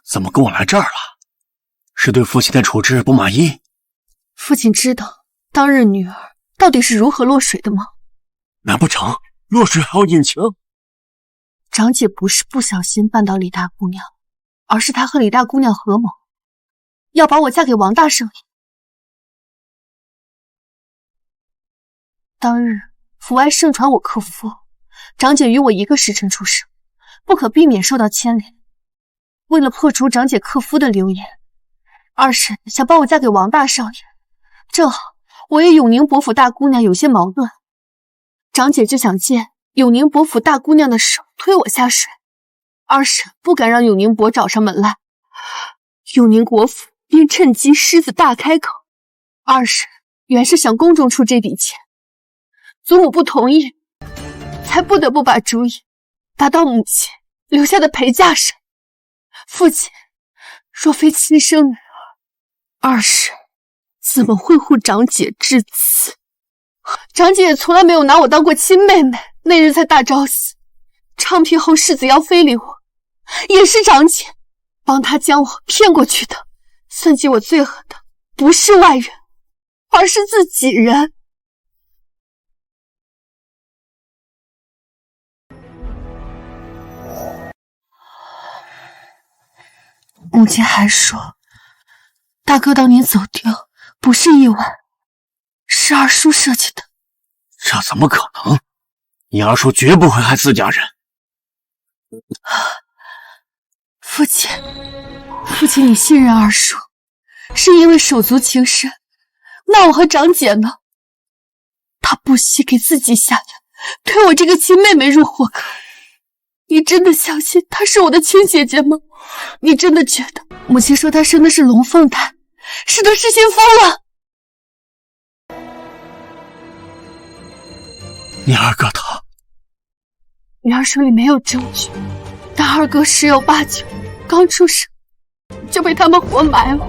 Speaker 5: 怎么跟我来这儿了？是对父亲的处置不满意？
Speaker 10: 父亲知道当日女儿到底是如何落水的吗？
Speaker 5: 难不成落水还要隐情？
Speaker 10: 长姐不是不小心绊倒李大姑娘，而是她和李大姑娘合谋，要把我嫁给王大圣爷。当日府外盛传我克夫，长姐与我一个时辰出生，不可避免受到牵连。为了破除长姐克夫的流言，二婶想帮我嫁给王大少爷，正好我与永宁伯府大姑娘有些矛盾，长姐就想借永宁伯府大姑娘的手推我下水，二婶不敢让永宁伯找上门来，永宁国府便趁机狮子大开口。二婶原是想宫中出这笔钱，祖母不同意，才不得不把主意打到母亲留下的陪嫁上。父亲若非亲生女儿，二婶怎么会护长姐至此？长姐也从来没有拿我当过亲妹妹，那日在大昭寺，昌平侯世子要非礼我，也是长姐帮他将我骗过去的。算计我最狠的不是外人，而是自己人。母亲还说，大哥当年走丢不是意外，是二叔设计的。
Speaker 5: 这怎么可能？你二叔绝不会害自家人。
Speaker 10: 父亲，你信任二叔，是因为手足情深。那我和长姐呢？他不惜给自己下药，推我这个亲妹妹入火坑。你真的相信她是我的亲姐姐吗？你真的觉得母亲说她生的是龙凤胎，是她失心疯了？
Speaker 5: 你二哥他，
Speaker 10: 女儿手里没有证据，但二哥十有八九刚出生就被他们活埋了。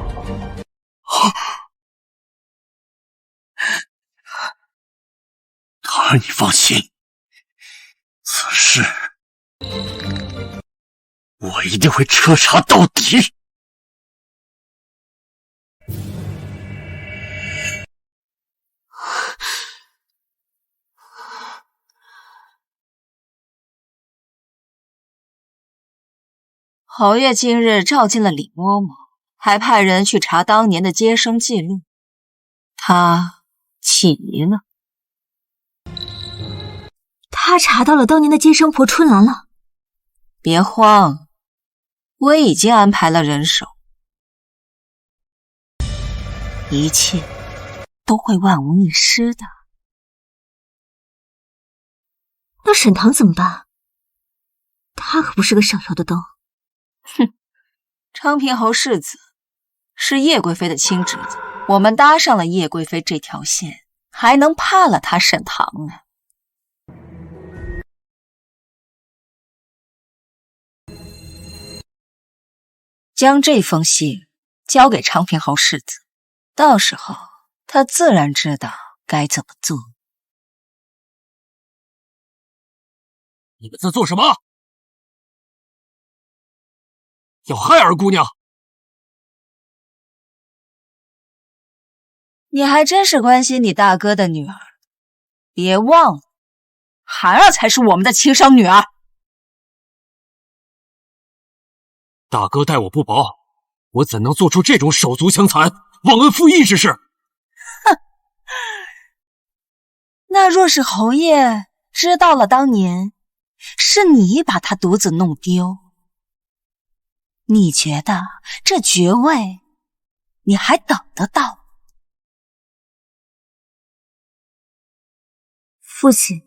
Speaker 5: 孩儿，你放心，此事我一定会彻查到底。
Speaker 4: 侯爷今日召进了李嬷嬷，还派人去查当年的接生记录，他起疑了。
Speaker 1: 他查到了当年的接生婆春兰了。
Speaker 4: 别慌，我已经安排了人手，一切都会万无一失的。
Speaker 1: 那沈棠怎么办？他可不是个省油的灯。
Speaker 4: 哼，昌平侯世子是叶贵妃的亲侄子，我们搭上了叶贵妃这条线，还能怕了他沈棠呢？将这封信交给昌平侯世子，到时候他自然知道该怎么做。
Speaker 6: 你们在做什么？要害二姑娘？
Speaker 4: 你还真是关心你大哥的女儿，别忘了，孩儿才是我们的亲生女儿。
Speaker 6: 大哥待我不薄，我怎能做出这种手足相残、忘恩负义之事？
Speaker 4: 哼！那若是侯爷知道了当年是你把他独子弄丢，你觉得这爵位你还等得到？
Speaker 1: 父亲，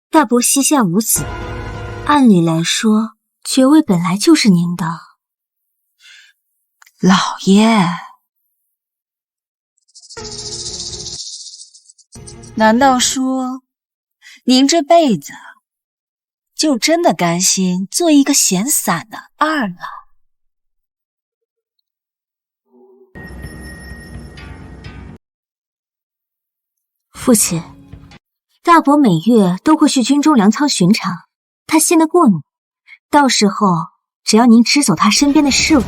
Speaker 1: 大伯膝下无子，按理来说，爵位本来就是您的。
Speaker 4: 老爷，难道说您这辈子就真的甘心做一个闲散的二了？
Speaker 1: 父亲，大伯每月都会去军中粮仓巡查，他信得过你。到时候只要您支走他身边的事务，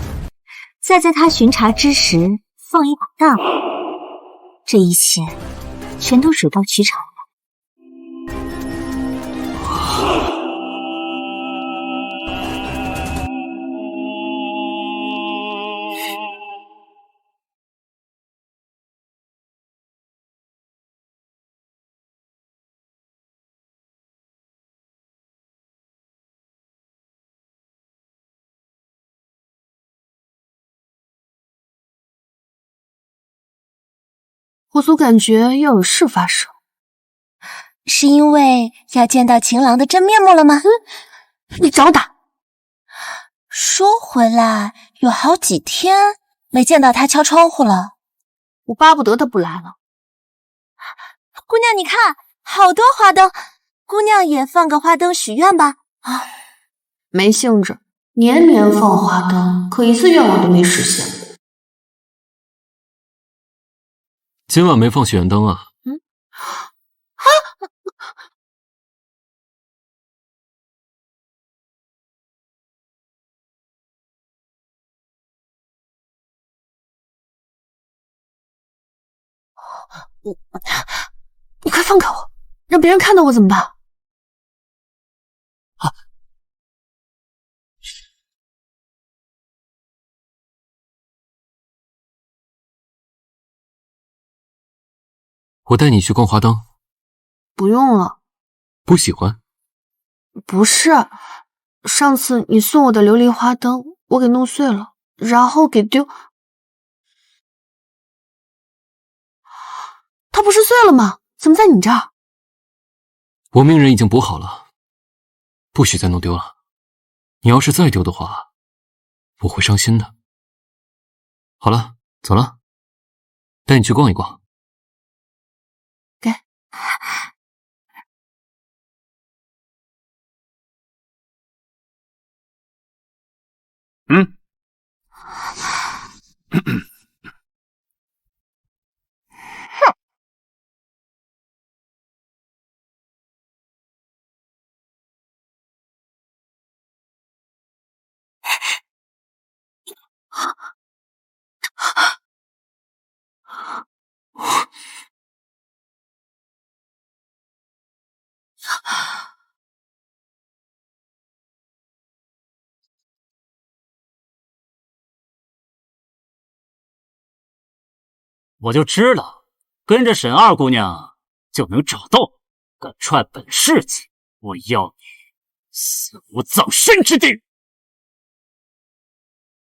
Speaker 1: 再在他巡查之时放一把大火，这一切全都水到渠成。
Speaker 10: 我总感觉要有事发生。
Speaker 7: 是因为要见到情郎的真面目了吗？
Speaker 10: 你找打！
Speaker 7: 说回来，有好几天没见到他敲窗户了。
Speaker 10: 我巴不得他不来了。
Speaker 7: 姑娘，你看，好多花灯，姑娘也放个花灯许愿吧。
Speaker 10: 没兴致，年年放花灯，可一次愿望都没实现。
Speaker 6: 今晚没放许愿灯啊？
Speaker 10: 你快放开我，让别人看到我怎么办？
Speaker 6: 我带你去逛花灯。
Speaker 10: 不用了。
Speaker 6: 不喜欢？
Speaker 10: 不是，上次你送我的琉璃花灯，我给弄碎了，然后给丢。它不是碎了吗？怎么在你这儿？
Speaker 6: 我命人已经补好了，不许再弄丢了。你要是再丢的话，我会伤心的。好了，走了，带你去逛一逛。
Speaker 10: 给。
Speaker 9: 我就知道，跟着沈二姑娘就能找到我。敢踹本世纪，我要你死无葬身之地！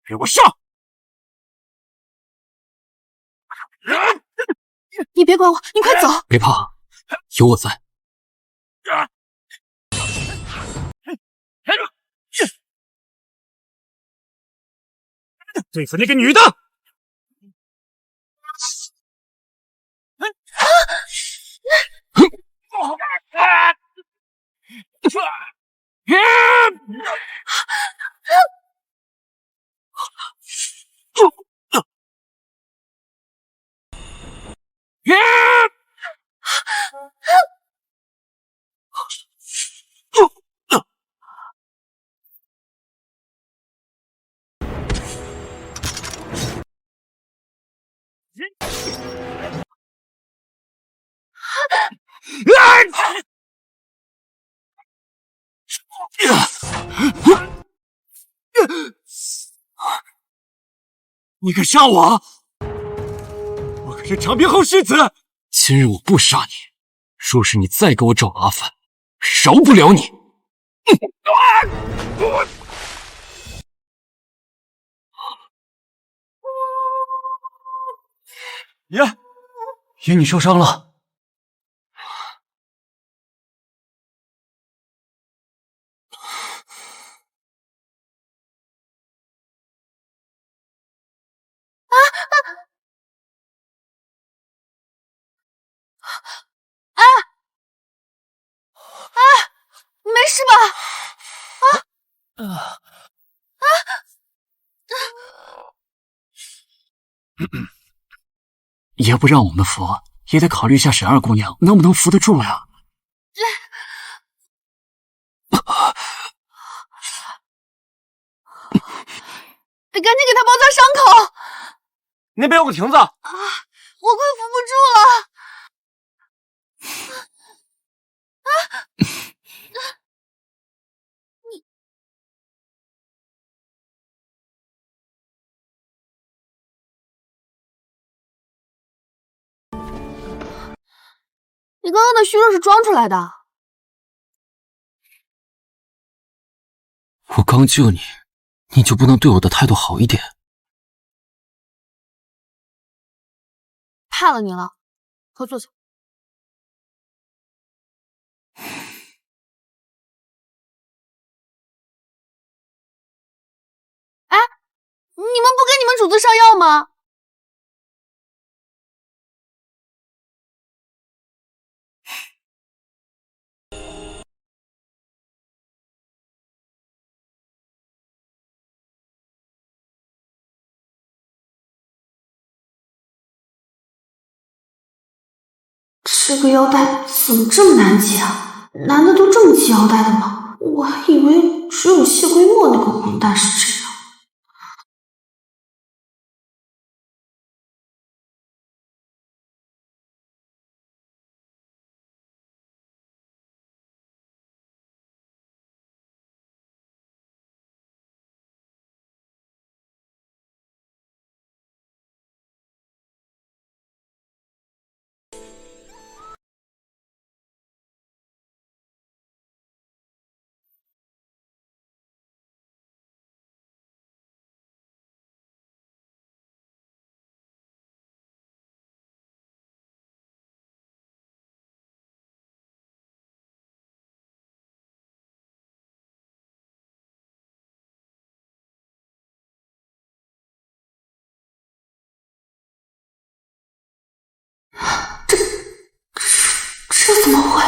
Speaker 9: 给我上！
Speaker 10: 你别管我，你快走！
Speaker 6: 别怕，有我在。
Speaker 5: 对付那个女的！你敢杀我？我可是长鞭后世子！
Speaker 6: 今日我不杀你，若是你再给我找麻烦，饶不了你！
Speaker 5: 爷，你受伤了。
Speaker 10: 你没事吧？
Speaker 9: 爷不让我们扶，也得考虑一下沈二姑娘能不能扶得住呀。
Speaker 10: 得赶紧给他包扎伤口。
Speaker 5: 那边有个亭子。
Speaker 10: 我快扶不住了。你刚刚的虚弱是装出来的。
Speaker 6: 我刚救你，你就不能对我的态度好一点？
Speaker 10: 怕了你了，快坐下。哎，你们不给你们主子上药吗？
Speaker 2: 这个腰带怎么这么难解啊？男的都这么系腰带的吗？我还以为只有谢归墨那个混蛋是这样。这怎么会？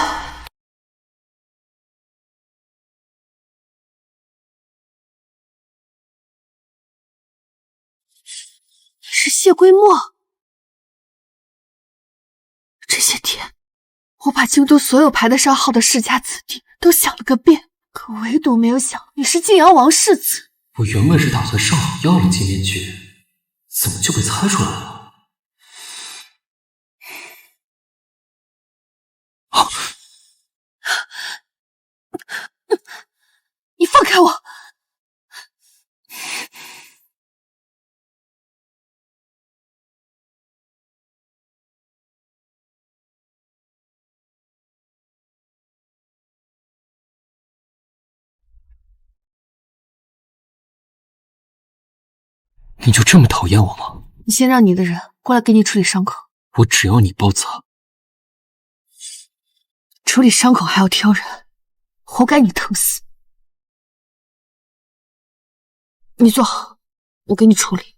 Speaker 2: 是谢归墨。这些天，我把京都所有排得上号的世家子弟都想了个遍，可唯独没有想你是晋阳王世子。
Speaker 6: 我原本是打算上好药了见面诀，怎么就被猜出来了？
Speaker 2: 你放开我！
Speaker 6: 你就这么讨厌我吗？
Speaker 2: 你先让你的人过来给你处理伤口。
Speaker 6: 我只要你包扎。
Speaker 2: 处理伤口还要挑人，活该你疼死。你坐好，我给你处理。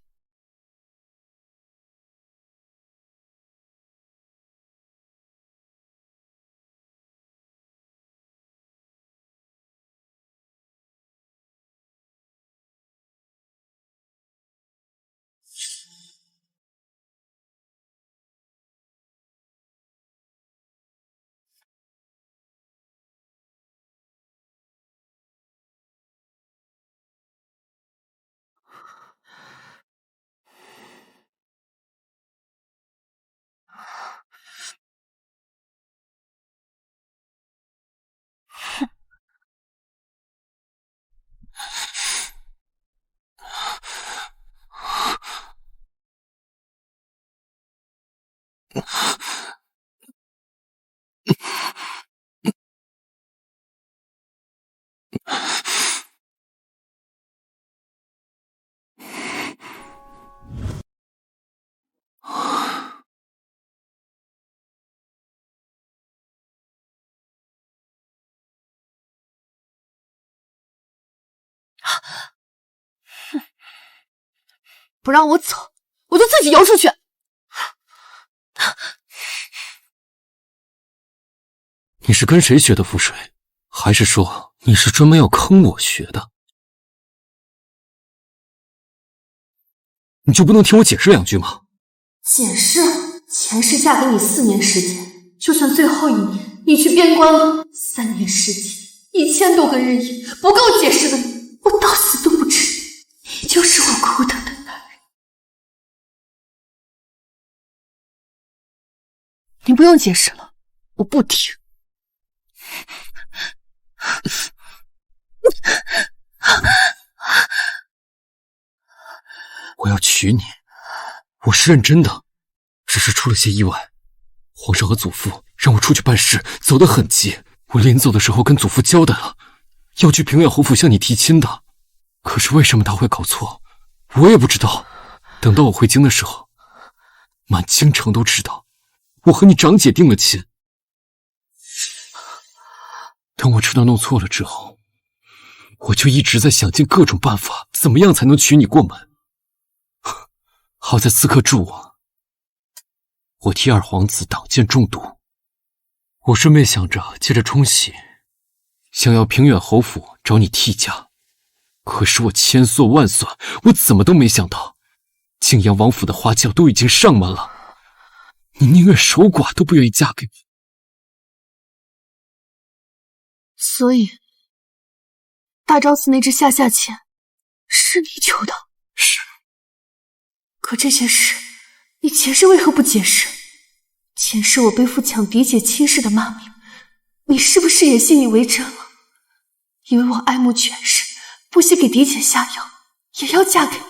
Speaker 2: 不让我走，我就自己游出去。
Speaker 6: 你是跟谁学的符水？还是说你是专门要坑我学的？你就不能听我解释两句吗？
Speaker 2: 解释？前世嫁给你4年时间，就算最后1年你去边关了，3年时间，1000多个日夜，不够解释的你，我到死都不承认，你就是我苦等的男人。你不用解释了，我不听。
Speaker 6: 我要娶你，我是认真的，只是出了些意外。皇上和祖父让我出去办事，走得很急。我临走的时候跟祖父交代了，要去平远侯府向你提亲的。可是为什么他会搞错，我也不知道。等到我回京的时候，满京城都知道我和你长姐定了亲。等我知道弄错了之后，我就一直在想尽各种办法，怎么样才能娶你过门。好在刺客助我替二皇子挡箭中毒。我顺便想着借着冲喜，想要平远侯府找你替嫁。可是我千算万算，我怎么都没想到，泾阳王府的花轿都已经上门了，你宁愿守寡都不愿意嫁给我。
Speaker 10: 所以，大昭寺那支下签是你求的？
Speaker 6: 是。
Speaker 10: 可这些事，你前世为何不解释？前世我背负抢嫡姐亲事的骂名，你是不是也信以为真了？以为我爱慕权势，不惜给嫡姐下药，也要嫁给你。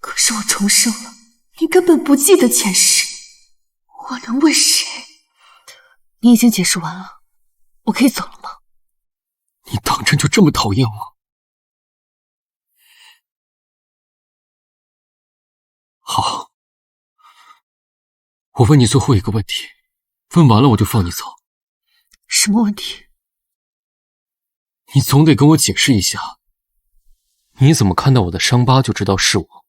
Speaker 10: 可是我重生了，你根本不记得前世，我能问谁？你已经解释完了，我可以走了吗？
Speaker 6: 你当真就这么讨厌我？好，我问你最后一个问题，问完了我就放你走。
Speaker 10: 什么问题？
Speaker 6: 你总得跟我解释一下，你怎么看到我的伤疤就知道是我？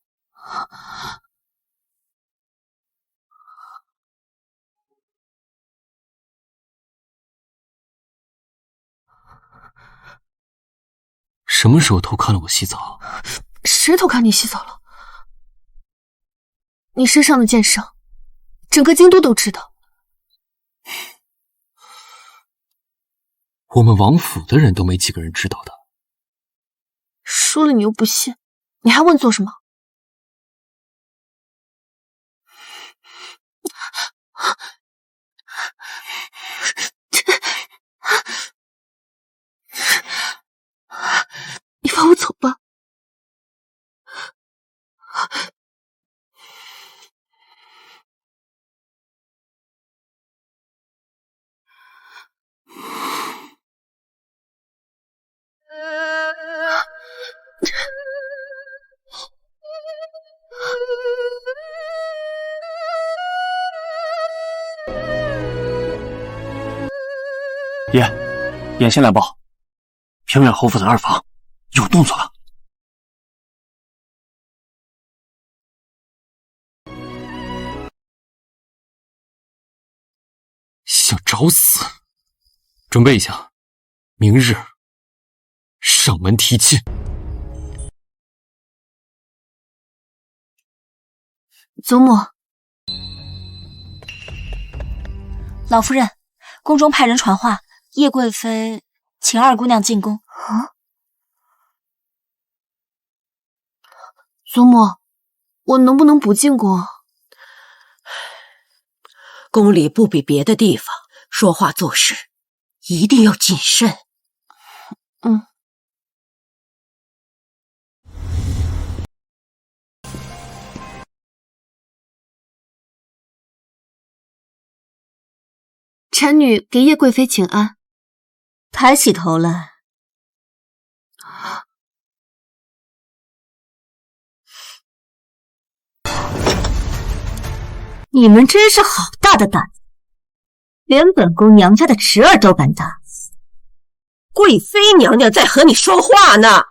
Speaker 6: 什么时候偷看了我洗澡？
Speaker 10: 谁偷看你洗澡了？你身上的剑伤，整个京都都知道。
Speaker 6: 我们王府的人都没几个人知道的。
Speaker 10: 说了你又不信，你还问做什么？你放我走吧。
Speaker 5: 爷，眼线来报，平远侯府的二房有动作了。
Speaker 6: 想找死！准备一下，明日上门提亲。
Speaker 10: 祖母，
Speaker 4: 老夫人，宫中派人传话，叶贵妃请二姑娘进宫。
Speaker 10: 祖母，我能不能不进宫？
Speaker 3: 宫里不比别的地方，说话做事一定要谨慎。
Speaker 10: 臣女给叶贵妃请安。
Speaker 1: 抬起头来。你们真是好大的胆子，连本宫娘家的侄儿都敢打。
Speaker 3: 贵妃娘娘在和你说话呢。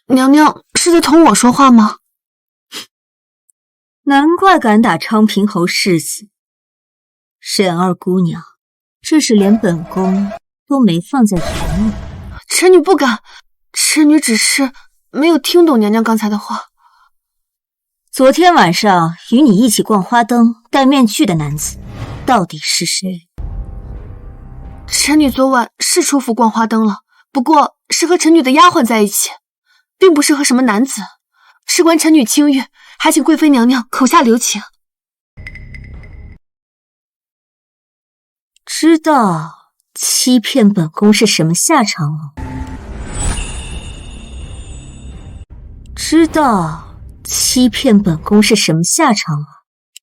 Speaker 10: 娘娘是在同我说话吗？
Speaker 1: 难怪敢打昌平侯世子。沈二姑娘，这事连本宫都没放在眼里。
Speaker 10: 臣女不敢，臣女只是没有听懂娘娘刚才的话。
Speaker 1: 昨天晚上与你一起逛花灯、戴面具的男子，到底是谁？
Speaker 10: 臣女昨晚是出府逛花灯了，不过是和臣女的丫鬟在一起，并不是和什么男子。事关臣女清誉，还请贵妃娘娘口下留情。
Speaker 1: 知道欺骗本宫是什么下场了？知道欺骗本宫是什么下场了？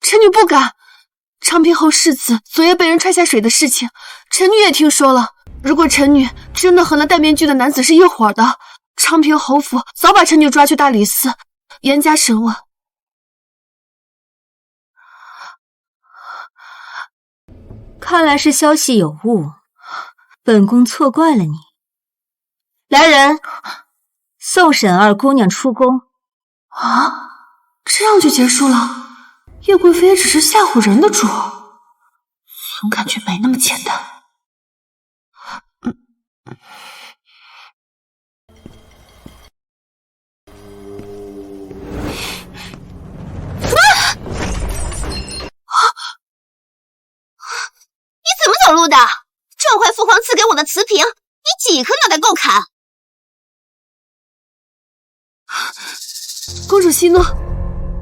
Speaker 10: 臣女不敢。昌平侯世子昨夜被人踹下水的事情，臣女也听说了。如果臣女真的和那戴面具的男子是一伙的，昌平侯府早把臣女抓去大理寺，严加审问。
Speaker 1: 看来是消息有误，本宫错怪了你。来人，送沈二姑娘出宫。
Speaker 10: 啊，这样就结束了？叶贵妃也只是吓唬人的主，总感觉没那么简单。
Speaker 8: 你怎么走路的？撞坏父皇赐给我的瓷瓶，你几颗脑袋够砍？
Speaker 10: 公主息怒，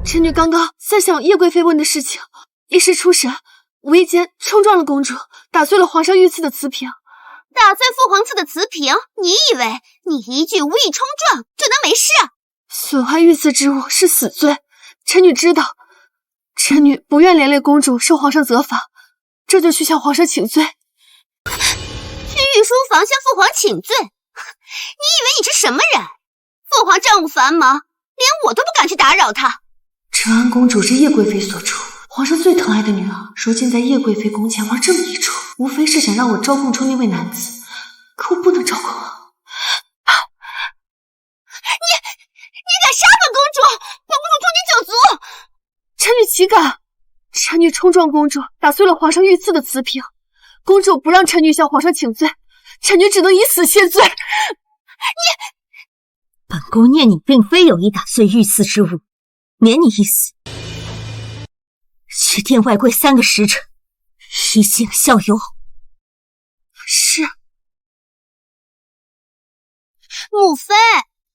Speaker 10: 臣女刚刚在想叶贵妃问的事情，一时出神，无意间冲撞了公主，打碎了皇上御赐的瓷瓶。
Speaker 8: 打碎父皇赐的瓷瓶，你以为你一句无意冲撞就能没事啊？
Speaker 10: 损坏御赐之物是死罪，臣女知道，臣女不愿连累公主受皇上责罚，这就去向皇上请罪。
Speaker 8: 去御书房向父皇请罪？你以为你是什么人？父皇政务繁忙，连我都不敢去打扰他。
Speaker 10: 承安公主是叶贵妃所出，皇上最疼爱的女儿，如今在叶贵妃宫前玩这么一出，无非是想让我招供出那位男子，可我不能招供啊！
Speaker 8: 你敢杀本公主，本公主诛你九族！
Speaker 10: 臣女岂敢？臣女冲撞公主，打碎了皇上御赐的瓷瓶，公主不让臣女向皇上请罪，臣女只能以死谢罪。
Speaker 1: 本宫念你并非有意打碎御赐之物，免你一死。去殿外跪3个时辰，以儆效尤。
Speaker 10: 是。
Speaker 8: 母妃，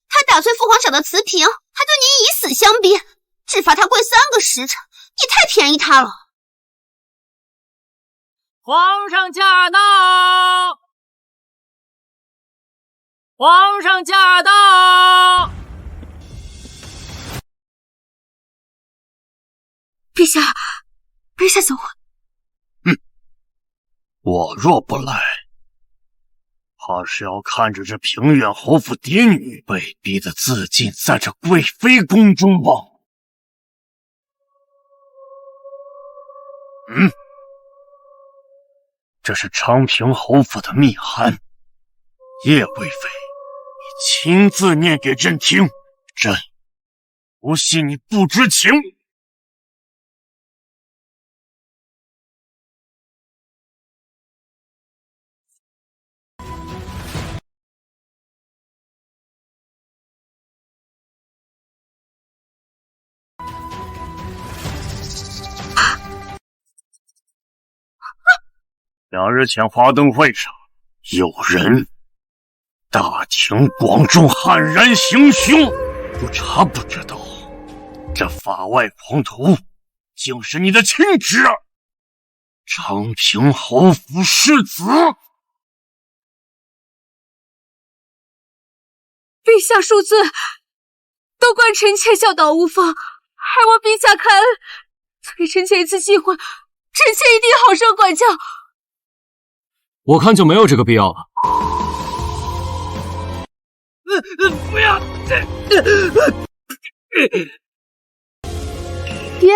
Speaker 8: 他打碎父皇手的瓷瓶，还对你以死相逼，只罚他跪3个时辰，也太便宜他了。
Speaker 11: 皇上驾到！皇上驾到！
Speaker 10: 陛下，陛下怎会？
Speaker 5: 我若不来，怕是要看着这平远侯府嫡女被逼得自尽在这贵妃宫中吧。这是昌平侯府的密函，叶贵妃，你亲自念给朕听，朕不信你不知情。2日前花灯会上，有人大庭广众悍然行凶，不查不知道，这法外狂徒竟是你的亲侄儿，昌平侯府世子。
Speaker 10: 陛下恕罪，都怪臣妾教导无方，还望陛下开恩，再给臣妾一次机会，臣妾一定好生管教。
Speaker 6: 我看就没有这个必要了。
Speaker 11: 不要！
Speaker 10: 爹，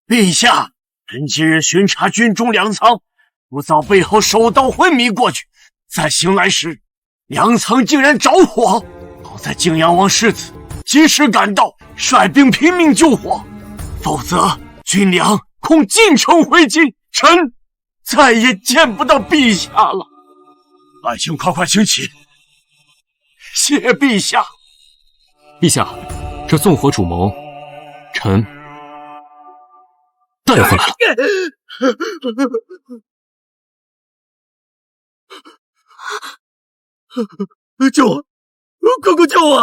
Speaker 5: 陛下，臣今日巡查军中粮仓，不遭背后手刀昏迷过去，再醒来时，粮仓竟然着火。好在泾阳王世子及时赶到，率兵拼命救火，否则军粮恐尽城灰烬，臣再也见不到陛下了。爱卿快快请起，谢陛下。
Speaker 6: 陛下，这纵火主谋，臣带回来了。
Speaker 5: 救我！姑姑救我！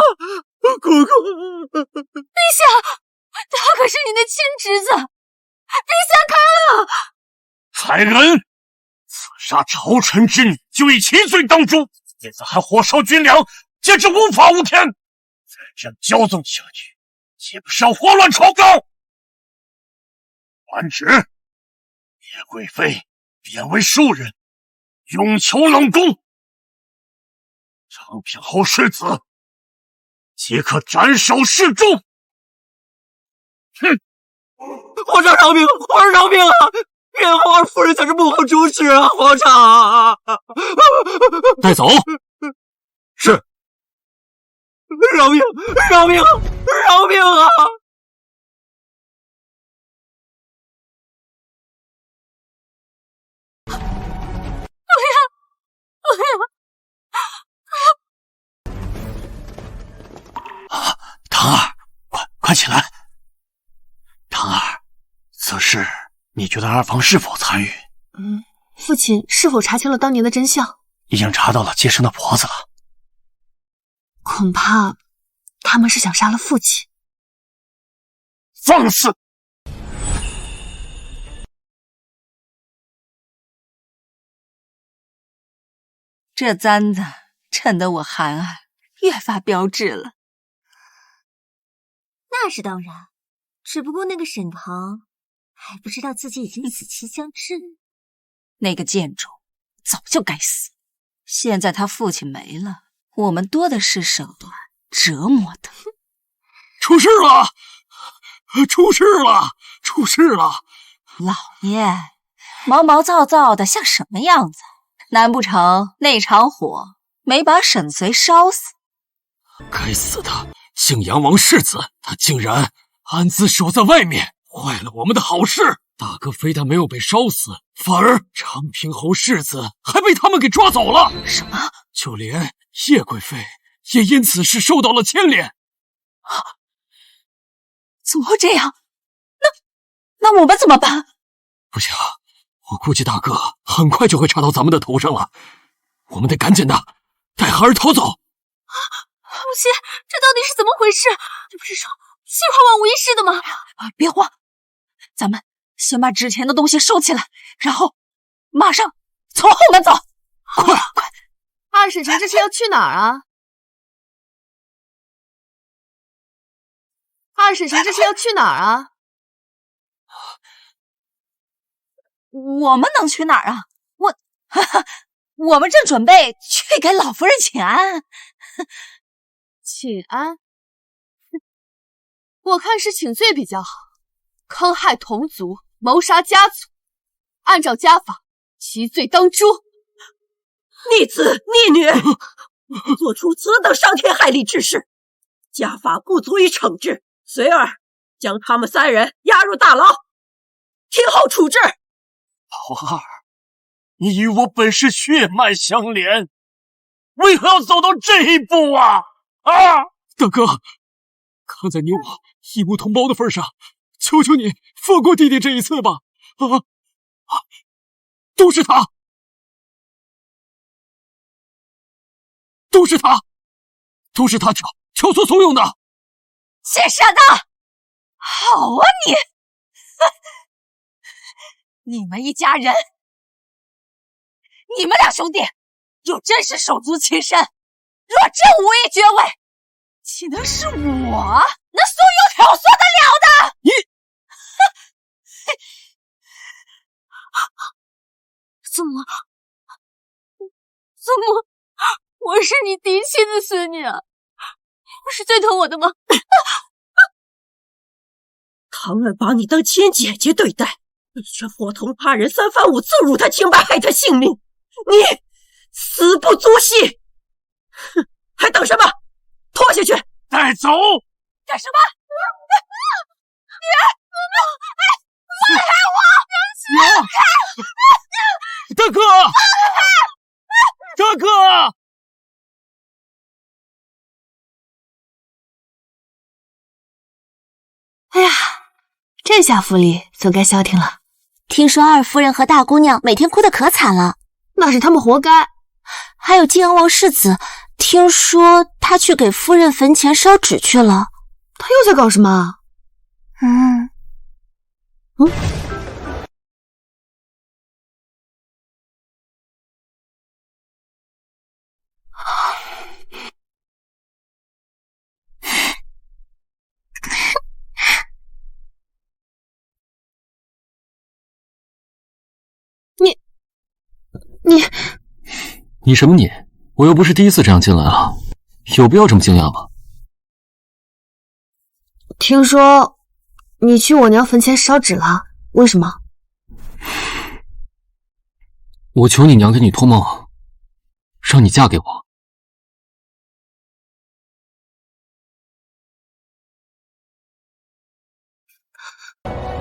Speaker 5: 姑姑！
Speaker 10: 陛下，他可是您的亲侄子，陛下开恩啊！
Speaker 5: 才恩，刺杀朝臣之女，就以其罪当诛，现在还火烧军粮，简直无法无天。再这样骄纵下去，岂不是要祸乱朝纲？传旨，叶贵妃贬为庶人，永求冷宫。昌平侯世子即刻斩首示众。
Speaker 11: 皇上饶命！皇上饶命啊！
Speaker 5: 偏皇儿夫人才是幕后主使啊，皇上！
Speaker 6: 带走。是。
Speaker 5: 饶命！饶命！饶命啊！
Speaker 9: 唐儿，快起来！唐儿，此事你觉得二房是否参与？
Speaker 10: 父亲是否查清了当年的真相？
Speaker 9: 已经查到了接生的婆子了。
Speaker 10: 恐怕他们是想杀了父亲。
Speaker 5: 放肆！
Speaker 4: 这簪子衬得我韩儿越发标致了。
Speaker 1: 那是当然，只不过那个沈棠还不知道自己已经死期将至。
Speaker 4: 那个贱种早就该死，现在他父亲没了，我们多的是手段折磨他。
Speaker 5: 出事了！出事了！出事了！
Speaker 4: 老爷，毛毛躁躁的像什么样子？难不成那场火没把沈随烧死？
Speaker 6: 该死的靖阳王世子，他竟然暗自守在外面，坏了我们的好事。大哥非但没有被烧死，反而长平侯世子还被他们给抓走了。
Speaker 4: 什么？
Speaker 6: 就连叶贵妃也因此事受到了牵连。
Speaker 4: 怎么会这样？那我们怎么办？
Speaker 6: 不行，我估计大哥很快就会查到咱们的头上了。我们得赶紧的带孩儿逃走。
Speaker 10: 母亲，这到底是怎么回事？你不是说西华万无一失的吗？
Speaker 4: 别慌，咱们先把值钱的东西收起来，然后马上从后门走。快！
Speaker 10: 二婶婶这是要去哪儿啊？二婶婶这是要去哪儿啊？
Speaker 4: 我们能去哪儿啊？我们正准备去给老夫人请安。
Speaker 10: 请安？我看是请罪比较好。坑害同族，谋杀家族，按照家法，其罪当诛。
Speaker 3: 逆子逆女，做出此等伤天害理之事，家法不足以惩治，随儿将他们三人押入大牢，听候处置。
Speaker 5: 皇儿，你与我本是血脉相连，为何要走到这一步啊？
Speaker 6: 大哥，看在你我义务同胞的份上，求求你放过弟弟这一次吧！都是他，挑唆怂恿的。
Speaker 4: 谢善的，好啊你！你们一家人，你们俩兄弟，若真是手足情深，若真无意爵位，岂能是我那怂恿挑唆得了的？
Speaker 6: 你
Speaker 10: 怎么？我是你嫡妻的孙女啊，不是最疼我的吗？
Speaker 3: 堂儿把你当亲姐姐对待，你却伙同他人三番五纵辱他清白，害他性命，你死不足惜！哼，还等什么？拖下去，
Speaker 5: 带走！
Speaker 4: 干什么？你放开我！
Speaker 5: 娘！大哥！大哥！
Speaker 10: 哎呀，这下府里总该消停了。
Speaker 7: 听说二夫人和大姑娘每天哭得可惨了，
Speaker 10: 那是他们活该。
Speaker 7: 还有靖阳王世子，听说他去给夫人坟前烧纸去了。
Speaker 10: 他又在搞什么？
Speaker 6: 你什么你？我又不是第一次这样进来了，有必要这么惊讶吗？
Speaker 10: 听说你去我娘坟前烧纸了，为什么？
Speaker 6: 我求你娘给你托梦，让你嫁给我。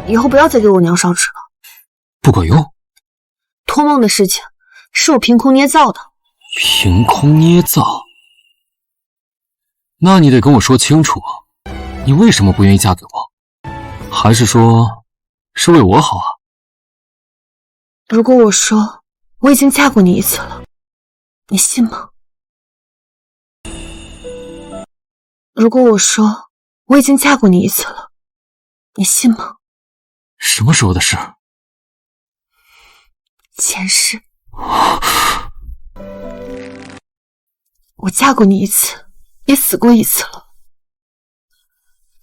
Speaker 10: 以后不要再给我娘烧纸了。
Speaker 6: 不管用。
Speaker 10: 托梦的事情是我凭空捏造的。
Speaker 6: 凭空捏造？那你得跟我说清楚，你为什么不愿意嫁给我？还是说是为我好啊？
Speaker 10: 如果我说我已经嫁过你一次了，你信吗？如果我说我已经嫁过你一次了，你信吗？
Speaker 6: 什么时候的事？
Speaker 10: 前世。我嫁过你一次，也死过一次了。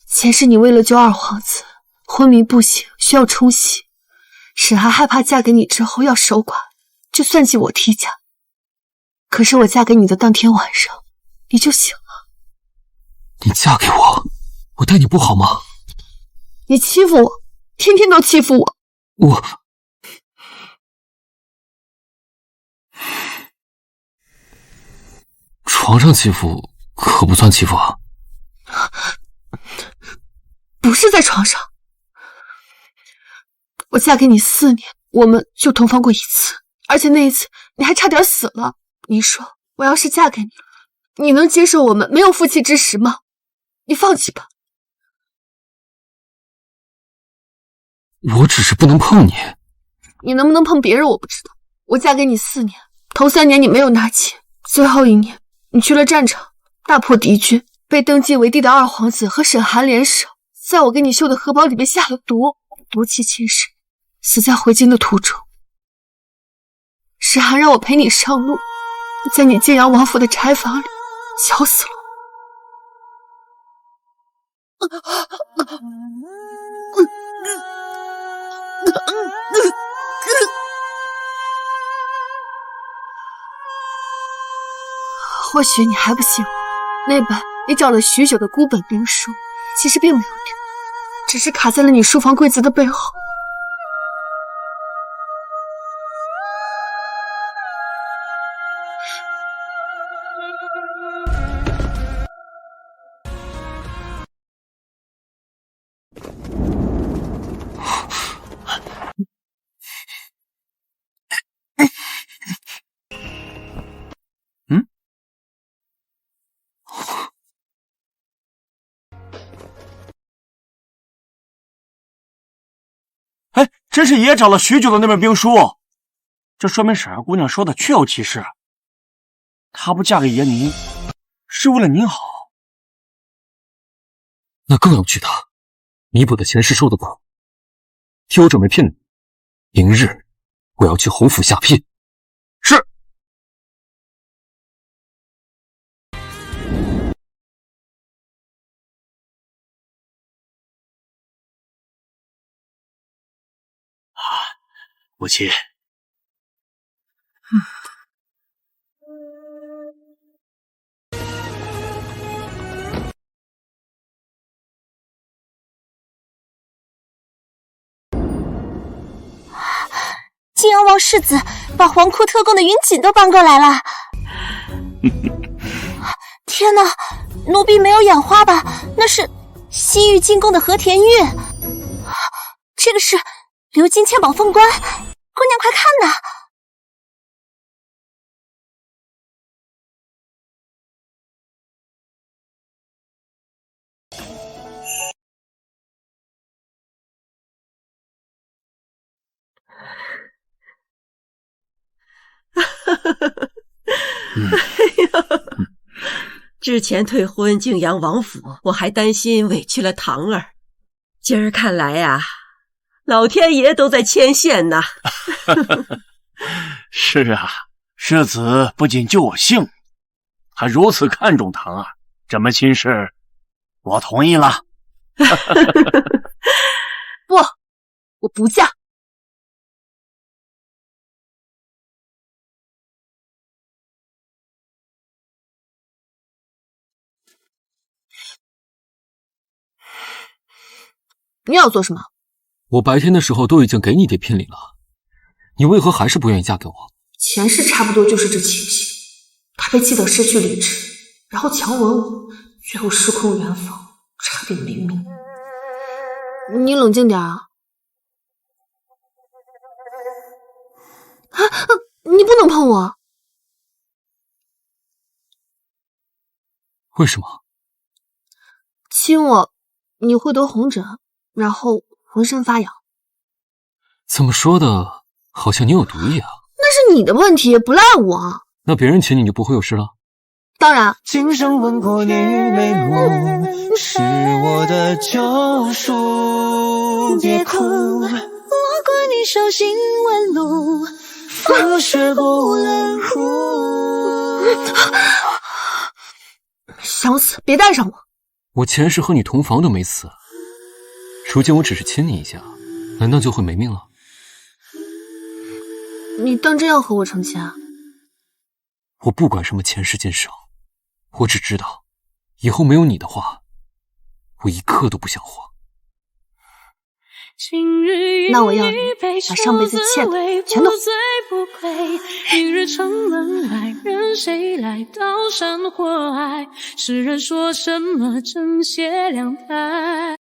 Speaker 10: 前世你为了救二皇子，昏迷不醒，需要冲洗。沈寒害怕嫁给你之后要守寡，就算计我替嫁。可是我嫁给你的当天晚上，你就醒了。
Speaker 6: 你嫁给我，我待你不好吗？
Speaker 10: 你欺负我，天天都欺负我。
Speaker 6: 床上欺负可不算欺负啊。
Speaker 10: 不是在床上。我嫁给你4年，我们就同房过一次，而且那一次你还差点死了。你说我要是嫁给你，你能接受我们没有夫妻之实吗？你放弃吧。
Speaker 6: 我只是不能碰你。
Speaker 10: 你能不能碰别人我不知道。我嫁给你4年，头3年你没有拿钱，最后1年你去了战场，大破敌军，被登基为帝的二皇子和沈寒联手，在我给你绣的荷包里面下了毒，毒气侵身，死在回京的途中。沈寒让我陪你上路，在你晋阳王府的柴房里绞死了我。或许你还不信我，那本你找了许久的孤本兵书，其实并没有丢，只是卡在了你书房柜子的背后。
Speaker 5: 哎，真是爷爷找了许久的那本兵书，这说明沈二姑娘说的确有其事。她不嫁给爷您，是为了您好。
Speaker 6: 那更要娶她，弥补她前世受的苦。替我准备聘礼，明日我要去侯府下聘。
Speaker 5: 是。
Speaker 9: 母亲，
Speaker 7: 晋阳王世子把皇库特供的云锦都搬过来了。天哪，奴婢没有眼花吧？那是西域进贡的和田玉，这个是鎏金嵌宝凤冠，姑娘快看呐！
Speaker 3: 之前退婚泾阳王府，我还担心委屈了堂儿，今儿看来呀，老天爷都在牵线呢。
Speaker 5: 是啊，世子不仅救我性命，还如此看重堂儿，这门亲事我同意了。
Speaker 10: 不，我不嫁。你要做什么？
Speaker 6: 我白天的时候都已经给你点聘礼了，你为何还是不愿意嫁给我？
Speaker 10: 前世差不多就是这情形。他被气得失去理智，然后强吻我，最后失控圆房，差点没命。你冷静点啊！你不能碰我！
Speaker 6: 为什么？
Speaker 10: 亲我，你会得红疹，然后浑身发痒。
Speaker 6: 怎么说的，好像你有毒一样。
Speaker 10: 那是你的问题，不赖我。
Speaker 6: 那别人亲你就不会有事了？
Speaker 10: 当然。
Speaker 12: 今生吻过你眉目，是我的救赎。别哭，我管你手心纹路，风雪不冷酷。
Speaker 10: 想死别带上我！
Speaker 6: 我前世和你同房都没死，如今我只是亲你一下，难道就会没命了？
Speaker 10: 你当真要和我成亲啊？
Speaker 6: 我不管什么前世今生，我只知道，以后没有你的话，我一刻都不想活。
Speaker 10: 那我要你把上辈子欠的全都
Speaker 13: 明日城门外，任谁来刀山火海？世人说什么正邪两派？